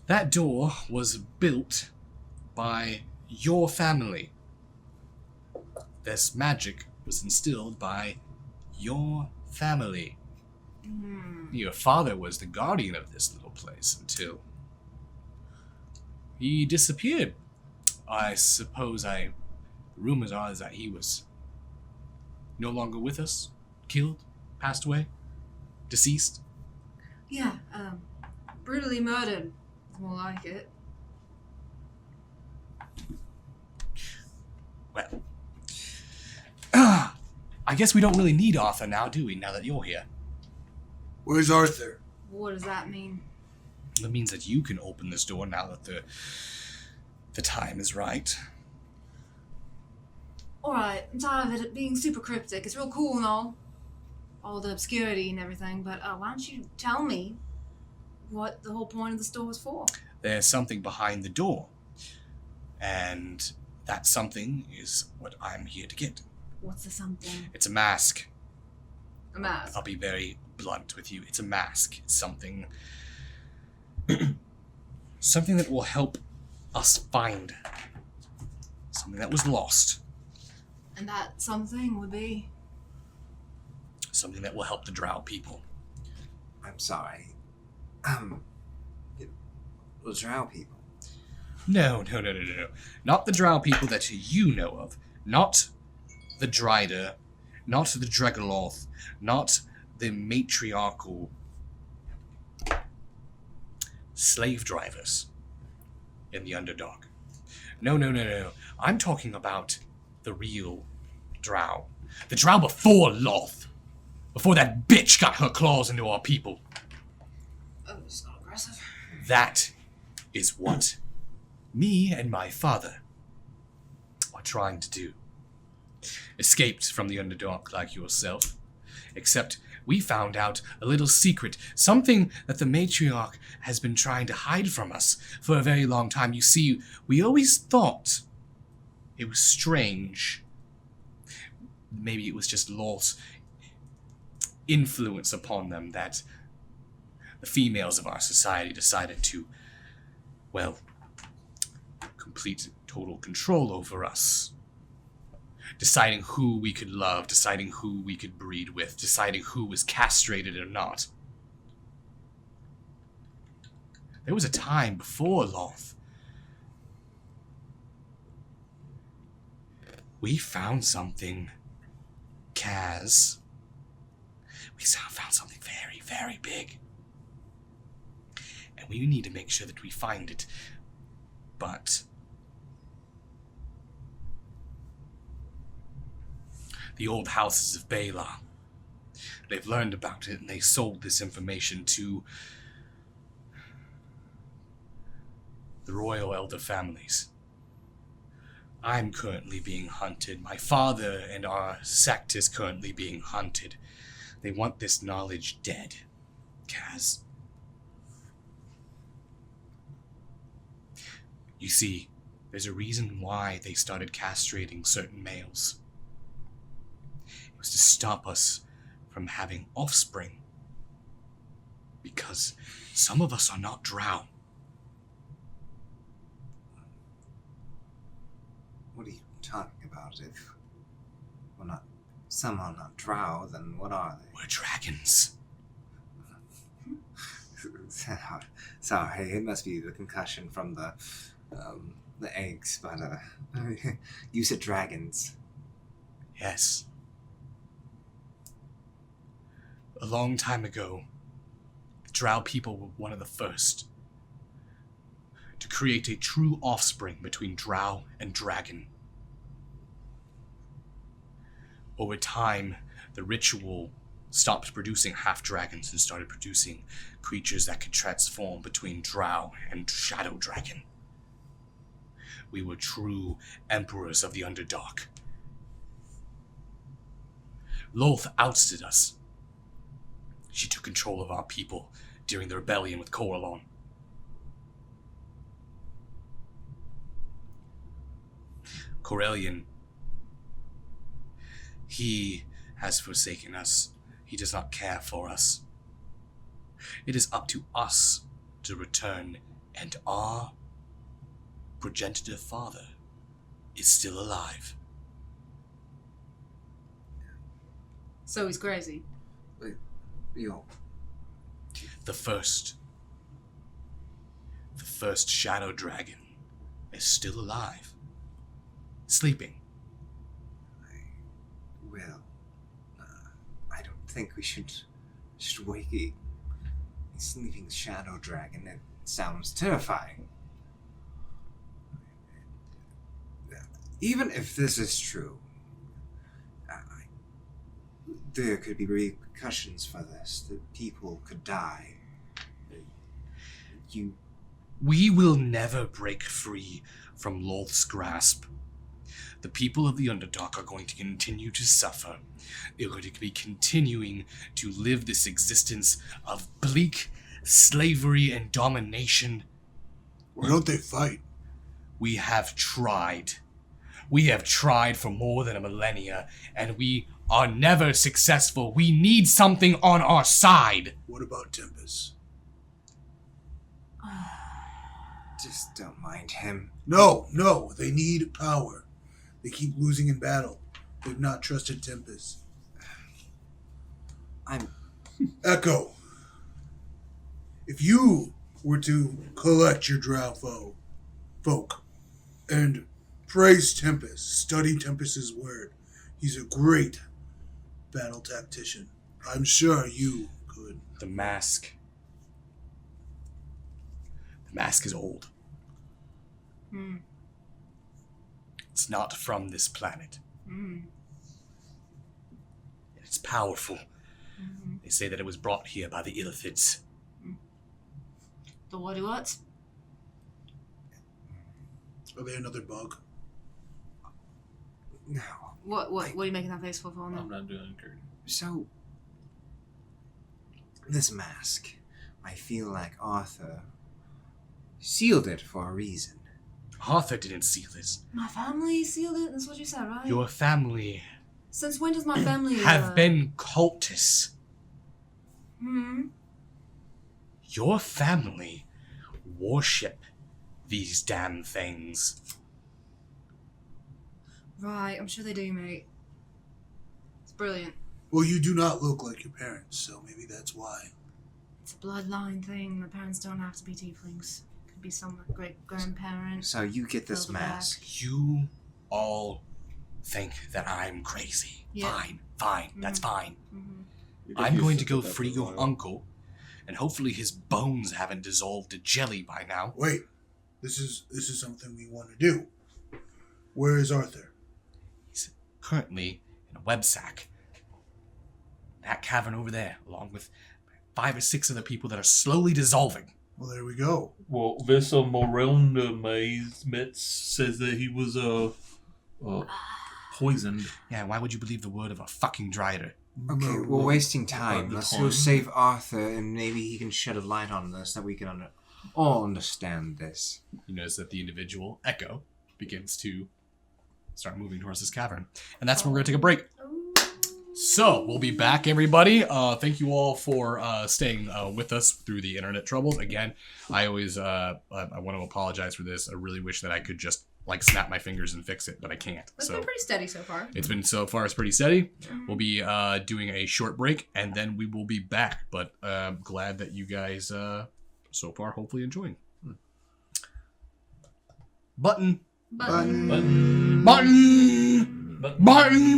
that door was built by your family. This magic was instilled by your family. Your father was the guardian of this little place until he disappeared. I suppose rumors are that he was no longer with us, killed, passed away, deceased. Yeah, brutally murdered. More like it. Well, I guess we don't really need Arthur now, do we, now that you're here? Where's Arthur? What does that mean? That means that you can open this door now that the time is right. Alright, I'm tired of it being super cryptic. It's real cool and all the obscurity and everything, but why don't you tell me what the whole point of the store was for? There's something behind the door, and that something is what I'm here to get. What's the something? It's a mask. A mask. I'll be very blunt with you. It's a mask. It's something something that will help us find something that was lost. And that something would be? Something that will help the Drow people. I'm sorry. The Drow people. No. Not the Drow people that you know of. Not the Dryder. Not the Dregoloth. Not the matriarchal slave drivers in the Underdark. No. I'm talking about the real Drow. The Drow before Loth. Before that bitch got her claws into our people. Oh, it's not aggressive. That is what me and my father are trying to do. Escaped from the Underdark like yourself. except we found out a little secret, something that the matriarch has been trying to hide from us for a very long time. You see, we always thought it was strange. Maybe it was just Lolth's influence upon them that the females of our society decided to, well, complete total control over us. Deciding who we could love, deciding who we could breed with, deciding who was castrated or not. There was a time before Lolth. We found something, Kaz. We found something very, very big. And we need to make sure that we find it. But the old houses of Bela, they've learned about it and they sold this information to the royal elder families. I'm currently being hunted. My father and our sect is currently being hunted. They want this knowledge dead, Kaz. You see, there's a reason why they started castrating certain males. It was to stop us from having offspring. Because some of us are not drow. What are you talking about? If we're not, some are not drow, then what are they? We're dragons. Sorry, it must be the concussion from the eggs, but you said dragons. Yes. A long time ago, the drow people were one of the first to create a true offspring between drow and dragon. Over time, the ritual stopped producing half-dragons and started producing creatures that could transform between drow and shadow dragon. We were true emperors of the Underdark. Lolth ousted us. She took control of our people during the rebellion with Coralon. Corellian, he has forsaken us. He does not care for us. It is up to us to return, and our progenitor father is still alive. So he's crazy. Yo. The first shadow dragon is still alive. Sleeping. Well, I don't think we should wake a sleeping shadow dragon. It sounds terrifying. Even if this is true, there could be repercussions for this. The people could die. We will never break free from Lolth's grasp. The people of the Underdark are going to continue to suffer. They're going to be continuing to live this existence of bleak slavery and domination. Why don't they fight? We have tried. We have tried for more than a millennia, and we are never successful. We need something on our side. What about Tempest? Just don't mind him. No, they need power. They keep losing in battle. They've not trusted Tempest. Echo. If you were to collect your drow folk and praise Tempest, study Tempest's word, he's a great battle tactician. I'm sure you could. The mask. The mask is old. It's not from this planet. It's powerful. They say that it was brought here by the Illithids. The what? Are they another bug? No. What are you making that face for I'm now? not doing Kurt. So, This mask, I feel like Arthur sealed it for a reason. Arthur didn't seal this. My family sealed it. That's what you said, right? Your family Since when does my family have been cultists. Your family worship these damn things. Right, I'm sure they do, mate. It's brilliant. Well, you do not look like your parents, so maybe that's why. It's a bloodline thing. The parents don't have to be tieflings. Could be some great grandparent. So you get this Further back. mask. You all think that I'm crazy. Yeah. Fine, that's fine. Mm-hmm. I'm going to go free your uncle, and hopefully his bones haven't dissolved to jelly by now. Wait, this is something we want to do. Where is Arthur? He's currently in a web sack. That cavern over there, along with 5 or 6 other people that are slowly dissolving. Well, there we go. Well, this Morelna Maze says that he was poisoned. Yeah, why would you believe the word of a fucking dryder? Okay, we're wasting time. the Let's time. go save Arthur, and maybe he can shed a light on this that we can all understand this. You notice that the individual, Echo, begins to start moving towards this cavern. And that's when we're going to take a break. So, we'll be back, everybody. Thank you all for staying with us through the internet troubles. Again, I always I want to apologize for this. I really wish that I could just snap my fingers and fix it, but I can't. It's been pretty steady so far. It's been so far, it's pretty steady. We'll be doing a short break, and then we will be back. But glad that you guys so far hopefully enjoying. Button.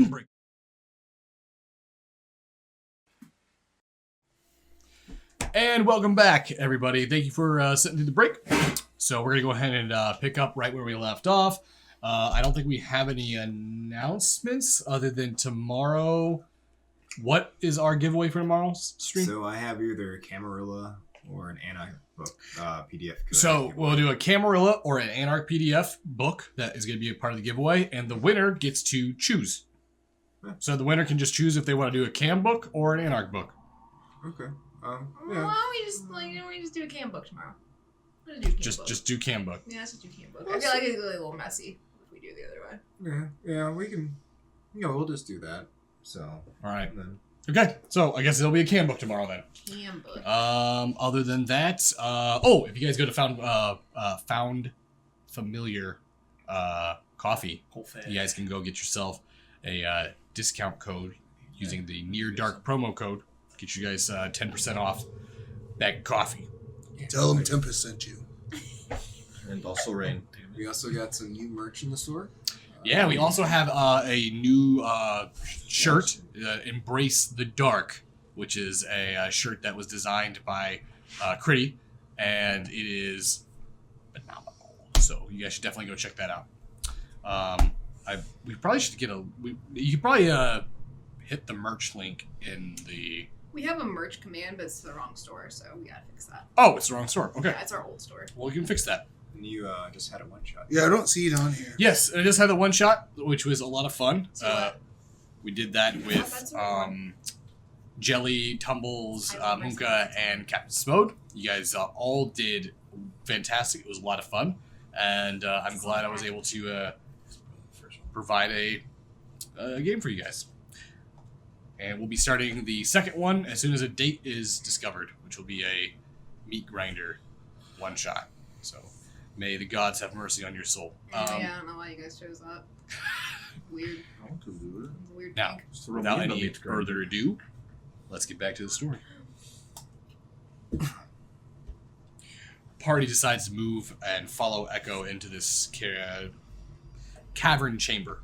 Break. And welcome back, everybody. Thank you for sitting through the break. So we're going to go ahead and pick up right where we left off. I don't think we have any announcements other than tomorrow. What is our giveaway for tomorrow's stream? So I have either a Camarilla or an Anarch book PDF. So we'll do a Camarilla or an Anarch PDF book that is going to be a part of the giveaway, and the winner gets to choose. So the winner can just choose if they want to do a Cam book or an Anarch book. Okay. Why don't we just do a cam book tomorrow? Let's do a cam book. Just do Cam book. Yeah, let's just do cam book. I feel like it's a little messy if we do the other way. Yeah, we can. We'll just do that. So. All right. Then. Okay, so I guess it'll be a Cam book tomorrow then. Cam book. Other than that, if you guys go to Found Familiar Coffee, you guys can go get yourself a discount code using the NearDark promo code. Get you guys 10% off that coffee. Tell them Tempest sent you. And also rain. We also got some new merch in the store. Yeah, we also have a new shirt, Embrace the Dark, which is a shirt that was designed by Critty, and it is phenomenal. So you guys should definitely go check that out. We probably should get you could probably hit the merch link in the... We have a merch command, but it's the wrong store, so we gotta fix that. Oh, it's the wrong store. Okay. Yeah, it's our old store. Well, we can fix that. And you just had a one shot. Yeah, I don't see it on here. Yes, I just had the one shot, which was a lot of fun. So what? We did that with that's what we Jelly, Tumbles, I love Munka, and Captain Smode. You guys all did fantastic. It was a lot of fun, and I'm glad I was able to provide a game for you guys. And we'll be starting the second one as soon as a date is discovered, which will be a meat grinder one shot. So may the gods have mercy on your soul. Yeah, I don't know why you guys chose that. Weird. I want to do it. Weird Now, thing. without any further ado, let's get back to the story. Party decides to move and follow Echo into this cavern chamber.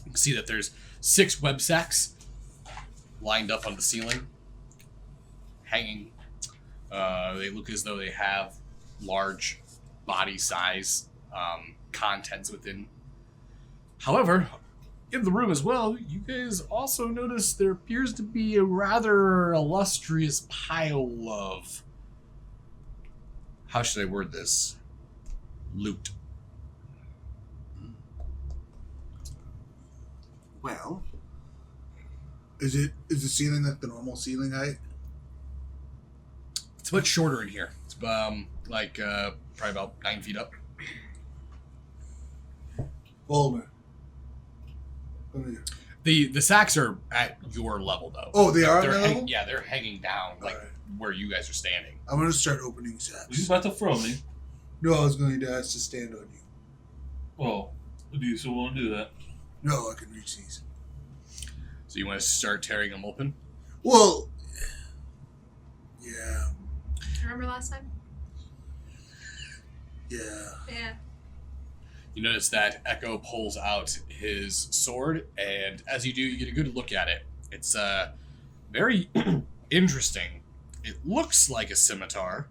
You can see that there's 6 web sacks lined up on the ceiling, hanging. They look as though they have large body size contents within. However, in the room as well, you guys also notice there appears to be a rather illustrious pile of, how should I word this? Loot. Well, Is the ceiling like the normal ceiling height? It's much shorter in here. It's probably about 9 feet up. Volmer. Come here. The sacks are at your level though. Oh, they are They're at my level? Yeah, they're hanging down like Alright. where you guys are standing. I'm gonna start opening You sacks. about to throw me? No, I was going to ask to stand on you. Well, do you still want to do that? No, I can reach these. So you want to start tearing them open? Well, yeah, Remember last time? yeah. Yeah. You notice that Echo pulls out his sword, and as you do, you get a good look at it. It's very interesting. It looks like a scimitar,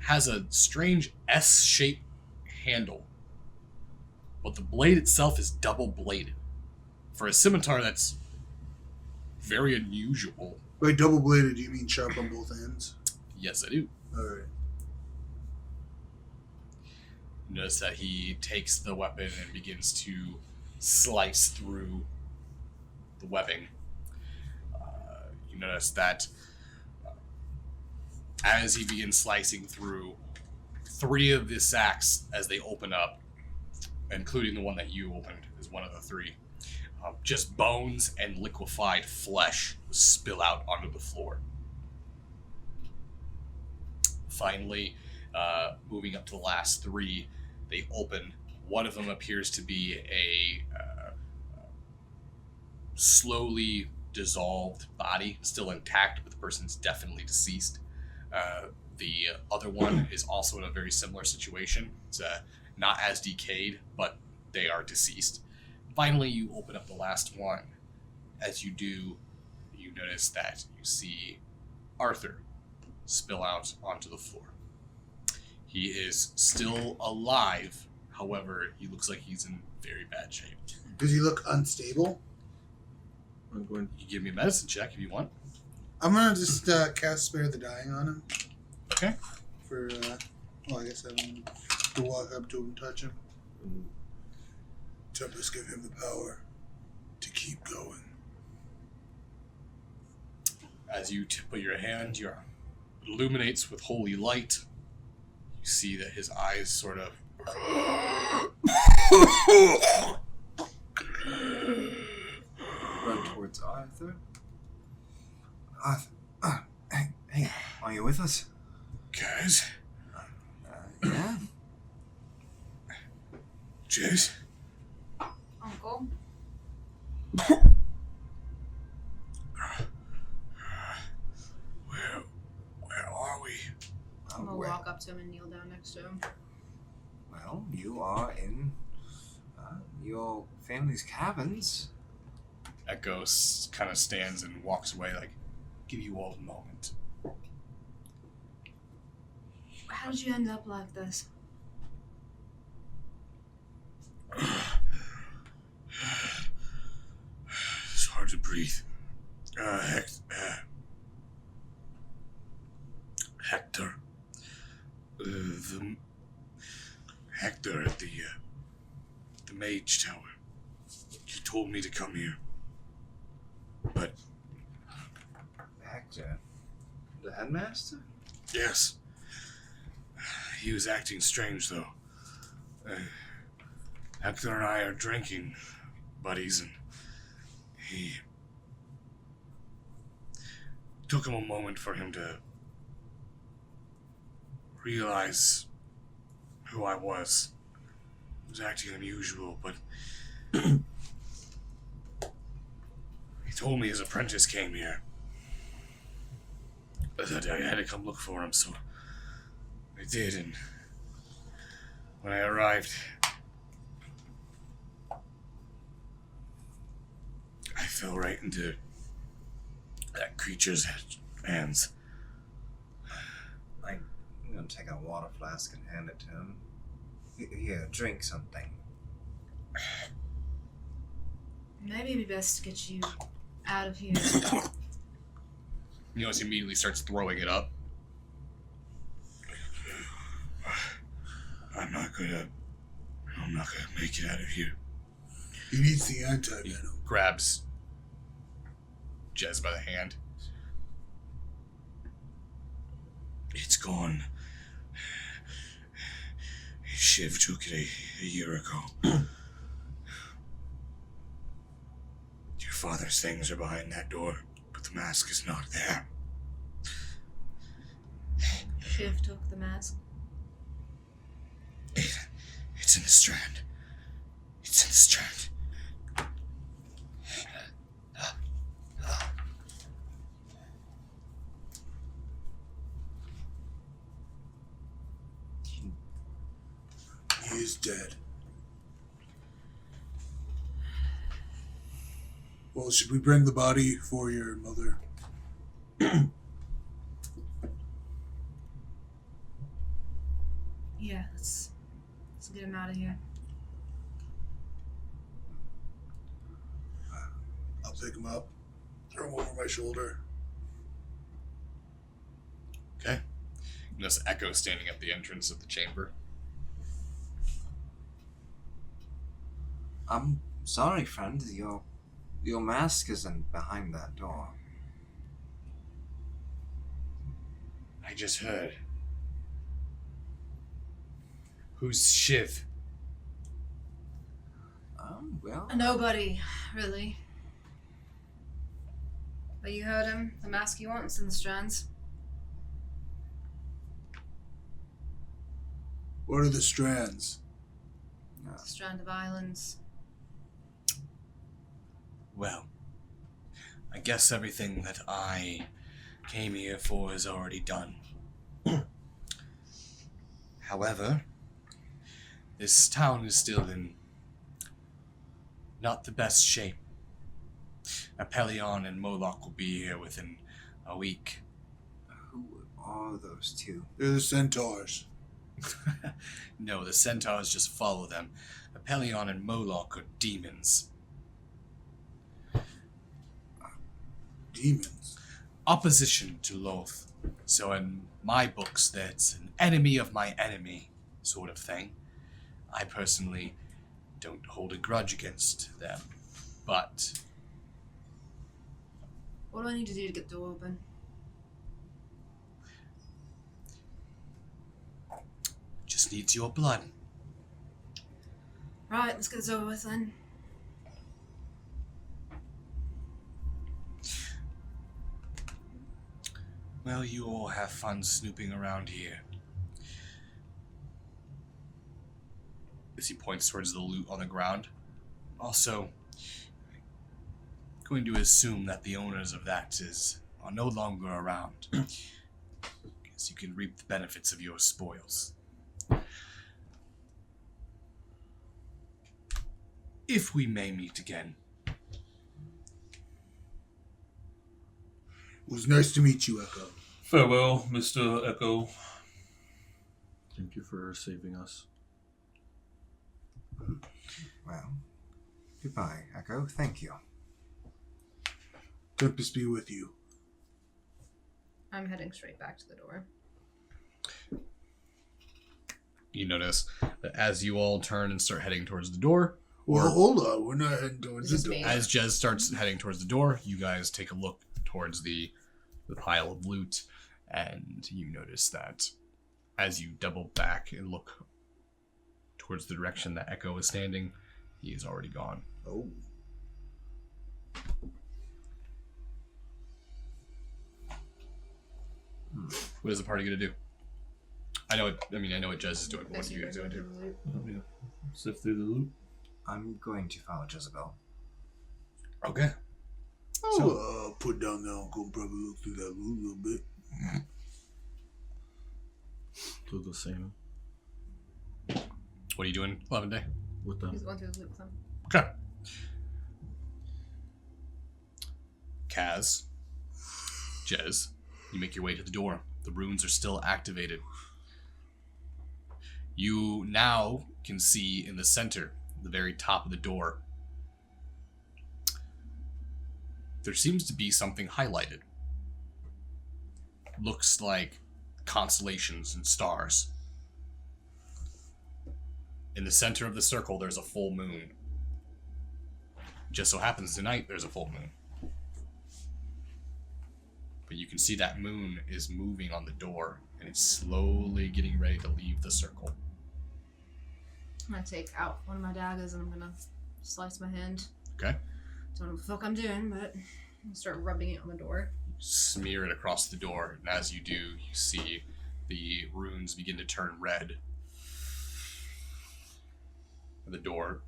has a strange S-shaped handle, but the blade itself is double-bladed. For a scimitar, that's very unusual. By double bladed, do you mean sharp on both ends? Yes, I do. Alright. Notice that he takes the weapon and begins to slice through the webbing. You notice that as he begins slicing through, 3 of the sacks, as they open up, including the one that you opened, is one of the 3, just bones and liquefied flesh spill out onto the floor. Finally, moving up to the last 3, they open. One of them appears to be a slowly dissolved body, still intact, but the person's definitely deceased. The other one is also in a very similar situation. It's not as decayed, but they are deceased. Finally, you open up the last one. As you do, you notice that you see Arthur spill out onto the floor. He is still alive, however, he looks like he's in very bad shape. Does he look unstable? I'm going. You give me a medicine check if you want. I'm gonna just cast Spare the Dying on him. Okay. For, I guess I want to walk up to him and touch him. Tempest, give him the power to keep going. As you put your hand, it illuminates with holy light. You see that his eyes sort of Run towards Arthur. Arthur, hey, are you with us? Guys? Yeah? Jace? Uncle? Where are we? I'm gonna walk up to him and kneel down next to him. Well, you are in your family's cabins. Echo kind of stands and walks away, like, give you all a moment. How did you end up like this? It's hard to breathe. Hector. Hector at the Mage Tower. He told me to come here. But, Hector? The headmaster? yes. He was acting strange, though. Hector and I are drinking buddies, and he... took him a moment for him to realize who I was. He was acting unusual, but he told me his apprentice came here. That I had to come look for him, so I did, and when I arrived, I fell right into that creature's hands. I'm gonna take a water flask and hand it to him. Here, drink something. Maybe it'd be best to get you out of here. You notice he immediately starts throwing it up. I'm not gonna make it out of here. He needs the He anti-venom. grabs Jez by the hand. gone. Shiv took it a year ago. Your father's things are behind that door, but the mask is not there. Shiv took the mask. It's in the strand. It's in the strand. He is dead. Well, should we bring the body for your mother? Yeah, let's get him out of here. I'll pick him up, throw him over my shoulder. Okay. This Echo standing at the entrance of the chamber. I'm sorry, friend. Your mask isn't behind that door. I just heard. Who's Shiv? Well. Nobody, really. But you heard him. The mask he wants in the strands. What are the strands? Strand of islands. Well, I guess everything that I came here for is already done. However, this town is still in not the best shape. Apollyon and Moloch will be here within a week. Who are those two? They're the centaurs. No, the centaurs just follow them. Apollyon and Moloch are demons. Demons? Opposition to Loth. So in my books, that's an enemy of my enemy sort of thing. I personally don't hold a grudge against them, but What do I need to do to get the door open? just needs your blood. Right, let's get this over with then. Well, you all have fun snooping around here. As he points towards the loot on the ground. Also, going to assume that the owners of that are no longer around. Because you can reap the benefits of your spoils. If we may meet again. It was nice to meet you, Echo. Farewell, Mr. Echo. Thank you for saving us. Well, goodbye, Echo. Thank you. Tempest be with you. I'm heading straight back to the door. You notice that as you all turn and start heading towards the door, Well, hold on. We're not heading towards This the is door. me. as Jez starts heading towards the door, you guys take a look towards the pile of loot, and you notice that as you double back and look towards the direction that Echo is standing, he is already gone. Oh. What is the party gonna do? I know what Jez is doing, but what are you guys gonna do? Oh, yeah. Sift through the loot. I'm going to follow Jezebel. Okay. I'll put down the uncle and probably look through that loot a little bit. Do the same What are you doing, 11 Day? with them. He's going through the loop with him. Okay. Kaz, Jez, you make your way to the door. The runes are still activated. You now can see in the center, the very top of the door, there seems to be something highlighted. Looks like constellations and stars. In the center of the circle, there's a full moon. Just so happens tonight, there's a full moon. But you can see that moon is moving on the door and it's slowly getting ready to leave the circle. I'm gonna take out one of my daggers and I'm gonna slice my hand. Okay. Don't know what the fuck I'm doing, but I'm gonna start rubbing it on the door. Smear it across the door, and as you do, you see the runes begin to turn red. The door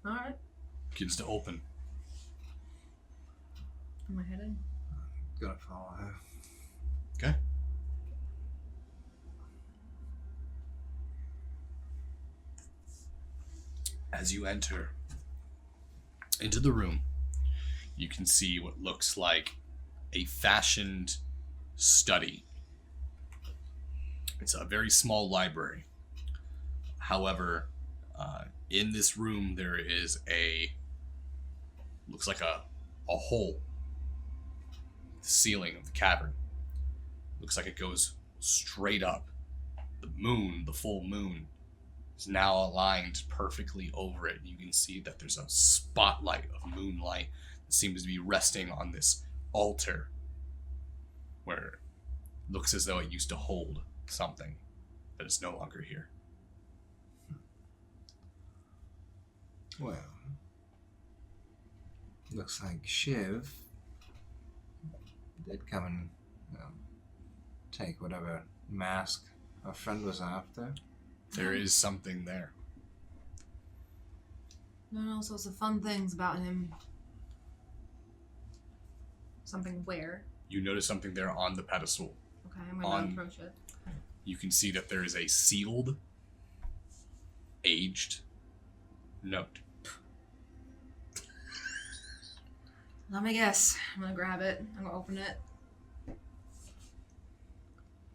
Alright. begins to open. Put my head in. Gonna follow her. Okay. As you enter into the room, you can see what looks like a fashioned study. It's a very small library. However, in this room there is looks like a hole. The ceiling of the cavern. Looks like it goes straight up. The moon, the full moon, is now aligned perfectly over it. You can see that there's a spotlight of moonlight that seems to be resting on this altar where it looks as though it used to hold something that is no longer here. Well, looks like Shiv did come and take whatever mask our friend was after. There is something there. Learn all sorts of fun things about him. Something where? You notice something there on the pedestal. Okay, I'm gonna approach it. You can see that there is a sealed, aged note. Let me guess. I'm gonna grab it. I'm gonna open it.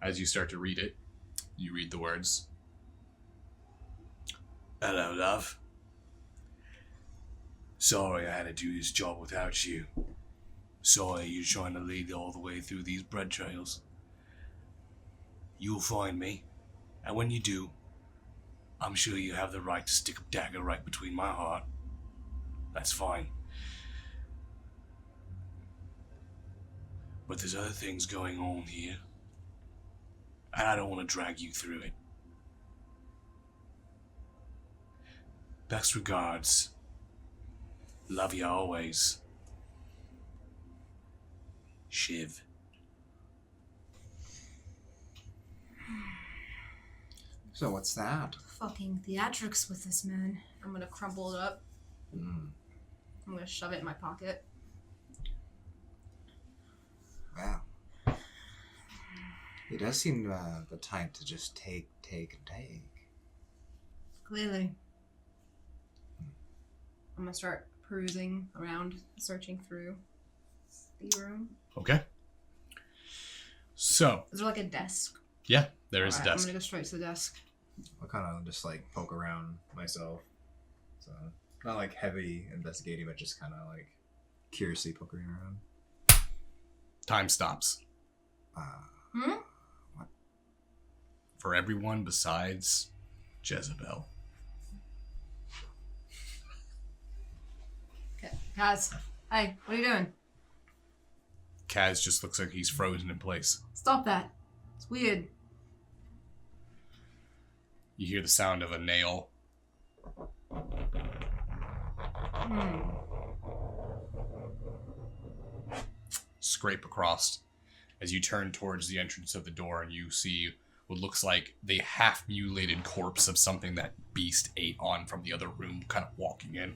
As you start to read it, you read the words. Hello, love. Sorry I had to do this job without you. Sorry you're trying to lead all the way through these bread trails. You'll find me, and when you do, I'm sure you have the right to stick a dagger right between my heart. That's fine. But there's other things going on here, and I don't want to drag you through it. Best regards. Love you always. Shiv. So what's that? Fucking theatrics with this man. I'm gonna crumple it up. I'm gonna shove it in my pocket. Wow. He does seem the type to just take and take. Clearly. I'm gonna start perusing around, searching through the room. Okay. So. Is there like a desk? Yeah, there is a Alright, desk. I'm gonna go straight to the desk. I'll kind of just like poke around myself. So, not like heavy investigating, but just kind of like curiously poking around. Time stops. What? For everyone besides Jezebel. Okay, guys. Hey, what are you doing? Kaz just looks like he's frozen in place. Stop that. It's weird. You hear the sound of a nail. Scrape across as you turn towards the entrance of the door, and you see what looks like the half-mutilated corpse of something that beast ate on from the other room, kind of walking in.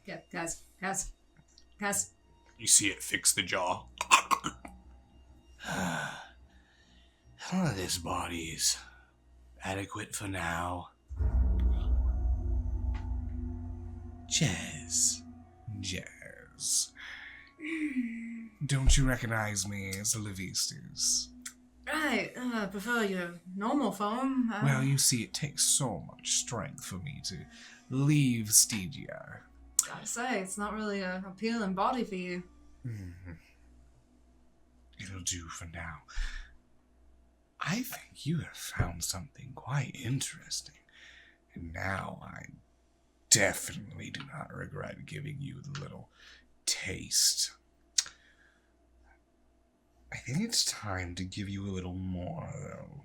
Yeah, guys. You see it fix the jaw. This body is adequate for now. Jez. Don't you recognize me as Levistus? Right, I prefer your normal form. Well, you see, it takes so much strength for me to leave Stygia. Gotta say, it's not really an appealing body for you. It'll do for now. I think you have found something quite interesting, and now I definitely do not regret giving you the little taste. I think it's time to give you a little more, though.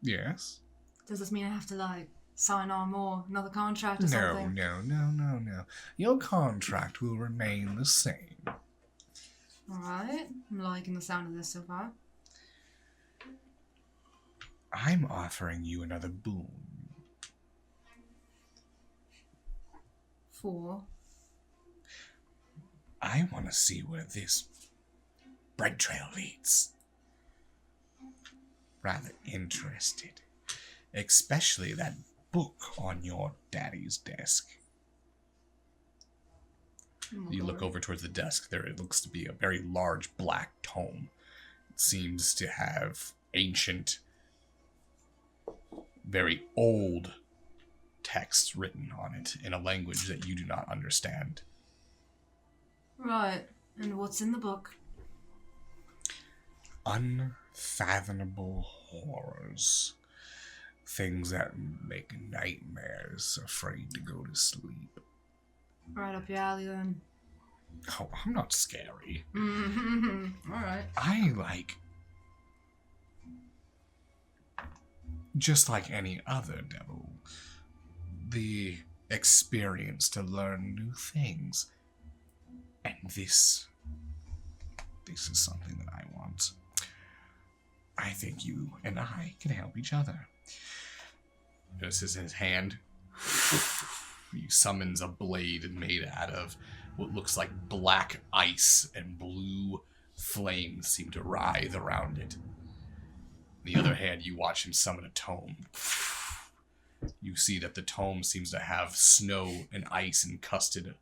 Yes? Does this mean I have to, like, sign on another contract or No, something? no. Your contract will remain the same. Alright. I'm liking the sound of this so far. I'm offering you another boon. 4. I want to see where this bread trail leads. Rather interested. Especially that book on your daddy's desk. You look over towards the desk. There it looks to be a very large black tome. It seems to have ancient, very old text written on it in a language that you do not understand. Right. And what's in the book? Unfathomable horrors. Things that make nightmares, afraid to go to sleep. Right up your alley then. Oh, I'm not scary. Alright. I like... just like any other devil, the experience to learn new things. And this is something that I want. I think you and I can help each other. This is his hand. He summons a blade made out of what looks like black ice, and blue flames seem to writhe around it. On the other hand, you watch him summon a tome. You see that the tome seems to have snow and ice encrusted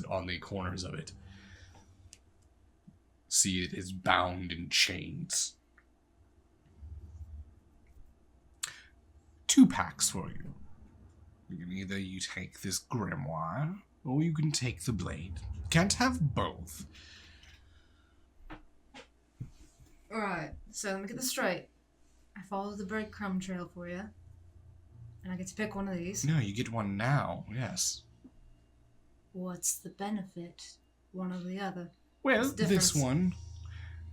on the corners of it. See, it is bound in chains. 2 packs for you. You can either take this grimoire, or you can take the blade. Can't have both. Alright, so let me get this straight. I followed the breadcrumb trail for you. And I get to pick one of these. No, you get one now, yes. What's the benefit, one or the other? Well, What's the this difference? one,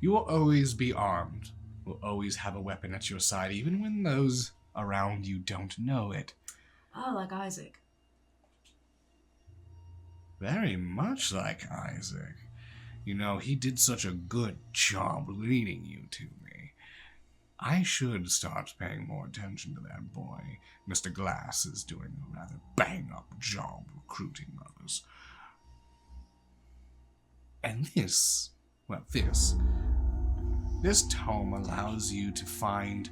you will always be armed. Will always have a weapon at your side, even when those around you don't know it. Oh, like Isaac. Very much like Isaac. You know, he did such a good job leading you to me. I should start paying more attention to that boy. Mr. Glass is doing a rather bang-up job recruiting others. And this tome allows you to find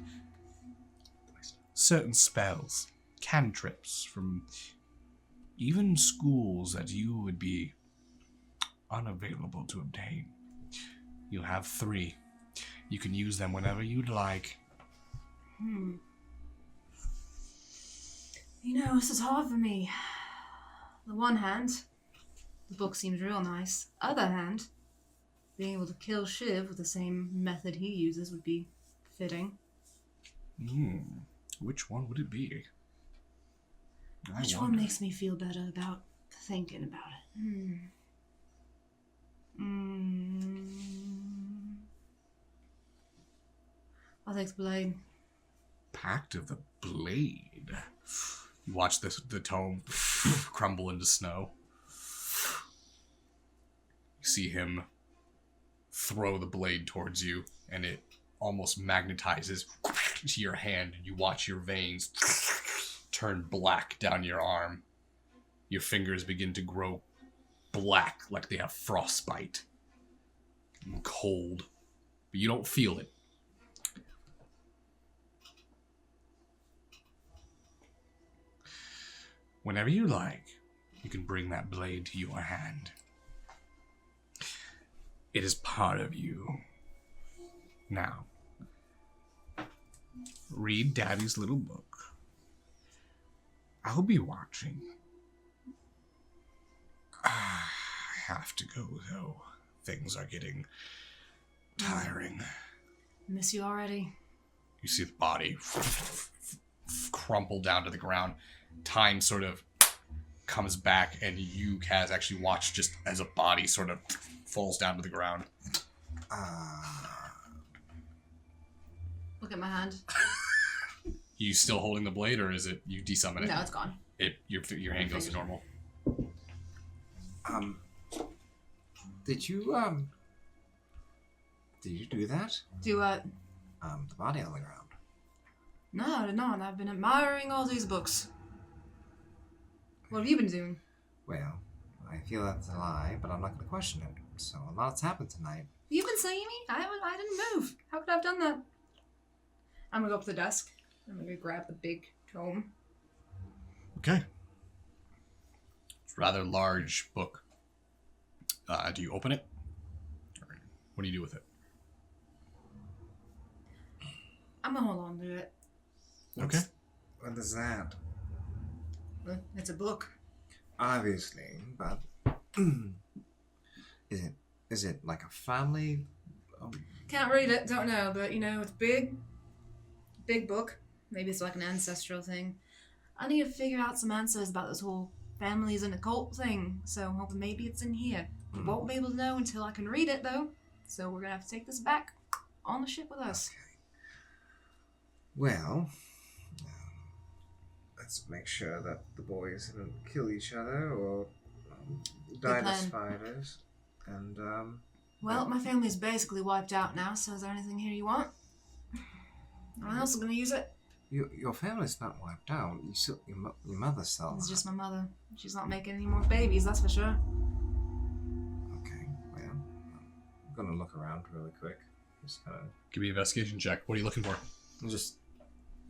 certain spells, cantrips from even schools that you would be unavailable to obtain. You have 3. You can use them whenever you'd like. You know, this is hard for me. On the one hand, the book seems real nice. Other hand, being able to kill Shiv with the same method he uses would be fitting. Which one would it be? Which one makes me feel better about thinking about it? I'll take the blade. Pact of the Blade. You watch the tome crumble into snow. You see him throw the blade towards you, and it almost magnetizes to your hand, and you watch your veins turn black down your arm. Your fingers begin to grow black like they have frostbite. And cold. But you don't feel it. Whenever you like, you can bring that blade to your hand. It is part of you. Now, read Daddy's little book. I'll be watching. I have to go, though. Things are getting tiring. Miss you already. You see the body crumple down to the ground. Time sort of comes back, and you, Kaz, actually watch just as a body sort of falls down to the ground. Look at my hand. You still holding the blade, or is it you desummon it? No, it's gone. Your hand goes to normal. Did you do that? Do what? The body on the ground. No, I did not. I've been admiring all these books. What have you been doing? Well, I feel that's a lie, but I'm not going to question it. So a lot's happened tonight. You've been seeing me? I didn't move. How could I have done that? I'm gonna go up to the desk. I'm gonna grab the big tome. Okay. It's a rather large book. Do you open it? Or what do you do with it? I'm gonna hold on to it. Okay. What is that? It's a book. Obviously, but is it like a family? Can't read it, don't know, but it's big. Big book. Maybe it's like an ancestral thing. I need to figure out some answers about this whole families and occult thing, so I'm hoping maybe it's in here. We won't be able to know until I can read it, though, so we're gonna have to take this back on the ship with us. Okay. Well, let's make sure that the boys didn't kill each other or die to spiders. And, Well, my family's basically wiped out now, so is there anything here you want? No one else is going to use it. Your family's not wiped out. Your mother's still alive. It's just my mother. She's not making any more babies, that's for sure. Okay, well, I'm going to look around really quick. Just kind of... Give me an investigation check. What are you looking for? Just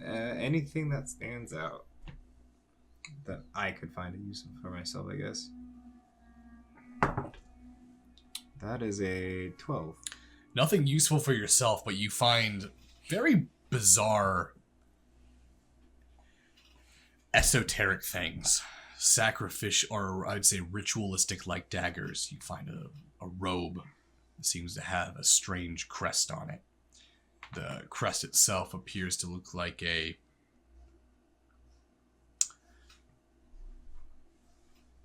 anything that stands out that I could find a use for myself, I guess. That is a 12. Nothing useful for yourself, but you find very bizarre esoteric things. Sacrificial, or I'd say ritualistic like daggers. You find a robe that seems to have a strange crest on it. The crest itself appears to look like a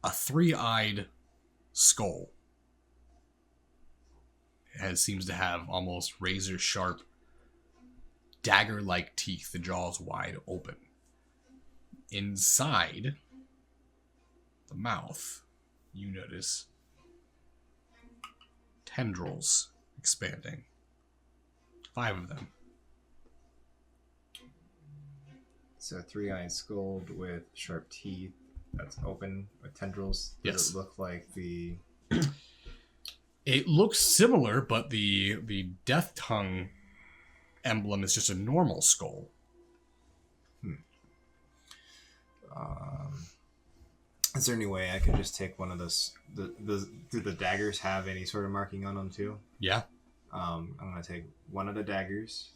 three-eyed skull. It seems to have almost razor-sharp, dagger-like teeth, the jaws wide open. Inside the mouth, you notice tendrils expanding. 5 of them. So three-eyed skull with sharp teeth that's open with tendrils. Does it look like the... It looks similar, but the death tongue emblem is just a normal skull. Is there any way I could just take one of those? Do the daggers have any sort of marking on them too? Yeah. I'm gonna take one of the daggers,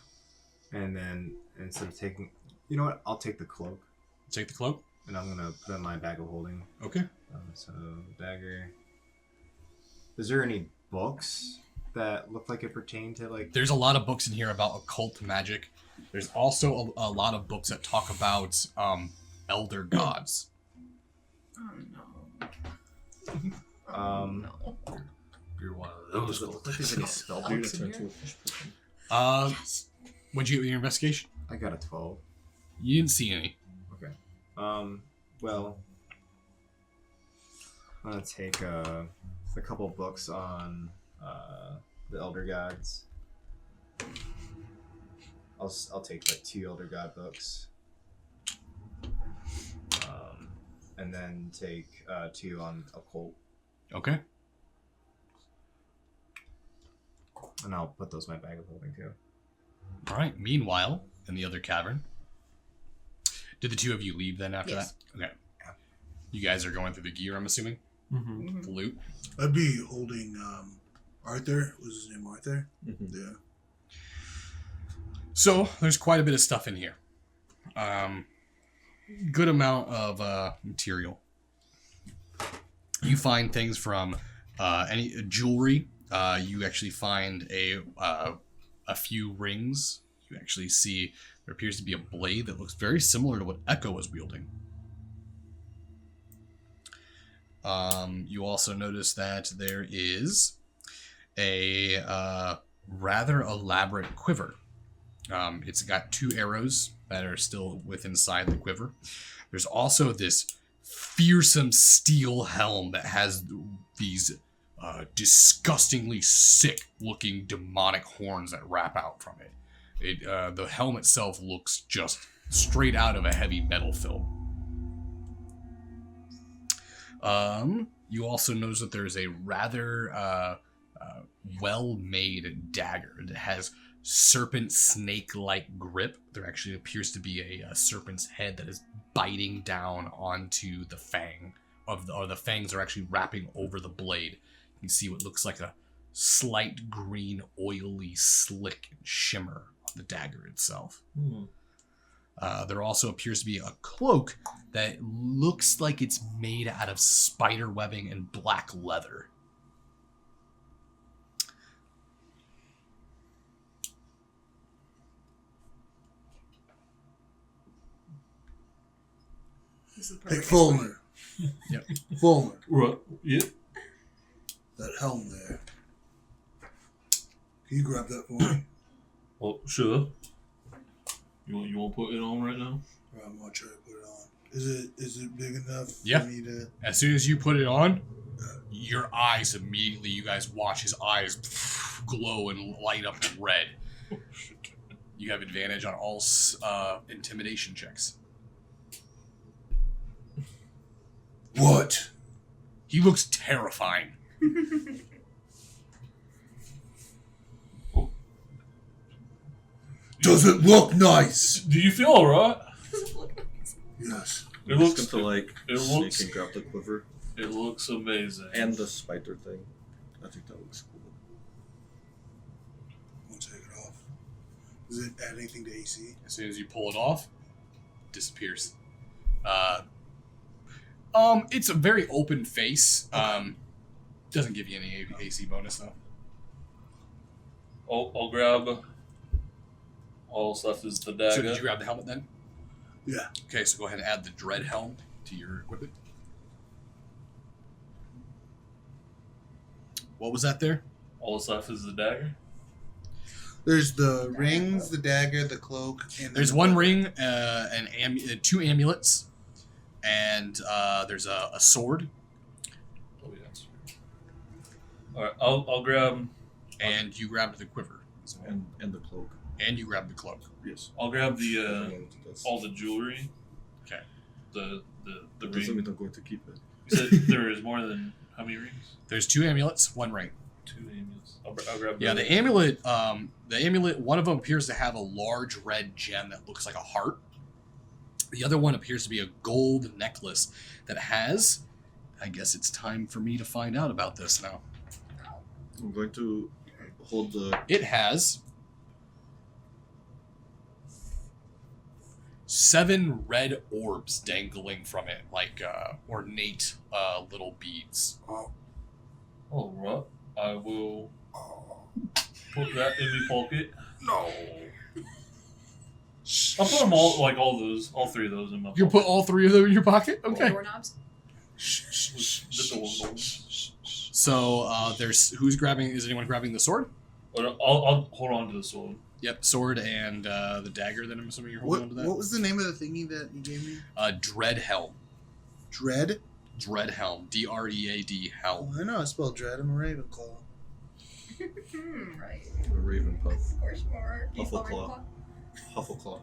and then instead of taking, you know what? I'll take the cloak. Take the cloak, and I'm gonna put it in my bag of holding. Okay. So dagger. Is there any books that look like it pertain to like? There's a lot of books in here about occult magic. There's also a lot of books that talk about elder gods. Oh no. You're one of those. Does it look like there's any spell books in here? Yes. What'd you get with your investigation? I got a 12. You didn't see any. Okay. Well, I'm gonna take a couple books on the elder gods. I'll take like 2 elder god books. And then take 2 on occult. Okay. And I'll put those in my bag of holding too. All right. Meanwhile, in the other cavern, did the 2 of you leave then after Yes. that? Okay. Yeah. You guys are going through the gear, I'm assuming? Mm-hmm. The loot? I'd be holding Arthur. Was his name Arthur? Mm-hmm. Yeah. So, there's quite a bit of stuff in here. Good amount of material. You find things from any jewelry. You actually find a few rings. You actually see There appears to be a blade that looks very similar to what Echo was wielding. You also notice that there is a rather elaborate quiver. It's got 2 arrows that are still inside the quiver. There's also this fearsome steel helm that has these disgustingly sick-looking demonic horns that wrap out from it. The helm itself looks just straight out of a heavy metal film. You also notice that there's a rather well-made dagger that has serpent snake-like grip. There actually appears to be a serpent's head that is biting down onto the fang or the fangs are actually wrapping over the blade. You can see what looks like a slight green, oily slick shimmer on the dagger itself. There also appears to be a cloak that looks like it's made out of spider webbing and black leather. Hey, Fulmer. Yep. Fulmer. Right. Yep. That helm there. Can you grab that for me? Well, sure. You want to put it on right now? I'm gonna try to put it on. Is it big enough Yeah. for me to? As soon as you put it on, your eyes immediately, you guys watch his eyes glow and light up red. You have advantage on all intimidation checks. What? He looks terrifying. Does it look nice? Do you feel alright? Yes. It I'm looks. just going to like it sneak looks- and grab the quiver It looks amazing. and the spider thing. I think that looks cool. I'm gonna take it off. Does it add anything to AC? As soon as you pull it off, it disappears. It's a very open face. Doesn't give you any AC bonus though. I'll grab. All that's left is the dagger. So did you grab the helmet then? Yeah. Okay, so go ahead and add the dread helm to your equipment. What was that there? All that's left is the dagger. There's the rings, the dagger, the cloak, and There's one ring, two amulets, and there's a sword, Oh yes. All right, I'll grab. and you grabbed the quiver, as well. And the cloak. And you grabbed the cloak. Yes. I'll grab the And that's- all the jewelry. Okay. The doesn't ring. mean I'm going to keep it. You said there is more than how many rings? There's 2 amulets, 1 ring. 2 amulets. I'll grab. Yeah, the amulet. One of them appears to have a large red gem that looks like a heart. The other one appears to be a gold necklace that has. I guess it's time for me to find out about this now. I'm going to hold the. It has 7 red orbs dangling from it, like ornate little beads. All right. I will put that in my pocket. No. I'll put them all 3 of those in my pocket. You put all 3 of them in your pocket? Okay. Doorknobs. The door knobs. So there's who's grabbing? Is anyone grabbing the sword? I'll hold on to the sword. Yep, sword and the dagger. That I'm assuming you're holding What, onto that. what was the name of the thingy that you gave me? Dread helm. Dread? Dread helm. DREAD helm. Oh, I know I spelled dread. I'm a Ravenclaw. Right. The Raven Puff. Of course you are. Huffleclaw. Huffleclaw.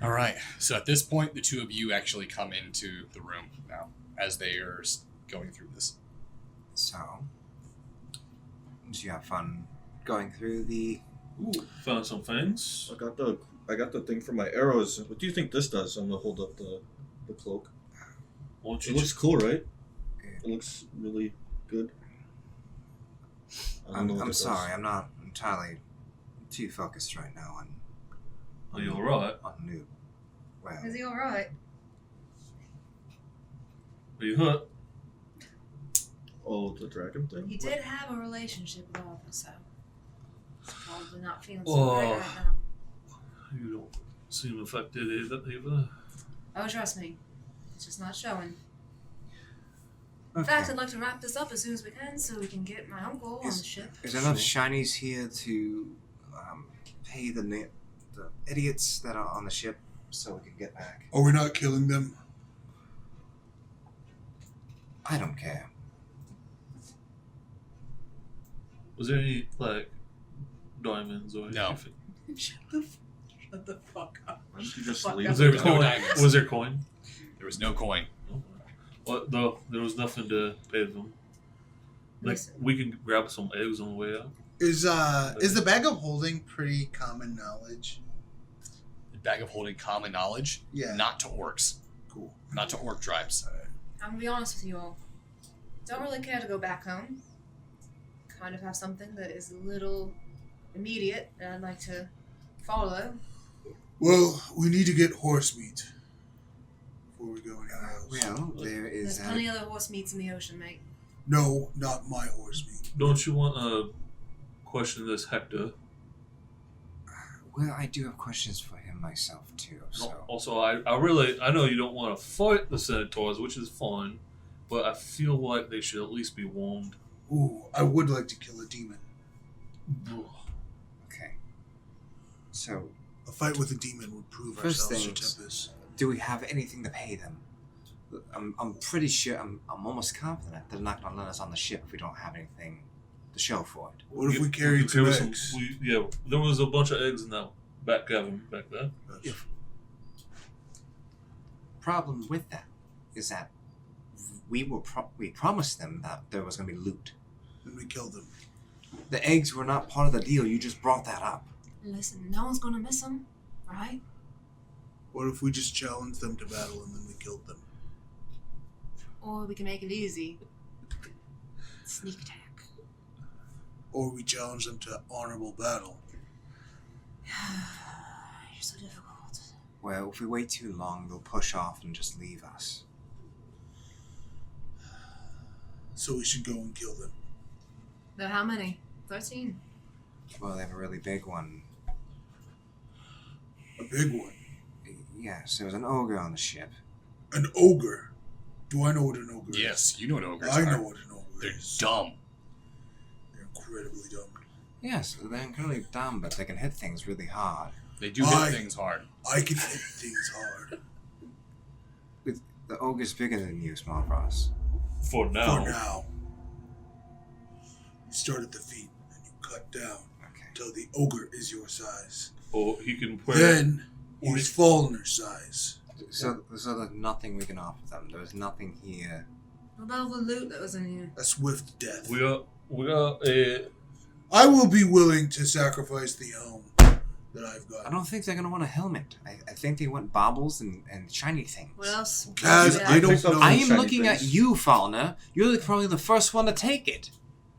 All right. So at this point, the 2 of you actually come into the room now as they are going through this. So, did you have fun going through the? Ooh, found some things. I got the thing for my arrows. What do you think this does? I'm gonna hold up the cloak. Won't It you looks just cool, right? It looks really good. I don't know what I'm it does. sorry, I'm not entirely too focused right now on. Are you alright? On new. Well, Is he alright? Are you hurt? Oh, the dragon thing? He did have a relationship with Arthur, so he's probably not feeling so Oh. great right now. You don't seem affected either. Oh, trust me. It's just not showing. In fact, I'd like to wrap this up as soon as we can so we can get my uncle on the ship. Is there enough shinies here to pay the idiots that are on the ship so we can get back? Are we not killing them? I don't care. Was there any, like, diamonds or No. anything? Shut the fuck up. Why don't you just Fuck leave? up. Was there No coin? diamonds. Was there coin? There was no coin. What? No, there was nothing to pay them. Like, Listen. we can grab some eggs on the way out. Is the bag of holding pretty common knowledge? The bag of holding common knowledge. Yeah. Not to orcs. Cool. Not to orc tribes. I'm gonna be honest with you all. Don't really care to go back home. Kind of have something that is a little immediate that I'd like to follow. Well, we need to get horse meat before we go anywhere else. Well, there is. There's plenty of other horse meats in the ocean, mate. No, not my horse meat. Don't you want to question this Hector? Well, I do have questions for him myself too. So Also, I know you don't want to fight the Senators, which is fine, but I feel like they should at least be warned. Ooh, I would like to kill a demon. okay. So, A fight with a demon would prove First ourselves to things- Tempest. do we have anything to pay them? I'm pretty sure. I'm almost confident they're not going to let us on the ship if we don't have anything to show for it. What if we carried There two was eggs? there was a bunch of eggs in that back cabin back there. Yes. Problem with that is that we promised them that there was going to be loot. Then we killed them. The eggs were not part of the deal. You just brought that up. Listen, no one's gonna miss them, right? What if we just challenged them to battle and then we killed them? Or we can make it easy. Sneak attack. Or we challenge them to honorable battle? You're so difficult. Well, if we wait too long, they'll push off and just leave us. So we should go and kill them. Though how many? 13. Well, they have a really big one. A big one. Yes, there was an ogre on the ship. An ogre. Do I know what an ogre is? Yes, you know what ogres I are. know what an ogre They're is. dumb. They're incredibly dumb. Yes, they're incredibly dumb, but they can hit things really hard. They do hit things hard. I can hit things hard. The ogre's bigger than you, Small Frost. For now. For now. You start at the feet and you cut down Okay. until the ogre is your size. Or he can put Then he's Falconer's size. So there's nothing we can offer them. There's nothing here. What about all the loot that was in here? A swift death. we got a I will be willing to sacrifice the helm that I've got. I don't think they're gonna want a helmet. I think they want baubles and shiny things. What else? Kaz, Yeah. I don't know. I am shiny looking at things. you, Fauna. You're probably the first one to take it.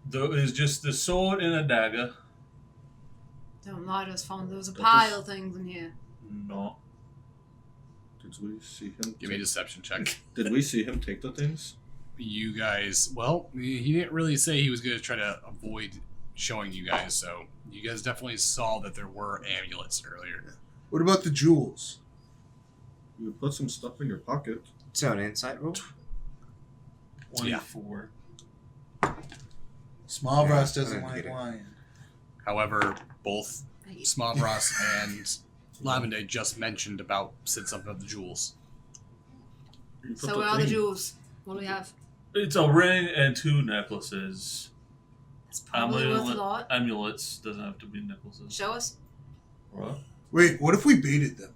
there is just the sword and a dagger. Don't lie to us, Fawn. There was a That pile of things in here. No. Did we see him? Give me a deception check. Did we see him take the things? You guys, well, he didn't really say he was going to try to avoid showing you guys, so you guys definitely saw that there were amulets earlier. What about the jewels? You would put some stuff in your pocket. So an insight roll. 24. Small Yeah, Ross I doesn't didn't like get it. lying. However, both Smobros and Lavender just said something about the jewels. You put So what are the thing- jewels? What do we have? It's a ring and 2 necklaces. That's probably worth a lot. Amulets doesn't have to be necklaces. Show us. Right? Wait, what if we baited them?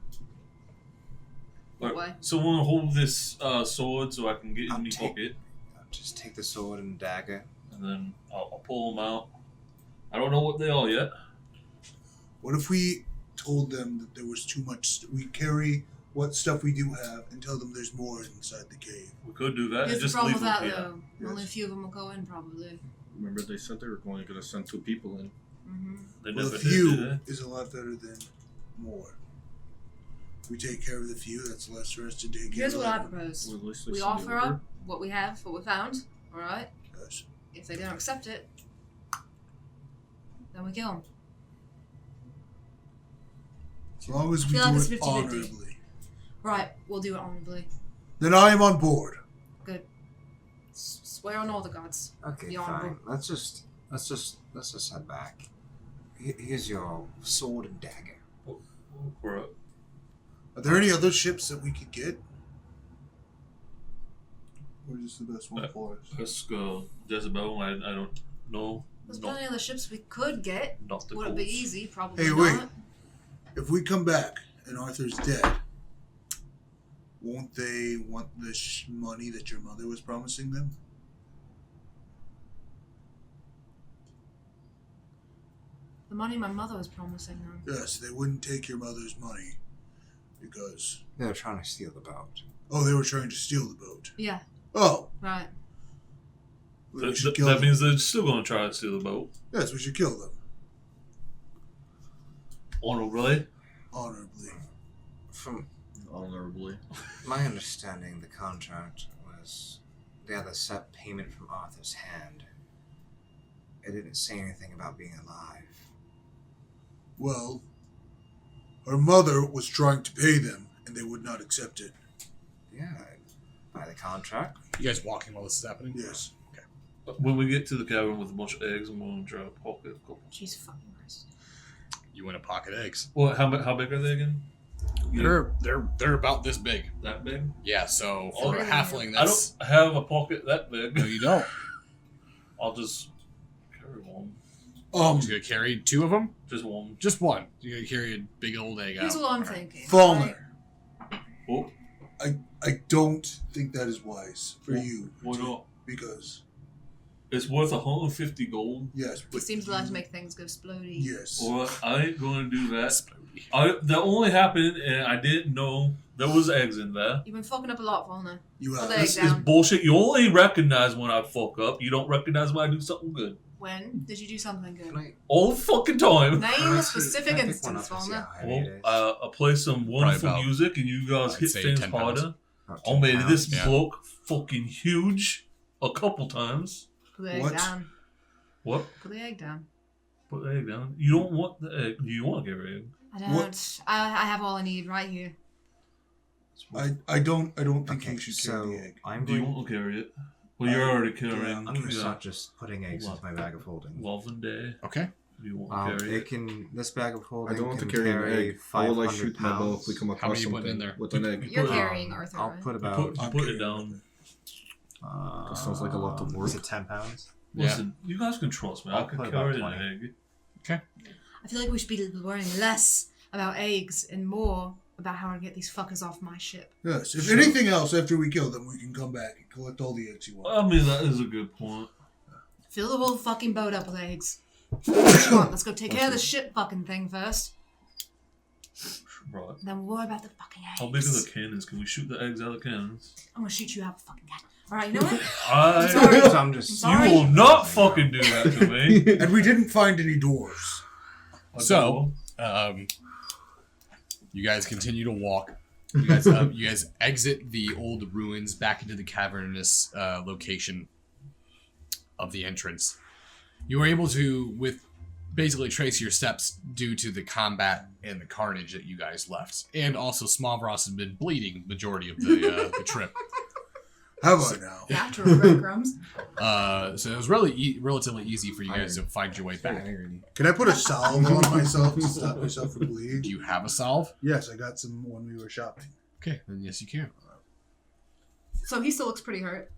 What way? Someone hold this sword so I can get in I'll my take- pocket, Just take the sword and dagger. and then I'll pull them out. I don't know what they are yet. What if we told them that there was too much? We carry what stuff we do have and tell them there's more inside the cave. We could do that. Here's and the just problem leave with that, them here. though. Yes. Only a few of them will go in, probably. Remember they said they were going to send 2 people in. Mm-hmm. They Well, never a did, few did they? is a lot better than more. We take care of the few. That's less for us to take care Here's of. what I propose. Well, at least they We send you offer over. up what we have, what we found, alright? Yes. If they don't accept it, then we kill them. As long as we Feel like do it's it 50-50. honorably. Right, we'll do it honorably. Then I am on board. Good. Swear on all the gods. Okay, Be fine. honorable. Let's just head back. Here's your sword and dagger. We're up. Are there any other ships that we could get? Or is this the best one for us? Let's go. Jezebel, I don't know. There's plenty of other ships we could get. Not the Would it be goals. easy? Probably Hey, wait. not. If we come back and Arthur's dead, won't they want the money that your mother was promising them? The money my mother was promising them. Yes, they wouldn't take your mother's money because They were trying to steal the boat. they were trying to steal the boat. Yeah, Oh, right. we should kill That them. means they're still going to try to steal the boat. Yes, we should kill them Honorably. honorably. From Honorably. my understanding, the contract was they had a set payment from Arthur's hand. It didn't say anything about being alive. Well, her mother was trying to pay them, and they would not accept it. Yeah, by the contract. You guys walking while this is happening? Yes. When we get to the cabin with a bunch of eggs, I'm going to try to pocket a couple. Jeez fucking Christ. You win a pocket eggs. Well, how big are they again? They're about this big. That big? Yeah, so Oh, for a halfling, I that's don't have a pocket that big. no, you don't. I'll just carry one. You're gonna carry 2 of them? Just one. Just one. You're gonna carry a big old egg Here's out. what I'm thinking. Fallner, Oh, I don't think that is wise for Well, you. why not? Because, It's worth 150 gold. yes, He but seems to like to make things go splody. yes. Well, I ain't going to do that. That only happened, and I didn't know there was eggs in there. You've been fucking up a lot, Volna. You Put have. the egg This is down. bullshit. You only recognize when I fuck up. You don't recognize when I do something good. When did you do something Can good? I, All the fucking time. Name a specific can I pick one instance, up and see Volna. how heavy it is? I play some wonderful about, music, and you guys I'd hit say things 10 pounds. harder. About Oh 10 man, this pounds. Yeah. bloke fucking huge a couple times. Put the egg What? down. What? Put the egg down. Put the egg down. You don't want the egg. Do you want to get rid of egg? I don't. I have all I need right here. I don't think Okay, you should so carry the egg. I'm Do you going. want to carry it? Well, you're already yeah, carrying. I'm going to start just putting eggs into my bag of holding. Lavender. Okay. Do you want to carry It can. This bag of holding I don't want to can carry an egg. How will I 500 shoot my bow if we pounds. come How across many you putting something in there? with an egg? You're put- carrying Arthur, I'll right? put You about. put, you I'm put it carrying down. That sounds like a lot of work. Is it 10 pounds? Yeah. Listen, you guys can trust me. I I'll can put carry about an 20. egg. I feel like we should be worrying less about eggs and more about how to get these fuckers off my ship. Yes. If Sure. anything else, after we kill them, we can come back and collect all the eggs you want. I mean, that is a good point. Fill the whole fucking boat up with eggs. Come on, let's go take care of the ship fucking thing first. Right. Then we'll worry about the fucking eggs. How big are the cannons? Can we shoot the eggs out of the cannons? I'm gonna shoot you out the fucking gun. Alright, you know what? I. Sorry. So I'm just. Sorry. You will not fucking do that to me. And we didn't find any doors. So, you guys continue to walk. You guys exit the old ruins back into the cavernous location of the entrance. You were able to, with basically trace your steps due to the combat and the carnage that you guys left, and also Smavros has been bleeding majority of the trip. Have I now? Natural breadcrumbs. So it was really relatively easy for you guys to find your way back. Can I put a salve on myself to stop myself from bleeding? Do you have a salve? Yes, I got some when we were shopping. Okay, then yes, you can. So he still looks pretty hurt.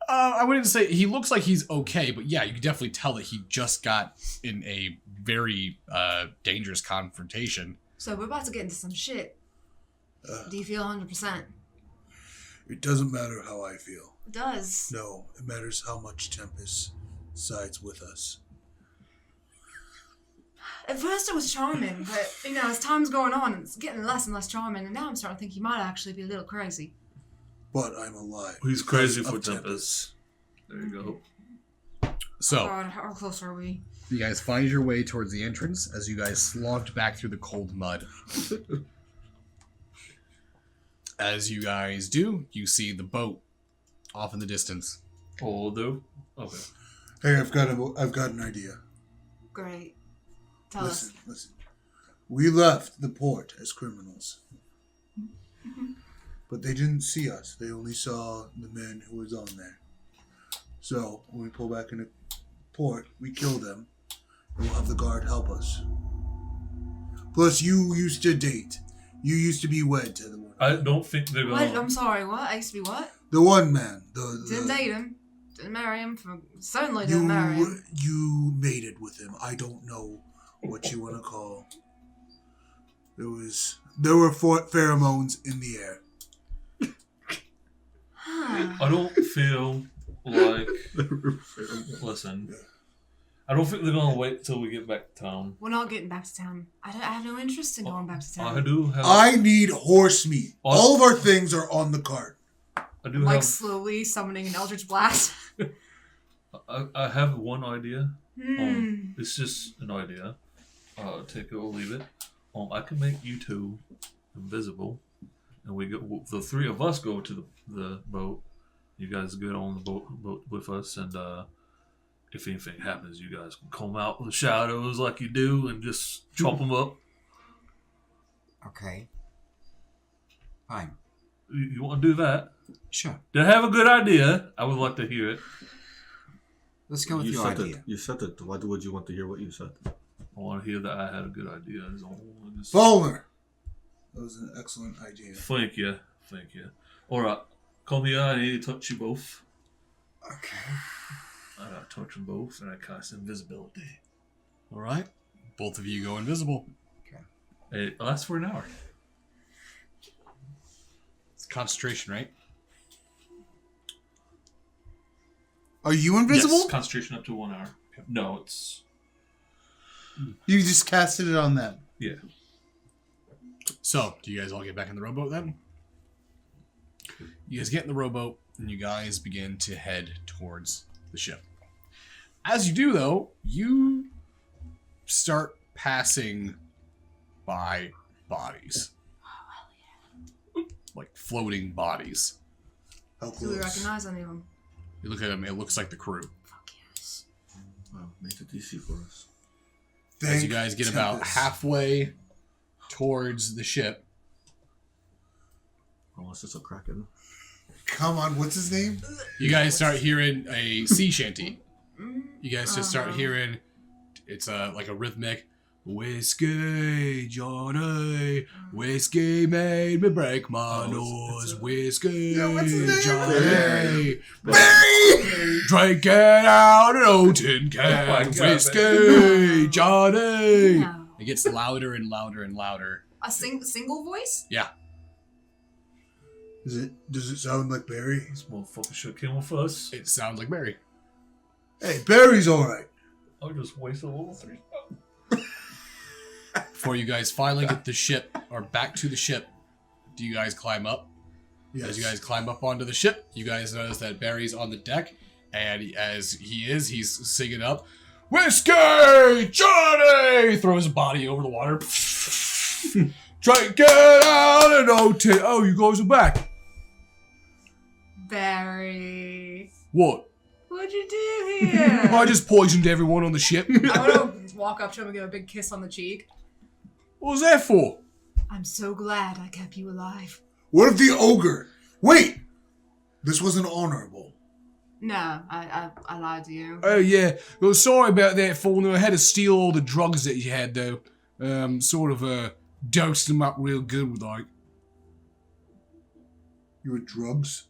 I wouldn't say he looks like he's okay, but yeah, you can definitely tell that he just got in a very dangerous confrontation. So we're about to get into some shit. Do you feel 100%? It doesn't matter how I feel. It does. No, it matters how much Tempest sides with us. At first it was charming, but, you know, as time's going on, it's getting less and less charming, and now I'm starting to think he might actually be a little crazy. But I'm alive. He's because crazy of for Tempest. There you go. So God, how close are we? you guys find your way towards the entrance as you guys slogged back through the cold mud. As you guys do, you see the boat off in the distance. Oh, though? Okay. Hey, I've got an idea. Great. Tell us. Listen. We left the port as criminals. But they didn't see us. They only saw the man who was on there. So, when we pull back into port, we kill them, and we'll have the guard help us. Plus, you used to date. You used to be wed to the one. I don't think they're What? gonna. I'm sorry, what? I used to be what? The one man. Didn't date him. Didn't marry him. Certainly didn't marry him. You mated with him. I don't know what you want to call. There were pheromones in the air. I don't feel like. Listen. I don't think they're gonna wait till we get back to town. We're not getting back to town. I have no interest in going back to town. I do have. I need horse meat. All of our things are on the cart. I do Like have. slowly summoning an Eldritch Blast. I have one idea. It's just an idea. Take it or leave it. I can make you two invisible, and we go. The three of us go to the boat. You guys get on the boat with us, and if anything happens, you guys can come out of the shadows like you do and just chop them up. Okay. Fine. You want to do that? Sure. Did I have a good idea? I would like to hear it. Let's go with your idea. You said it. Why would you want to hear what you said? I want to hear that I had a good idea. Fulmer! That was an excellent idea. Thank you. Alright, come here. I need to touch you both. Okay. I gotta touch them both, and I cast invisibility. Alright. Both of you go invisible. It lasts for an hour. It's concentration, right? Are you invisible? Yes, concentration up to 1 hour. No, it's... You just casted it on them. Yeah. So, do you guys all get back in the rowboat then? You guys get in the rowboat, and you guys begin to head towards the ship. As you do, though, you start passing by bodies. Like floating bodies. How Do we close? recognize any of them? You look at them, it looks like the crew. Fuck yes. Wow, make it easy for us. As you guys get about halfway towards the ship. Unless it's a kraken. Come on, what's his name? You guys start hearing a sea shanty. You guys just start hearing, it's like a rhythmic, whiskey, Johnny, whiskey made me break my nose, whiskey, what's his name? Johnny, Barry! drink it out an old tin can, Oh my God, whiskey, Johnny. No. It gets louder and louder and louder. A single voice? Yeah. Does it sound like Barry? This motherfucker should have came with us. It sounds like Barry. Hey, Barry's alright. I just wasted a little 3. Before you guys finally get the ship, or back to the ship, do you guys climb up? Yes. As you guys climb up onto the ship, you guys notice that Barry's on the deck, and he's singing up, "Whiskey, Johnny!" Throws his body over the water. Drink it out and oh, you guys are back. Barry. What? What'd you do here? I just poisoned everyone on the ship. I'm gonna walk up to him and give a big kiss on the cheek. What was that for? I'm so glad I kept you alive. What if the ogre? Wait! This wasn't honorable. No, I lied to you. Oh yeah, well sorry about that, Fauna. I had to steal all the drugs that you had though. Sort of dosed them up real good with like. You were drugs?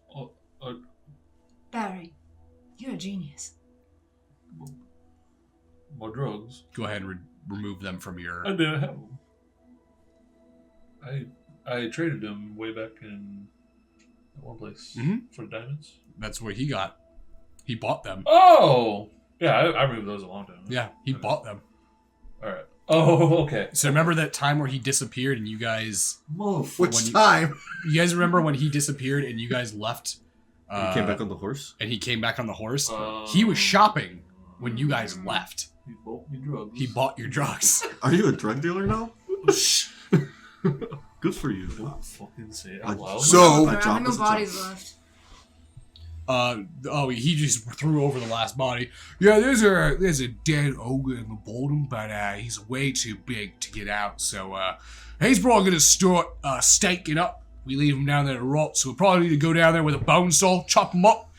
Barry, you're a genius. My drugs. Go ahead and remove them from your. I didn't have them. I traded them way back in one place for diamonds. That's where he got. He bought them. Oh! Yeah, I removed those a long time ago. Yeah, he bought them. Alright. Oh, okay. So remember that time where he disappeared and you guys. Which time? You guys remember when he disappeared and you guys left? He came back on the horse? And he came back on the horse? He was shopping when you guys left. He bought me drugs. He bought your drugs. Are you a drug dealer now? Good for you. Don't fucking say it out loud. So, There are no bodies left. He just threw over the last body. Yeah, there's a dead ogre in the bottom, but he's way too big to get out. So he's probably gonna start staking up. We leave him down there to rot, so we'll probably need to go down there with a bone saw, chop him up,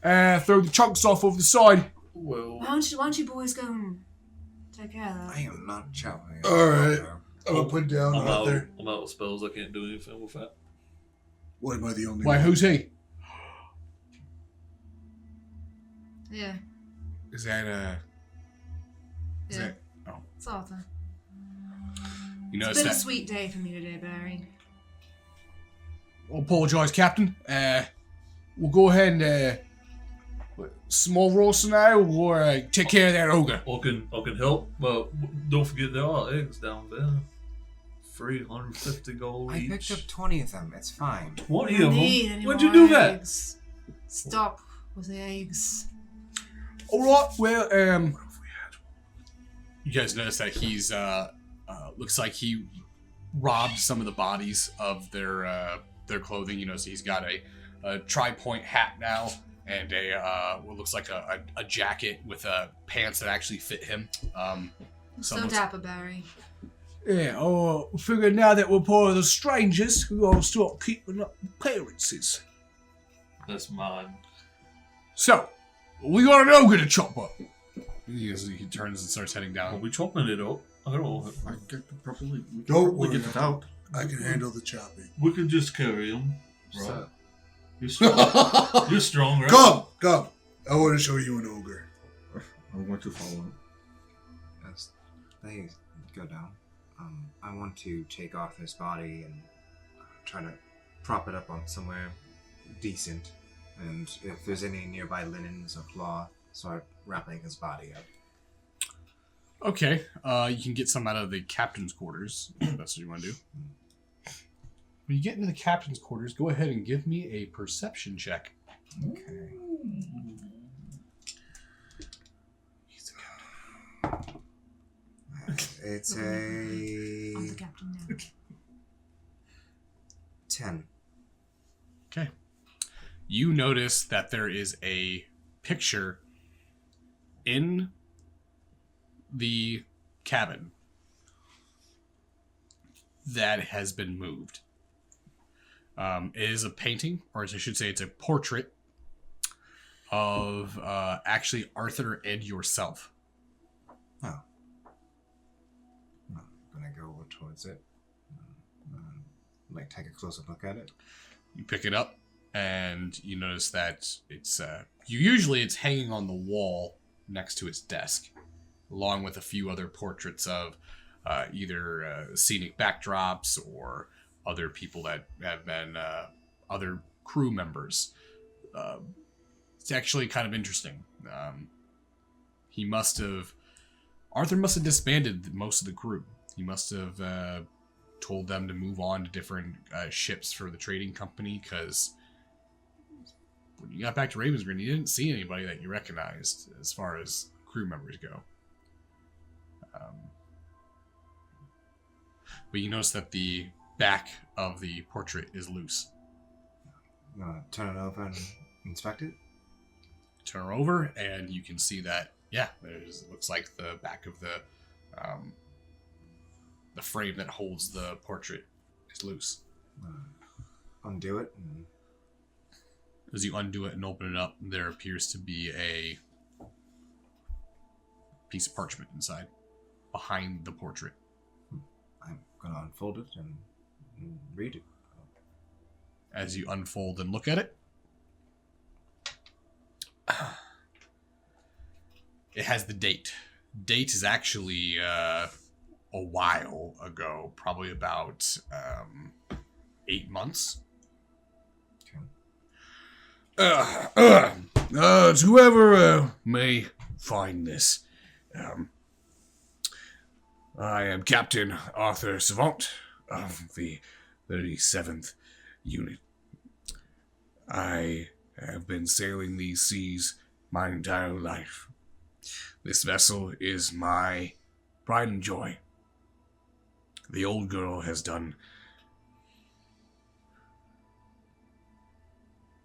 throw the chunks off over the side. Well, Why don't you boys go and take care of that? I am not chopping. Alright. I'm gonna put down I'm right out. there. I'm out of spells. I can't do anything with that. Why am I the only Why, one? who's he? Yeah. Is that Is Yeah. that? Oh, It's Arthur. you It's notice been a that? sweet day for me today, Barry. I apologise, Captain. We'll go ahead and small roast now, or take care of that ogre. I can help. Well, don't forget there are eggs down there. 350 gold I each. picked up 20 of them. It's fine. 20 Don't of need them? any When'd you more do that? eggs. Stop with the eggs. All right. Well, you guys notice that he's looks like he robbed some of the bodies of their clothing. You know, so he's got a tri-point hat now and what looks like a jacket with pants that actually fit him. So dapper, Barry. Yeah, I figured now that we're part of the strangers, we gotta start keeping up appearances. That's mine. So, we got an ogre to chop up. He turns and starts heading Are down. we chopping it up? I don't know. I get the properly. We can Don't probably worry. get it out. I can handle the chopping. We could just carry him. Right. So- You're strong. You're strong, right? Come! I want to show you an ogre. I'm going to follow him. As they go down, I want to take Arthur's body and try to prop it up on somewhere decent. And if there's any nearby linens or cloth, start wrapping his body up. Okay, you can get some out of the captain's quarters, if that's what you want to do. When you get into the captain's quarters, go ahead and give me a perception check. Okay. He's the captain. It's I'm the a captain now. 10. Okay. You notice that there is a picture in the cabin that has been moved. It is a painting, or as I should say, it's a portrait of actually Arthur and yourself. Oh. I'm gonna go over towards it. Take a closer look at it. You pick it up, and you notice that it's usually it's hanging on the wall next to his desk, along with a few other portraits of either scenic backdrops or other people that have been other crew members. It's actually kind of interesting. Arthur must have disbanded most of the crew. He must have told them to move on to different ships for the trading company, because when you got back to Ravensgreen, you didn't see anybody that you recognized as far as crew members go. But you notice that the back of the portrait is loose. I'm gonna turn it over and inspect it. Turn her over, and you can see that, yeah, it looks like the back of the frame that holds the portrait is loose. Undo it. And As you undo it and open it up, there appears to be a piece of parchment inside, behind the portrait. I'm gonna unfold it and read it. As you unfold and look at it, it has the date. Date is actually a while ago, probably about 8 months. To whoever may find this, I am Captain Arthur Savant of the 37th Unit. I have been sailing these seas my entire life. This vessel is my pride and joy. The old girl has done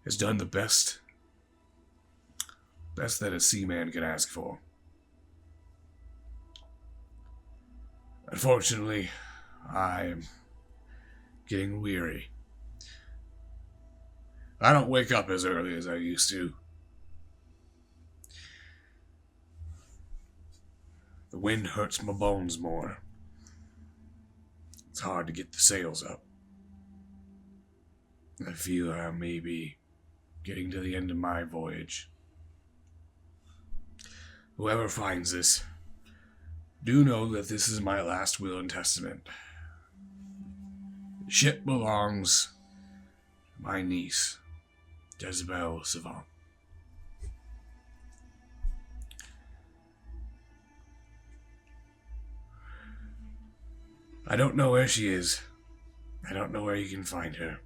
the best Best that a seaman can ask for. Unfortunately, I am getting weary. I don't wake up as early as I used to. The wind hurts my bones more. It's hard to get the sails up. I feel I may be getting to the end of my voyage. Whoever finds this, do know that this is my last will and testament. The ship belongs to my niece, Jezebel Savant. I don't know where she is. I don't know where you can find her.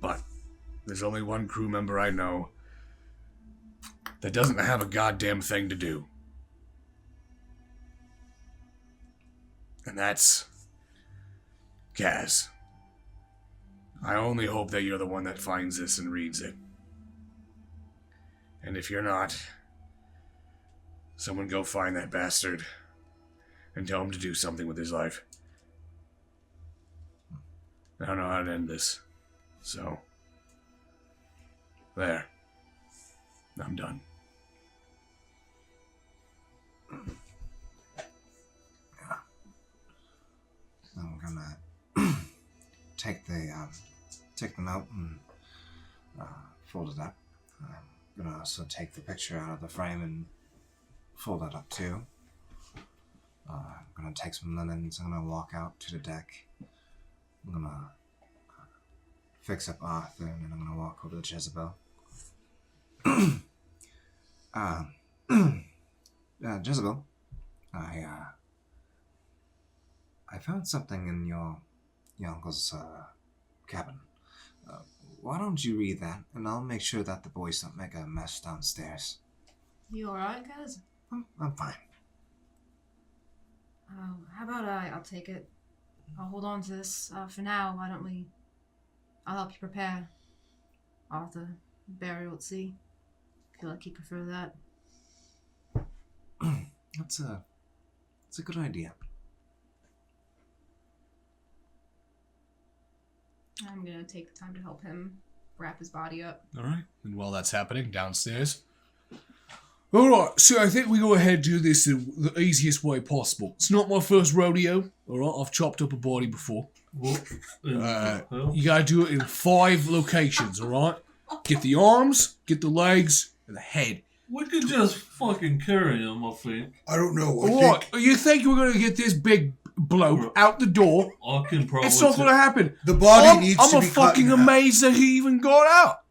But there's only one crew member I know that doesn't have a goddamn thing to do. And that's Kaz. I only hope that you're the one that finds this and reads it. And if you're not, someone go find that bastard and tell him to do something with his life. I don't know how to end this. So, there. I'm done. I'm gonna take the note and fold it up. I'm gonna also take the picture out of the frame and fold it up too. I'm gonna take some linens. I'm gonna walk out to the deck. I'm gonna fix up Arthur, and then I'm gonna walk over to Jezebel. Jezebel, I found something in your uncle's cabin. Why don't you read that, and I'll make sure that the boys don't make a mess downstairs. You alright, guys? I'm fine. How about I'll take it. I'll hold on to this. For now, why don't we... I'll help you prepare Arthur burial at sea. I feel like you prefer that. That's a good idea. I'm gonna take the time to help him wrap his body up. Alright. And while that's happening, downstairs. Alright, so I think we go ahead and do this in the easiest way possible. It's not my first rodeo, alright? I've chopped up a body before. You gotta do it in 5 locations, alright? Get the arms, get the legs, and the head. We could just fucking carry him, I think. I don't know. Alright, you think we're gonna get this big bloke out the door? I can probably... It's not gonna happen. The body needs to be I'm fucking cut in half. amazed that he even got out.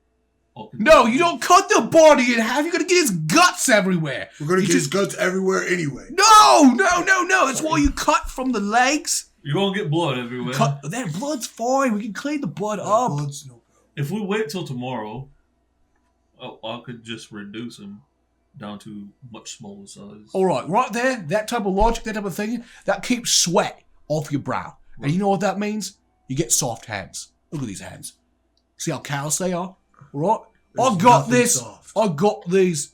No, you don't cut the body in half. You're gonna get his guts everywhere. We're gonna get his guts everywhere anyway. No. That's why you cut from the legs. You're gonna get blood everywhere. That blood's fine. We can clean the blood up. Blood's no problem. If we wait till tomorrow, I could just reduce him down to much smaller size. All right there, that type of logic, that type of thinking, that keeps sweat off your brow. Right. And you know what that means? You get soft hands. Look at these hands. See how callous they are? Right? I got this. Soft. I got these.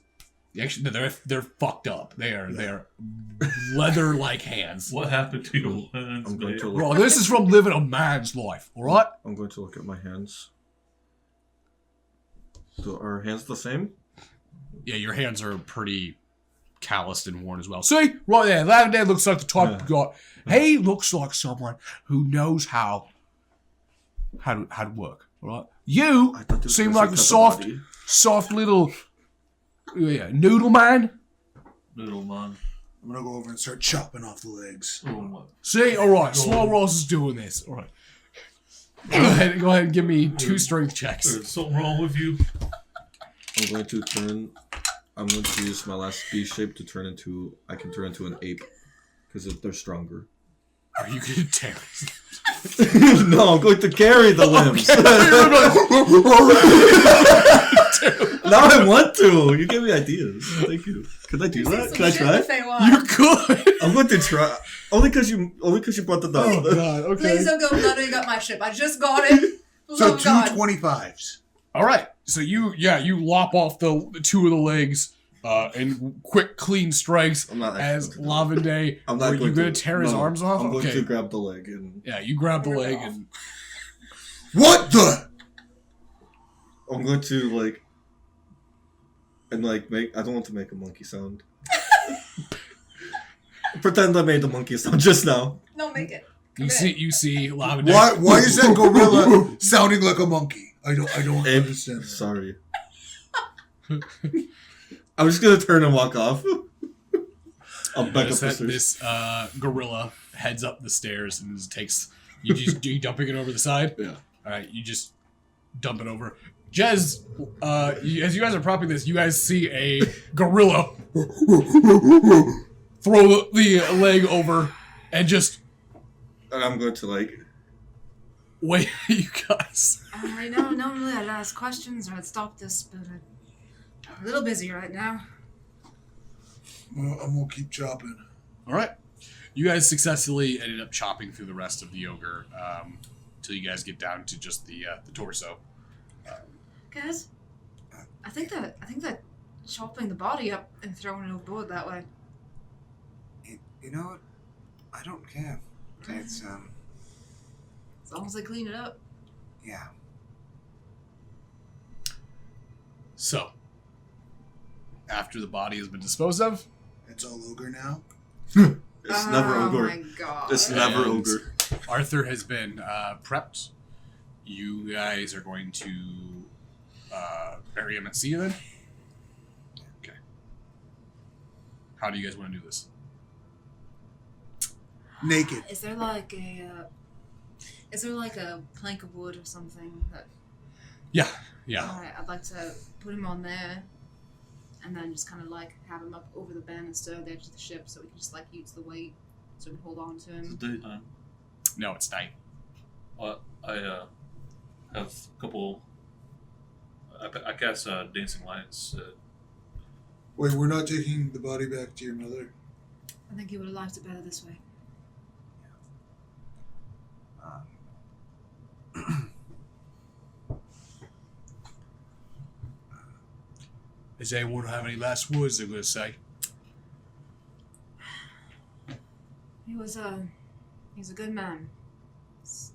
Actually, they're fucked up. They're leather-like hands. What happened to your hands, man? Bro, this is from living a man's life. All right. I'm going to look at my hands. So are our hands the same? Yeah, your hands are pretty calloused and worn as well. See, right there, that dad looks like the type of guy. He looks like someone who knows how to work. All right. You seem like a soft little noodle man. Noodle man. I'm gonna go over and start chopping off the legs. See, all right. Small Ross is doing this. All right. Go ahead and give me 2 strength checks. There's something wrong with you. I'm going to use my last beast shape to turn into. I can turn into an ape because they're stronger. Are you gonna tear? No, I'm going to carry the limbs. Now I want to. You gave me ideas. Thank you. Could I do that? Can I try? You could. I'm going to try. Only because you brought the dog. Oh God. Okay. Please don't go nutting up my ship. I just got it. So 2 25s. All right. So you lop off the two of the legs in quick, clean strikes I'm not as Lavende. I'm not Were you gonna tear his arms off? I'm going Okay. to grab the leg and Yeah, you grab the leg and What the? I'm going to make. I don't want to make a monkey sound. Pretend I made the monkey sound just now. No, make it. you see Lavende. Why is that gorilla sounding like a monkey? I don't Abe, understand. sorry. I'm just gonna turn and walk off. I'll back up the stairs. This gorilla heads up the stairs and just takes. You dumping it over the side? Yeah. All right, you just dump it over. Jez, as you guys are propping this, you guys see a gorilla throw the leg over and just. And I'm going to Wait, you guys. I know normally I'd ask questions or I'd stop this, but I'm a little busy right now. Well, I'm gonna keep chopping. All right. You guys successfully ended up chopping through the rest of the ogre until you guys get down to just the torso. Guys, I think that chopping the body up and throwing it overboard that way. You know what? I don't care. It's As long as they clean it up. yeah. So, after the body has been disposed of, It's all ogre now. It's never Oh ogre. my god. It's never And ogre. Arthur has been prepped. You guys are going to bury him at sea then? Okay. How do you guys want to do this? Naked. Is there like a plank of wood or something that? Yeah. Alright, I'd like to put him on there, and then just kind of have him up over the banister at the edge of the ship, so we can just use the weight so we can hold on to It's him. daytime. No, it's night. I have a couple. I cast dancing lights. Wait, we're not taking the body back to your mother. I think he would have liked it better this way. Does anyone have any last words they're going to say? He's a good man. He's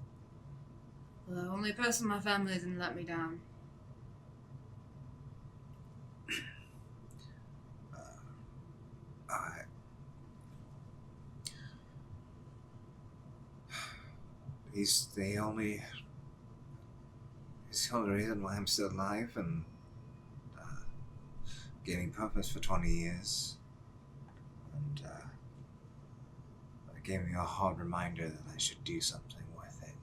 the only person in my family that didn't let me down. He's the only reason why I'm still alive and gaining purpose for 20 years. And it gave me a hard reminder that I should do something with it.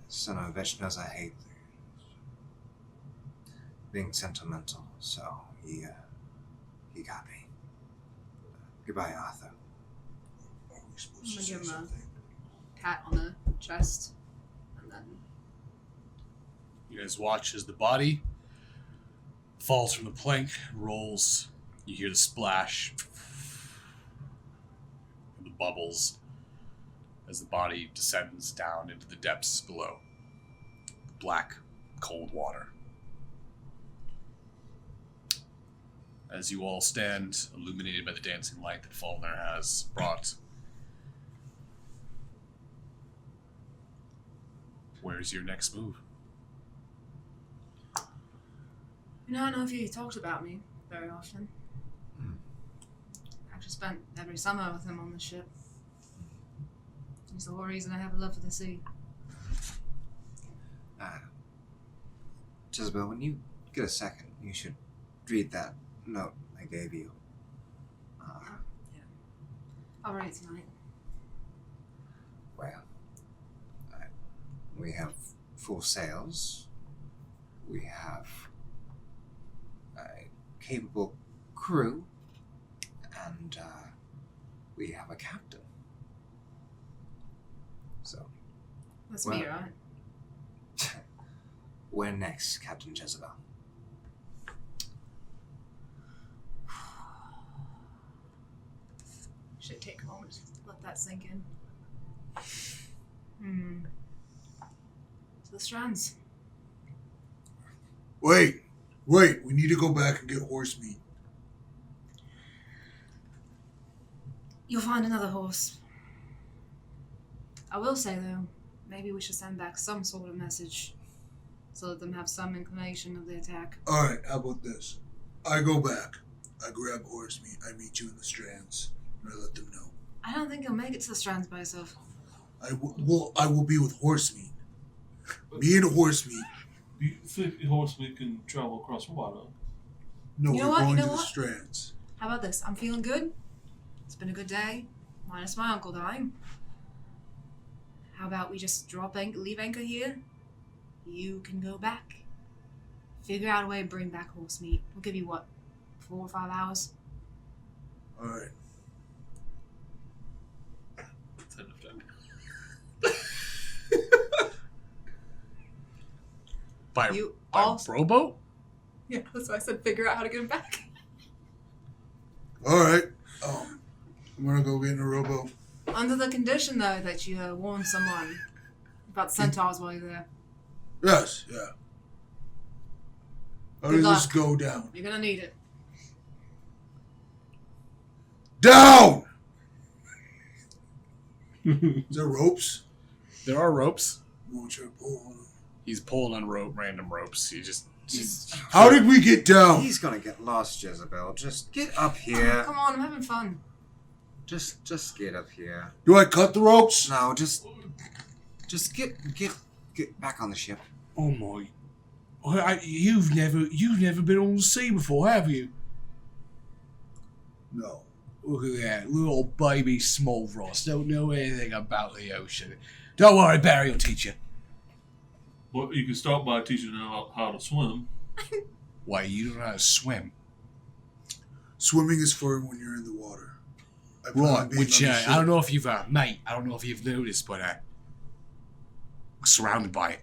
Son of a bitch knows I hate being sentimental, so he got me. Goodbye, Arthur. Are we supposed I'm to gonna say give him something? a pat on the chest, and then You guys watch as the body falls from the plank, rolls. You hear the splash, and the bubbles as the body descends down into the depths below. Black, cold water. As you all stand, illuminated by the dancing light that Faulkner has brought. Where's your next move? I don't know if you talked about me very often. I've just spent every summer with him on the ship. He's the whole reason I have a love for the sea. Jezebel, when you get a second, you should read that note I gave you. I'll read it tonight. Well, we have full sails. We have a capable crew. And we have a captain. So, That's me, right? where next, Captain Jezebel? Should take a moment to let that sink in. To the strands. Wait. We need to go back and get horse meat. You'll find another horse. I will say, though, maybe we should send back some sort of message so let them have some inclination of the attack. Alright, how about this? I go back. I grab horse meat. I meet you in the strands. And I let them know. I don't think you'll make it to the strands by yourself. I will be with horse meat. Me and horse meat. Do you think the horseman can travel across water? No, You know we're what? going You know to the what? strands. How about this? I'm feeling good. It's been a good day, minus my uncle dying. How about we just leave anchor here? You can go back. Figure out a way to bring back horse meat. We'll give you, 4 or 5 hours? Alright. By You also... rowboat? Yeah, that's why I said figure out how to get him back. Alright. I'm gonna go get in a rowboat. Under the condition, though, that you warn someone about centaurs while you're there. Yes, yeah. How Good does this luck. go down? You're gonna need it. Down! Is there ropes? There are ropes. Won't try to pull on them. He's pulling on random ropes. He just How did we get down? He's gonna get lost, Jezebel. Just get up Oh, here. come on, I'm having fun. Just get up here. Do I cut the ropes? No, just get back on the ship. Oh my! You've never been on the sea before, have you? No. Look at that little baby small Ross. Don't know anything about the ocean. Don't worry, Barry will teach you. Well, you can start by teaching them how to swim. Why, you don't know how to swim? Swimming is fun when you're in the water. I plan on Right, being which on the I ship. don't know if you've mate. I don't know if you've noticed, but surrounded by it.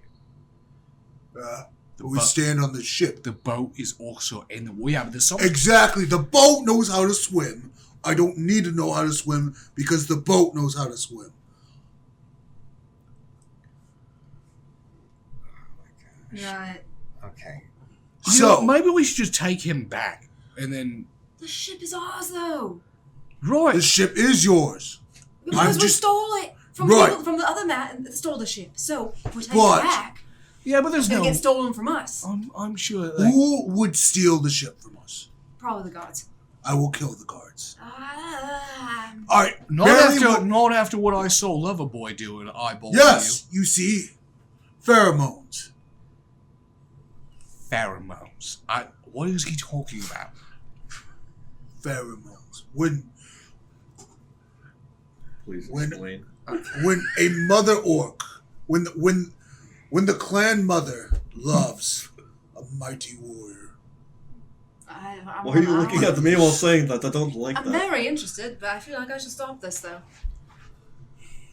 But we stand on the ship. The boat is also in the water. Yeah, but there's so much. Exactly. The boat knows how to swim. I don't need to know how to swim because the boat knows how to swim. Right. Okay. You know, So, maybe we should just take him back, and then The ship is ours, though. right. the ship is yours. Because we just- stole it from Right. people, from the other man that stole the ship. So if we take But- it back, Yeah, but there's it's gonna no. get stolen from us. I'm sure. Like, Who would steal the ship from us? Probably the guards. I will kill the guards. Ah. All right. not Barely after, will- not after what I saw Loverboy do and eyeball Yes, you see, pheromones. you. Pheromones. What is he talking about? Pheromones. When Please When- explain. when a mother orc, when the clan mother loves a mighty warrior. Why are you looking at me while saying that? I don't like I'm that. very interested, but I feel like I should stop this, though.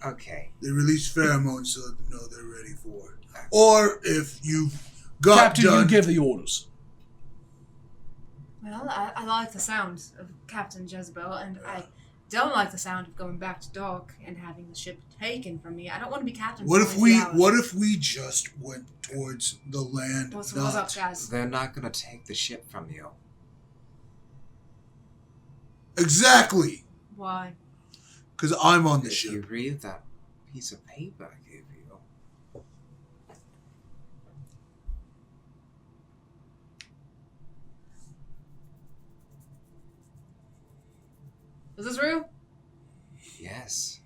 Okay. They release pheromones to let them know they're ready for it. Or if you've got Captain, done. you give the orders. Well, I like the sound of Captain Jezebel, and I don't like the sound of going back to dock and having the ship taken from me. I don't want to be captain. What for if 20 we? hours. What if we just went towards the land? What's not- up, guys? They're not gonna take the ship from you. Exactly, Why? because I'm on the If you ship. read that piece of paper I gave you. Is this real? Yes.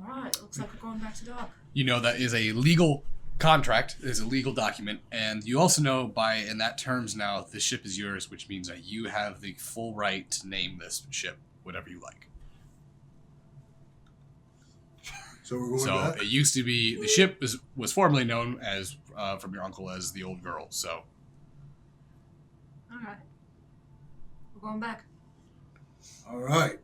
All right. Looks like we're going back to dock. You know that is a legal contract. It is a legal document, and you also know by in that terms now the ship is yours, which means that you have the full right to name this ship whatever you like. So we're going So back. it used to be the ship was formerly known as from your uncle as the Old Girl. So All right. We're going back. All right.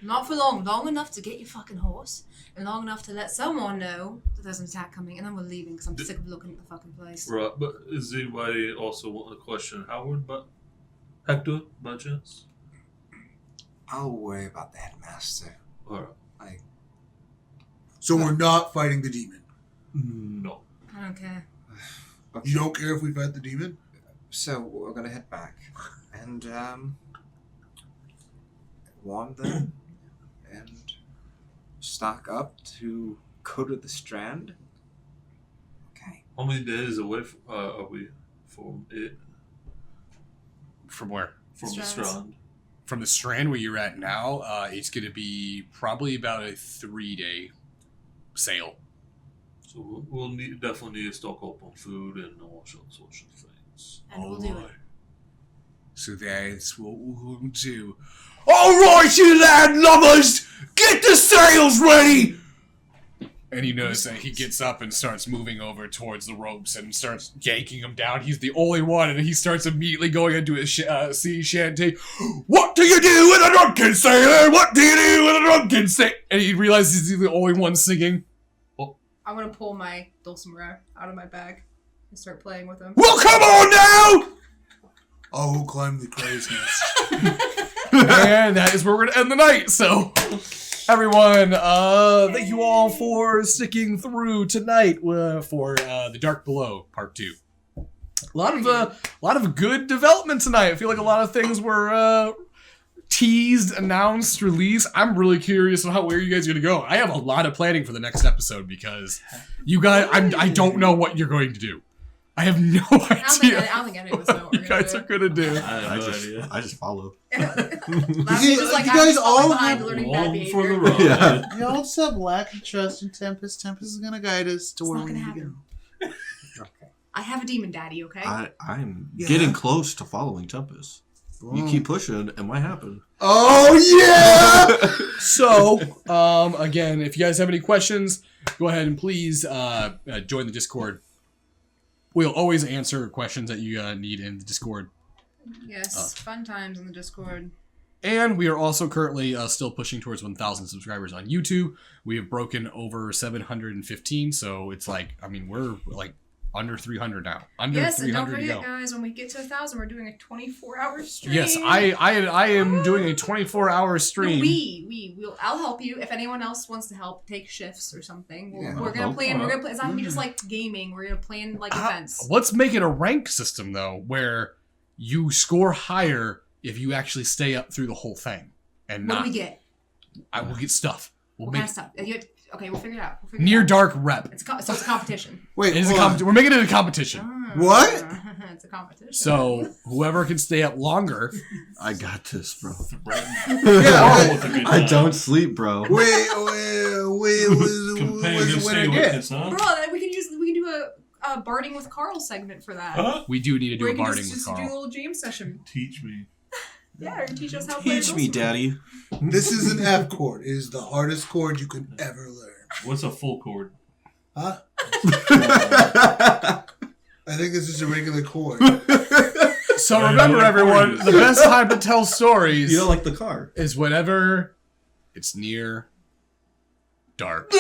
Not for long. Long enough to get your fucking horse, and long enough to let someone know that there's an attack coming, and then we're leaving because I'm sick of looking at the fucking place. Right, but is anybody also want to question Howard, but Hector, by chance? I'll worry about the headmaster. Alright. So we're not fighting the demon. No. I don't care. Okay. You don't care if we fight the demon? So we're gonna head back and warn them and stock up to go to the Strand. Okay. How many days away are we from it? From where? From the Strands. Strand. From the Strand where you're at now, it's going to be probably about a 3-day sail. So we'll definitely need to stock up on food and all sorts of things. And we'll do it. So that's what we'll do. Alright, you landlubbers! Get the sails ready! And you notice that he gets up and starts moving over towards the ropes and starts yanking them down. He's the only one, and he starts immediately going into his sea shanty. What do you do with a drunken sailor? What do you do with a drunken sailor? And he realizes he's the only one singing. I'm gonna pull my dulcimer out of my bag and start playing with him. Well, come on now! I will climb the crow's nest. And that is where we're going to end the night. So, everyone, thank you all for sticking through tonight for The Dark Below, Part 2. A lot of good development tonight. I feel like a lot of things were teased, announced, released. I'm really curious on where you guys are going to go. I have a lot of planning for the next episode because you guys, I don't know what you're going to do. I have no idea. I don't think any of us know what You we're gonna guys do. are going to do. I have no idea. I just follow. Last You week was like, you I'm guys just falling all behind have- learning bad Along for the behavior. ride. Yeah. You all just have lack of trust in Tempest. Tempest is gonna guide us to It's where not we gonna need to go. happen. I have a demon daddy, okay? I'm Yeah. getting close to following Tempest. You keep pushing, it might happen. Oh, yeah! So, again, if you guys have any questions, go ahead and please join the Discord. We'll always answer questions that you need in the Discord. Yes, fun times in the Discord. And we are also currently still pushing towards 1,000 subscribers on YouTube. We have broken over 715, so it's like, I mean, we're like under 300 now. Under Yes, and don't 300 to forget, go. guys, when we get to 1,000, we're doing a 24-hour stream. Yes, I am doing a 24-hour stream. We'll. I'll help you if anyone else wants to help take shifts or something. Yeah, we're gonna I'll play. help. We're gonna play. It's not gonna be just like gaming. We're gonna play in like events. Let's make it a rank system though, where you score higher if you actually stay up through the whole thing, and What not. do we get? I will get stuff. We'll What make kind of stuff? Okay, we'll figure it out. NearDark rep. So it's a competition. Wait, It is a hold on. we're making it a competition. What? It's a competition. So whoever can stay up longer. I got this, bro. Yeah, With a good I time. don't sleep, bro. wait, what's Competitive the winner stay get? with us, huh? Bro, we can do a barding with Carl segment for that. Huh? We do need to do Where a you can barding with just do a Carl. little jam session. Teach me. Yeah, or teach us how to play Teach me, dulcimer. daddy. This is an F chord. It is the hardest chord you could ever learn. What's a full chord? Huh? I think this is a regular chord. So I remember, know everyone, what the best time to tell stories You don't like the car. is whenever it's near dark.